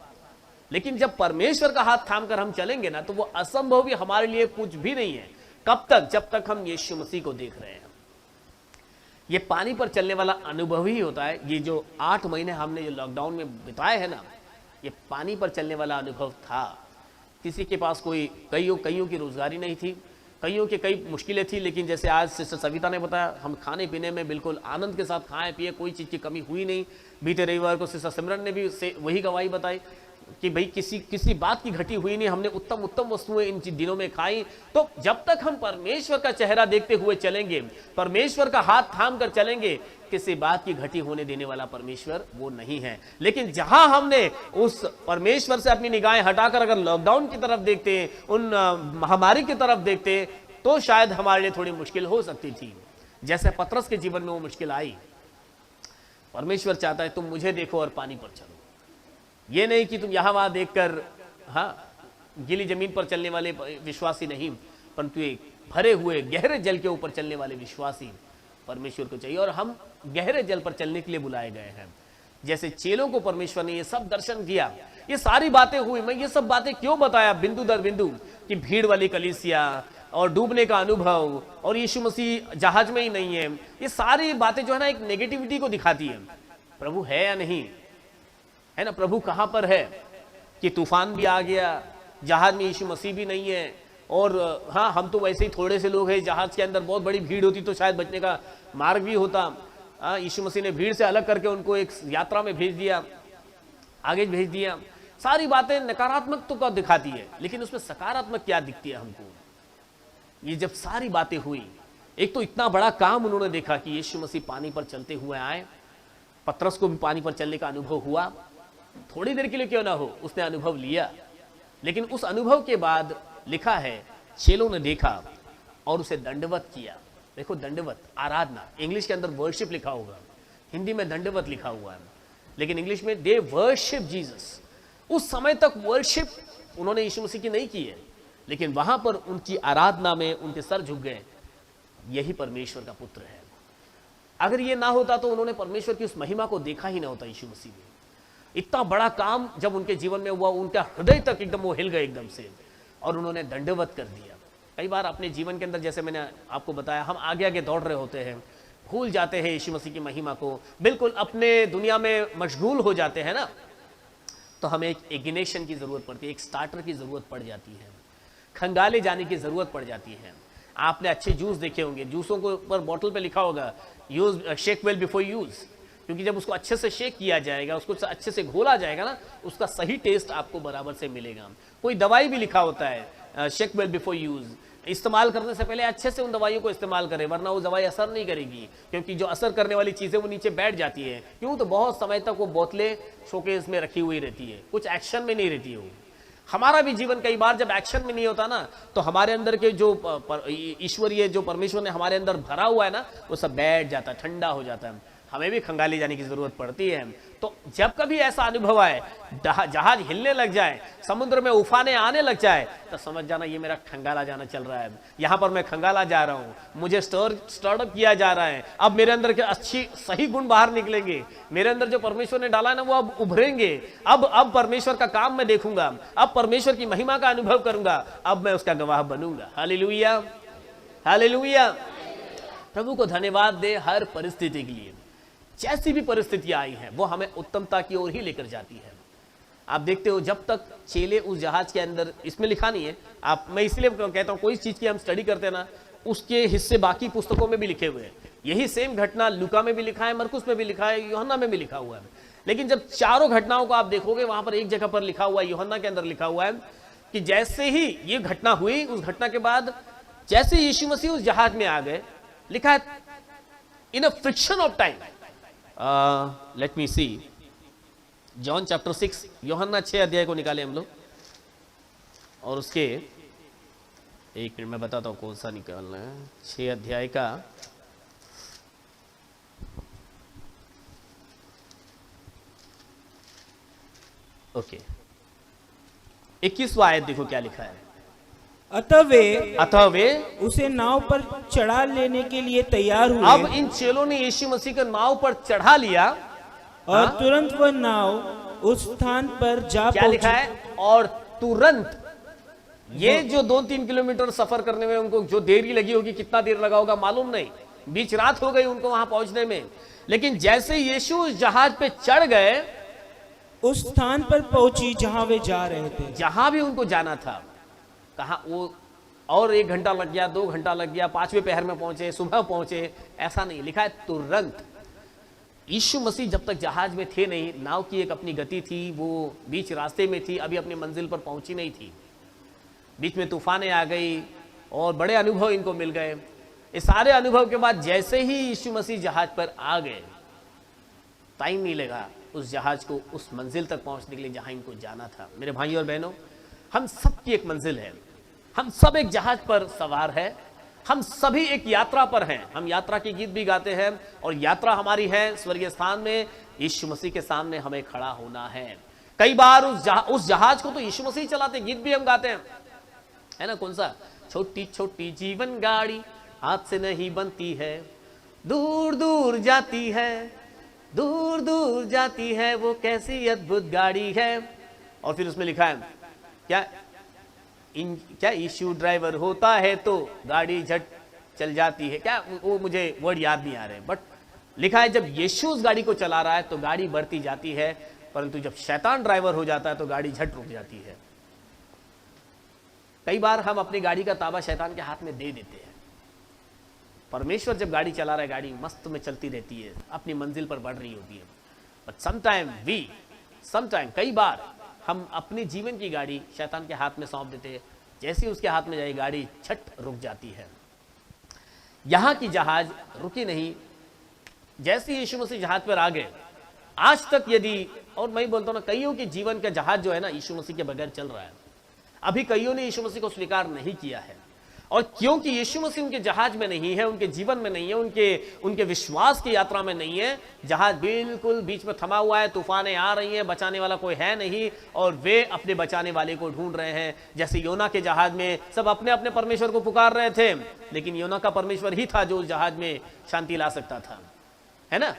लेकिन जब परमेश्वर का हाथ थाम कर हम चलेंगे ना, तो वो असंभव भी हमारे लिए कुछ भी नहीं है। कब तक? जब तक हम यीशु मसीह को देख रहे हैं। ये पानी पर चलने वाला अनुभव ही होता है। ये जो 8 महीने हमने जो लॉकडाउन में बिताए हैं ना, ये पानी पर चलने वाला अनुभव था। किसी के पास कईयों की रोजगारी नहीं थी, कईयों की कई मुश्किलें थी, लेकिन जैसे आज सिस्टर सविता ने बताया, हम खाने पीने में बिल्कुल आनंद के साथ खाए पिए, कोई चीज़ की कमी हुई नहीं। बीते रविवार को सिस्टर सिमरन ने भी वही गवाही बताई कि भाई किसी बात की घटी हुई नहीं, हमने उत्तम वस्तुएं इन दिनों में खाई। तो जब तक हम परमेश्वर का चेहरा देखते हुए चलेंगे, परमेश्वर का हाथ थाम कर चलेंगे, किसी बात की घटी होने देने वाला परमेश्वर वो नहीं है। लेकिन जहां हमने उस परमेश्वर से अपनी निगाहें हटाकर अगर लॉकडाउन की तरफ देखते, उन महामारी की तरफ देखते, तो शायद हमारे लिए थोड़ी मुश्किल हो सकती थी। जैसे पतरस के जीवन में वो मुश्किल आई। परमेश्वर चाहता है तुम मुझे देखो और पानी पर चलो, ये नहीं कि तुम यहां वहां देखकर, हाँ, गीली जमीन पर चलने वाले विश्वासी नहीं, परंतु एक भरे हुए गहरे जल के ऊपर चलने वाले विश्वासी परमेश्वर को चाहिए। और हम गहरे जल पर चलने के लिए बुलाए गए हैं। जैसे चेलों को परमेश्वर ने ये सब दर्शन किया, ये सारी बातें हुई। मैं ये सब बातें क्यों बताया बिंदु दर बिंदु, कि भीड़ वाली कलीसिया और डूबने का अनुभव और यीशु मसीह जहाज में ही नहीं है, ये सारी बातें जो है ना एक नेगेटिविटी को दिखाती है। प्रभु है या नहीं है ना? प्रभु कहां पर है कि तूफान भी आ गया, जहाज में यीशु मसीह भी नहीं है, और हाँ हम तो वैसे ही थोड़े से लोग हैं, जहाज के अंदर बहुत बड़ी भीड़ होती तो शायद बचने का मार्ग भी होता। यीशु मसीह ने भीड़ से अलग करके उनको एक यात्रा में भेज दिया, आगे भेज दिया। सारी बातें नकारात्मक तो का दिखाती है, लेकिन उसमें सकारात्मक क्या दिखती है हमको? ये जब सारी बातें हुई, एक तो इतना बड़ा काम उन्होंने देखा कि यीशु मसीह पानी पर चलते हुए आए। पतरस को भी पानी पर चलने का अनुभव हुआ, थोड़ी देर के लिए क्यों ना हो, उसने अनुभव लिया। लेकिन उस अनुभव के बाद लिखा है चेलों ने देखा और उसे दंडवत किया। देखो दंडवत, आराधना, इंग्लिश के अंदर वर्शिप लिखा होगा, हिंदी में दंडवत लिखा हुआ है, लेकिन इंग्लिश में दे वर्शिप जीसस। उस समय तक वर्शिप उन्होंने यीशु मसीह की नहीं की है, लेकिन वहां पर उनकी आराधना में उनके सर झुक गए। यही परमेश्वर का पुत्र है। अगर ये ना होता तो उन्होंने परमेश्वर की उस महिमा को देखा ही ना होता। यीशु मसीह में इतना बड़ा काम जब उनके जीवन में हुआ, उनका हृदय तक एकदम वो हिल गए एकदम से, और उन्होंने दंडवत कर दिया। कई बार अपने जीवन के अंदर, जैसे मैंने आपको बताया, हम आगे आगे दौड़ रहे होते हैं, भूल जाते हैं यीशु मसीह की महिमा को, बिल्कुल अपने दुनिया में मशगूल हो जाते हैं ना, तो हमें एक इग्निशन की जरूरत पड़ती है, एक स्टार्टर की जरूरत पड़ जाती है, खंगाले जाने की जरूरत पड़ जाती है। आपने अच्छे जूस देखे होंगे, जूसों को ऊपर बॉटल पे लिखा होगा use shake well before use, क्योंकि जब उसको अच्छे से शेक किया जाएगा, उसको अच्छे से घोला जाएगा ना, उसका सही टेस्ट आपको बराबर से मिलेगा। कोई दवाई भी लिखा होता है शेक वेल बिफोर यूज, इस्तेमाल करने से पहले अच्छे से उन दवाइयों को इस्तेमाल करें, वरना वो दवाई असर नहीं करेगी, क्योंकि जो असर करने वाली चीज़ें वो नीचे बैठ जाती है। क्यों? तो बहुत समय तक वो बोतलें शोकेस में रखी हुई रहती है, कुछ एक्शन में नहीं रहती है वो। हमारा भी जीवन कई बार जब एक्शन में नहीं होता ना, तो हमारे अंदर के जो ईश्वरीय जो परमेश्वर ने हमारे अंदर भरा हुआ है ना, वो सब बैठ जाता है, ठंडा हो जाता है। हमें भी खंगाली जाने की जरूरत पड़ती है। तो जब कभी ऐसा अनुभव आए, जहाज हिलने लग जाए, समुद्र में उफाने आने लग जाए, तो समझ जाना ये मेरा खंगाला जाना चल रहा है। यहाँ पर मैं खंगाला जा रहा हूँ, मुझे स्टार्टअप किया जा रहा है। अब मेरे अंदर के अच्छी सही गुण बाहर निकलेंगे, मेरे अंदर जो परमेश्वर ने डाला है ना वो अब उभरेंगे। अब परमेश्वर का काम मैं देखूंगा, अब परमेश्वर की महिमा का अनुभव करूंगा, अब मैं उसका गवाह बनूंगा। Hallelujah, hallelujah. प्रभु को धन्यवाद दे हर परिस्थिति के लिए। जैसी भी परिस्थितियां आई हैं वो हमें उत्तमता की ओर ही लेकर जाती है। आप देखते हो जब तक चेले उस जहाज के अंदर, इसमें लिखा नहीं है, मैं इसलिए कहता हूं कोई चीज की हम स्टडी करते हैं ना, उसके हिस्से बाकी पुस्तकों में भी लिखे हुए हैं। यही सेम घटना लूका में भी लिखा है, मरकुस में भी लिखा है, यूहन्ना में भी लिखा हुआ है। लेकिन जब चारों घटनाओं को आप देखोगे वहां पर एक जगह पर लिखा हुआ है, यूहन्ना के अंदर लिखा हुआ है कि जैसे ही ये घटना हुई, उस घटना के बाद जैसे यीशु मसीह उस जहाज में आ गए, लिखा है in a friction of time. Let me see, John chapter 6, Yuhanna 6 अध्याय को निकाले हम लोग, और उसके एक मिनट में बताता हूं कौन सा निकालना है। 6 अध्याय का ओके 21वां आयत देखो क्या लिखा है। अतः वे उसे नाव पर चढ़ा लेने के लिए तैयार हुए। अब इन चेलों ने यीशु मसीह को नाव पर चढ़ा लिया और तुरंत वह नाव उस स्थान पर जा क्या लिखा है, और तुरंत। ये जो 2-3 किलोमीटर सफर करने में उनको जो देरी लगी होगी, कितना देर लगा होगा मालूम नहीं, बीच रात हो गई उनको वहां पहुंचने में। लेकिन जैसे यीशु उस जहाज पे चढ़ गए, उस स्थान पर पहुंची जहां वे जा रहे थे, जहां भी उनको जाना था। कहा वो और 1 घंटा लग गया, 2 घंटा लग गया, 5वें पहर में पहुंचे, सुबह पहुंचे, ऐसा नहीं, लिखा है तुरंत। यीशु मसीह जब तक जहाज में थे नहीं, नाव की एक अपनी गति थी, वो बीच रास्ते में थी, अभी अपनी मंजिल पर पहुंची नहीं थी। बीच में तूफानें आ गई और बड़े अनुभव इनको मिल गए। इस सारे अनुभव के बाद जैसे ही यीशु मसीह जहाज पर आ गए, टाइम नहीं लगा उस जहाज को उस मंजिल तक पहुंचने के लिए जहां इनको जाना था। मेरे भाई और बहनों, हम सबकी एक मंजिल है, हम सब एक जहाज पर सवार है, हम सभी एक यात्रा पर हैं। हम यात्रा के गीत भी गाते हैं और यात्रा हमारी है स्वर्गीय स्थान में। यीशु मसीह के सामने हमें खड़ा होना है। कई बार उस जहाज को तो यीशु मसीह चलाते, गीत भी हम गाते हैं, है ना, कौन सा, छोटी छोटी जीवन गाड़ी हाथ से नहीं बनती है, दूर दूर जाती है, दूर दूर जाती है, वो कैसी अद्भुत गाड़ी है। और फिर उसमें लिखा है क्या यीशु ड्राइवर होता है तो गाड़ी झट चल जाती है, क्या वो मुझे वर्ड याद नहीं आ रहे, बट लिखा है जब यीशु उस गाड़ी को चला रहा है तो गाड़ी बढ़ती जाती है, परंतु जब शैतान ड्राइवर हो जाता है तो गाड़ी झट रुक जाती है। कई बार हम अपनी गाड़ी का ताबा शैतान के हाथ में दे देते हैं। परमेश्वर जब गाड़ी चला रहा है, गाड़ी मस्त में चलती रहती है, अपनी मंजिल पर बढ़ रही होती है, बट समटाइम कई बार हम अपने जीवन की गाड़ी शैतान के हाथ में सौंप देते हैं। जैसे उसके हाथ में जाए गाड़ी छट रुक जाती है। यहां की जहाज रुकी नहीं। जैसे यीशु मसीह जहाज पर आ गए, आज तक यदि, और मैं बोलता हूं ना, कईयों के जीवन का जहाज जो है ना यीशु मसीह के बगैर चल रहा है। अभी कईयों ने यीशु मसीह को स्वीकार नहीं किया है, और क्योंकि यीशु मसीह उनके जहाज में नहीं है, उनके जीवन में नहीं है, उनके विश्वास की यात्रा में नहीं है, जहाज बिल्कुल बीच में थमा हुआ है, तूफानें आ रही हैं, बचाने वाला कोई है नहीं, और वे अपने बचाने वाले को ढूंढ रहे हैं। जैसे योना के जहाज में सब अपने अपने परमेश्वर को पुकार रहे थे, लेकिन योना का परमेश्वर ही था जो उस जहाज में शांति ला सकता था, है ना।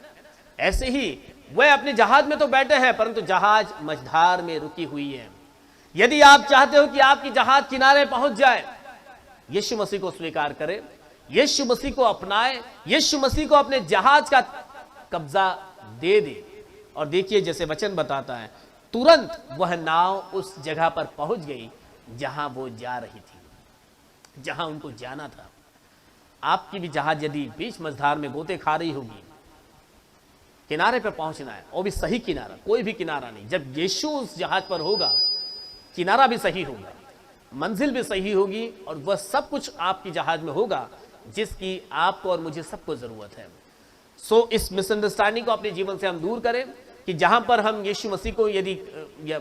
ऐसे ही वे अपने जहाज में तो बैठे हैं, परंतु जहाज मझधार में रुकी हुई है। यदि आप चाहते हो कि आपकी जहाज किनारे पहुंच जाए, यीशु मसीह को स्वीकार करें, यीशु मसीह को अपनाएं, यीशु मसीह को अपने जहाज का कब्जा दे दे। और देखिए जैसे वचन बताता है, तुरंत वह नाव उस जगह पर पहुंच गई जहां वो जा रही थी, जहां उनको जाना था। आपकी भी जहाज यदि बीच मझधार में गोते खा रही होगी, किनारे पर पहुंचना है, वो भी सही किनारा, कोई भी किनारा नहीं। जब यीशु उस जहाज पर होगा, किनारा भी सही होगा, मंजिल भी सही होगी, और वह सब कुछ आपकी जहाज में होगा जिसकी आपको और मुझे सबको जरूरत है। सो इस मिसअंडरस्टैंडिंग को अपने जीवन से हम दूर करें, कि जहां पर हम यीशु मसीह को यदि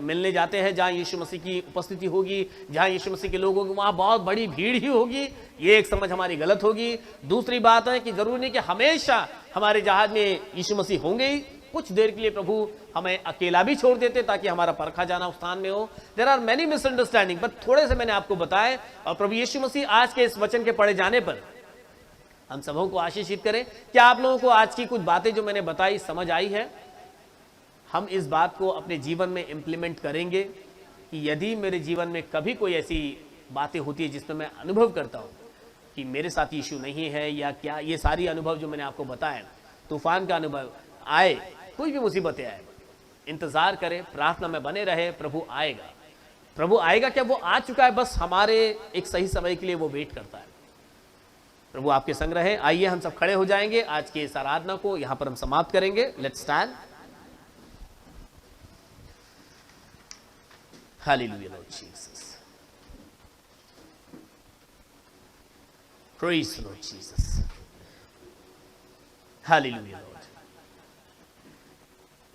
मिलने जाते हैं, जहां यीशु मसीह की उपस्थिति होगी, जहां यीशु मसीह के लोग होंगे, वहां बहुत बड़ी भीड़ ही होगी, ये एक समझ हमारी गलत होगी। दूसरी बात है कि जरूरी नहीं कि हमेशा हमारे जहाज में यीशु मसीह होंगे ही, कुछ देर के लिए प्रभु हमें अकेला भी छोड़ देते ताकि हमारा परखा जाना उस स्थान में हो। There are many misunderstanding, but थोड़े से मैंने आपको बताए। और प्रभु यीशु मसीह आज के इस वचन के पढ़े जाने पर हम सबों को आशीषित करें। क्या आप लोगों को आज की कुछ बातें जो मैंने बताई समझ आई है? हम इस बात को अपने जीवन में इंप्लीमेंट करेंगे कि यदि मेरे जीवन में कभी कोई ऐसी बातें होती है जिसमें मैं अनुभव करता हूँ कि मेरे साथ इशू नहीं है या क्या, ये सारी अनुभव जो मैंने आपको बताया, तूफान का अनुभव आए, कोई भी मुसीबतें आए, इंतजार करें, प्रार्थना में बने रहे, प्रभु आएगा। प्रभु आएगा क्या? वो आ चुका है, बस हमारे एक सही समय के लिए वो वेट करता है। प्रभु आपके संग रहे। आइए हम सब खड़े हो जाएंगे, आज की इस आराधना को यहां पर हम समाप्त करेंगे। Let's stand. Hallelujah Lord Jesus, praise Lord Jesus, hallelujah Lord.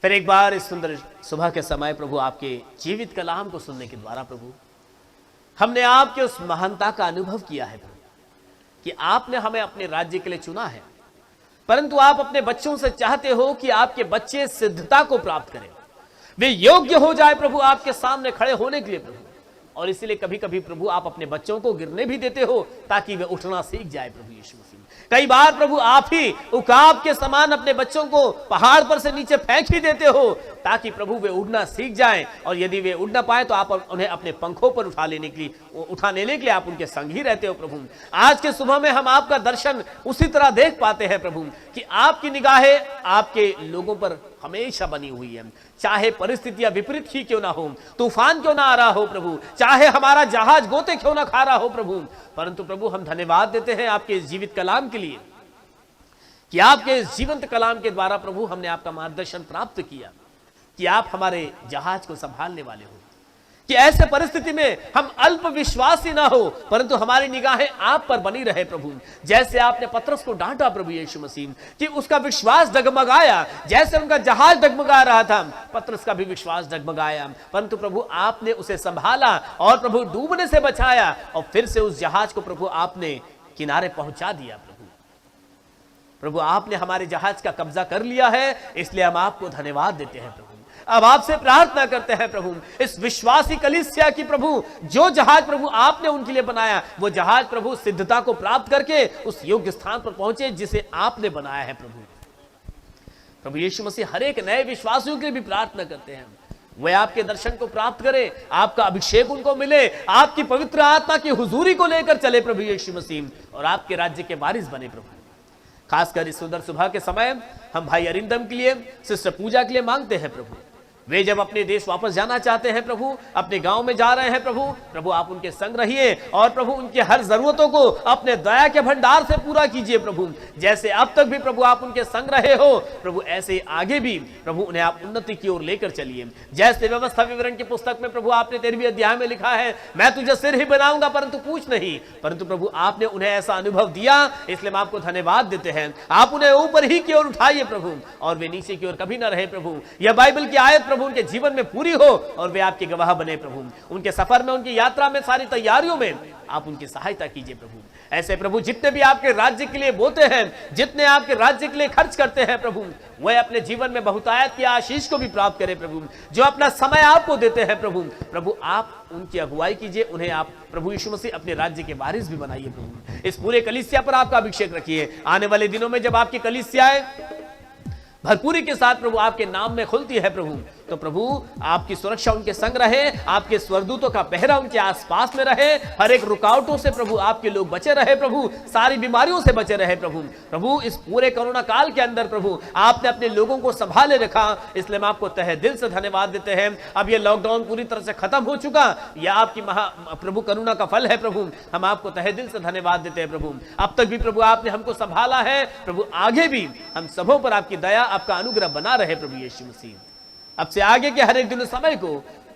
फिर एक बार इस सुंदर सुबह के समय प्रभु आपके जीवित कलाम को सुनने के द्वारा प्रभु हमने आपके उस महानता का अनुभव किया है प्रभु, कि आपने हमें अपने राज्य के लिए चुना है, परंतु आप अपने बच्चों से चाहते हो कि आपके बच्चे सिद्धता को प्राप्त करें, वे योग्य हो जाए प्रभु आपके सामने खड़े होने के लिए प्रभु। और इसीलिए कभी कभी प्रभु आप अपने बच्चों को गिरने भी देते हो ताकि वे उठना सीख जाए प्रभु यीशु मसीह। कई बार प्रभु आप ही उकाब के समान अपने बच्चों को पहाड़ पर से नीचे फेंक ही देते हो ताकि प्रभु वे उड़ना सीख जाएं, और यदि वे उड़ ना पाए तो आप उन्हें अपने पंखों पर उठा लेने के लिए आप उनके संग ही रहते हो प्रभु। आज के सुबह में हम आपका दर्शन उसी तरह देख पाते हैं प्रभु कि आपकी निगाहें आपके लोगों पर हमेशा बनी हुई है, चाहे परिस्थितियां विपरीत ही क्यों ना हो, तूफान क्यों ना आ रहा हो प्रभु, चाहे हमारा जहाज गोते क्यों ना खा रहा हो प्रभु, परंतु प्रभु हम धन्यवाद देते हैं आपके जीवित कलाम के लिए कि आपके जीवंत कलाम के द्वारा प्रभु हमने आपका मार्गदर्शन प्राप्त किया कि आप हमारे जहाज को संभालने वाले हो, कि ऐसे परिस्थिति में हम अल्प विश्वासी ना हो परंतु हमारी निगाहें आप पर बनी रहे प्रभु। जैसे आपने पतरस को डांटा प्रभु यीशु मसीह कि उसका विश्वास डगमगाया, जैसे उनका जहाज डगमगा रहा था पतरस का भी विश्वास डगमगाया, परंतु प्रभु आपने उसे संभाला और प्रभु डूबने से बचाया और फिर से उस जहाज को प्रभु आपने किनारे पहुंचा दिया। प्रभु आपने हमारे जहाज का कब्जा कर लिया है, इसलिए हम आपको धन्यवाद देते हैं प्रभु। अब आपसे प्रार्थना करते हैं प्रभु इस विश्वासी कलीसिया की प्रभु जो जहाज प्रभु आपने उनके लिए बनाया वो जहाज प्रभु सिद्धता को प्राप्त करके उस योग्य स्थान पर पहुंचे जिसे आपने बनाया है प्रभु। प्रभु यीशु मसीह हर एक नए विश्वासियों के लिए भी प्रार्थना करते हैं, वे आपके दर्शन को प्राप्त करें, आपका अभिषेक उनको मिले, आपकी पवित्र आत्मा की हुजूरी को लेकर चले प्रभु यीशु मसीह और आपके राज्य के वारिस बने प्रभु। खासकर इस सुंदर सुबह के समय हम भाई अरिंदम के लिए, सिस्टर पूजा के लिए मांगते हैं प्रभु। वे जब अपने देश वापस जाना चाहते हैं प्रभु, अपने गांव में जा रहे हैं प्रभु, प्रभु आप उनके संग रहिए और प्रभु उनकी हर जरूरतों को अपने दया के भंडार से पूरा कीजिए प्रभु। जैसे अब तक भी प्रभु आप उनके संग रहे हो प्रभु, ऐसे आगे भी प्रभु उन्हें आप उन्नति की ओर लेकर चलिए। जैसे व्यवस्था विवरण की पुस्तक में प्रभु आपने 13वें अध्याय में लिखा है, मैं तुझे सिर ही बनाऊंगा परंतु पूछ नहीं, परंतु प्रभु आपने उन्हें ऐसा अनुभव दिया, इसलिए हम आपको धन्यवाद देते हैं। आप उन्हें ऊपर ही की ओर उठाइए प्रभु और वे नीचे की ओर कभी ना रहे प्रभु। यह बाइबल की आयत प्रभु उनके जीवन में पूरी हो और वे आपके गवाह बने प्रभु। उनके सफर में, उनकी यात्रा में, सारी तैयारियों में आप उनकी सहायता कीजिए प्रभु। ऐसे प्रभु जितने भी आपके राज्य के लिए बोते हैं, जितने आपके राज्य के लिए खर्च करते हैं प्रभु, वह अपने जीवन में बहुतायत की आशीष को भी प्राप्त करें प्रभु। जो अपना समय आपको देते हैं प्रभु, प्रभु आप उनकी अगुवाई कीजिए, उन्हें आप प्रभु यीशु मसीह अपने राज्य के वारिस भी बनाइए प्रभु। इस पूरे कलीसिया पर आपका अभिषेक रखिए। आने वाले दिनों में जब आपकी कलीसियाएं भरपूरी के साथ प्रभु आपके नाम में खुलती है प्रभु, तो प्रभु आपकी सुरक्षा उनके संग रहे, आपके स्वर्गदूतों का पहरा उनके आसपास में रहे, हर एक रुकावटों से प्रभु आपके लोग बचे रहे प्रभु, सारी बीमारियों से बचे रहे प्रभु। प्रभु इस पूरे कोरोना काल के अंदर प्रभु आपने अपने लोगों को संभाले रखा, इसलिए हम आपको तहे दिल से धन्यवाद देते हैं। अब ये लॉकडाउन पूरी तरह से खत्म हो चुका, यह आपकी प्रभु करुणा का फल है प्रभु। हम आपको तहे दिल से धन्यवाद देते हैं प्रभु। अब तक भी प्रभु आपने हमको संभाला है प्रभु, आगे भी हम सबों पर आपकी दया, आपका अनुग्रह बना रहे प्रभु यीशु मसीह। अब से आगे के हर एक दिन समय को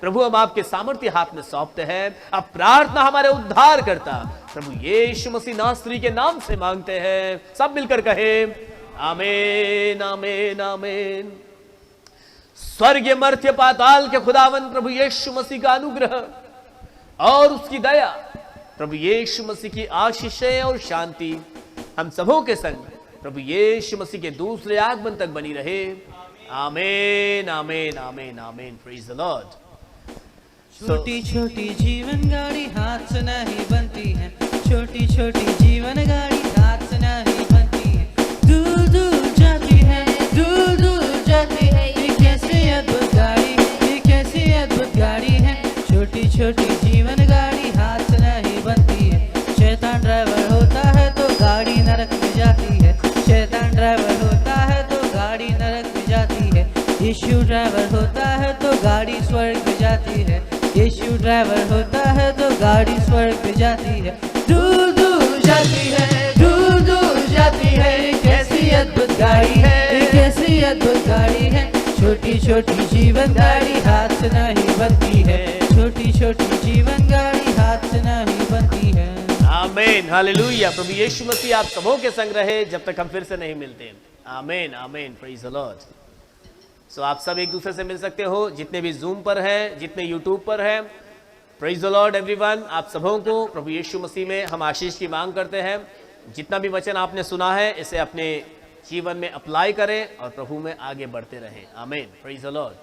प्रभु हम आपके सामर्थ्य हाथ में सौंपते हैं। अब प्रार्थना हमारे उद्धार करता प्रभु यीशु मसीह नासरी के नाम से मांगते हैं। सब मिलकर कहे आमीन आमीन आमीन। स्वर्गीय मर्त्य पाताल के खुदावन प्रभु यीशु मसीह का अनुग्रह और उसकी दया, प्रभु यीशु मसीह की आशीषें और शांति हम सबों के संग प्रभु यीशु मसीह के दूसरे आगमन तक बनी रहे। आमीन आमीन आमीन आमीन। Praise the Lord. छोटी छोटी जीवन गाड़ी हाथ से नहीं बनती है, छोटी छोटी जीवन गाड़ी हाथ से नहीं बनती है, दूर दूर जाती है, दूर दूर जाती है। ये कैसी अद्भुत गाड़ी, ये कैसी अद्भुत गाड़ी है। छोटी छोटी जीवन गाड़ी हाथ से नहीं बनती है। शैतान ड्राइवर होता है तो गाड़ी नरक में जाती है, शैतान ड्राइवर होता है तो गाड़ी नरक में जाती है। यीशु ड्राइवर होता है तो गाड़ी स्वर्ग में जाती है, यीशु ड्राइवर होता है तो गाड़ी स्वर्ग में जाती है। दूर दूर जाती है, दूर दूर जाती है। ये कैसी अद्भुत गाड़ी है, ये कैसी अद्भुत गाड़ी है। छोटी छोटी जीवन गाड़ी हाथ से नहीं बनती है, छोटी छोटी जीवन गाड़ी हाथ से नहीं बनती है। आमीन हालेलुया। प्रभु यीशु मसीह आप सबों के संग रहे जब तक हम फिर से नहीं मिलते। आमीन आमीन। Praise the Lord. सो आप सब एक दूसरे से मिल सकते हो, जितने भी जूम पर हैं, जितने यूट्यूब पर हैं। Praise the Lord everyone. आप सबों को प्रभु यीशु मसीह में हम आशीष की मांग करते हैं। जितना भी वचन आपने सुना है इसे अपने जीवन में अप्लाई करें और प्रभु में आगे बढ़ते रहें। आमीन। Praise the Lord.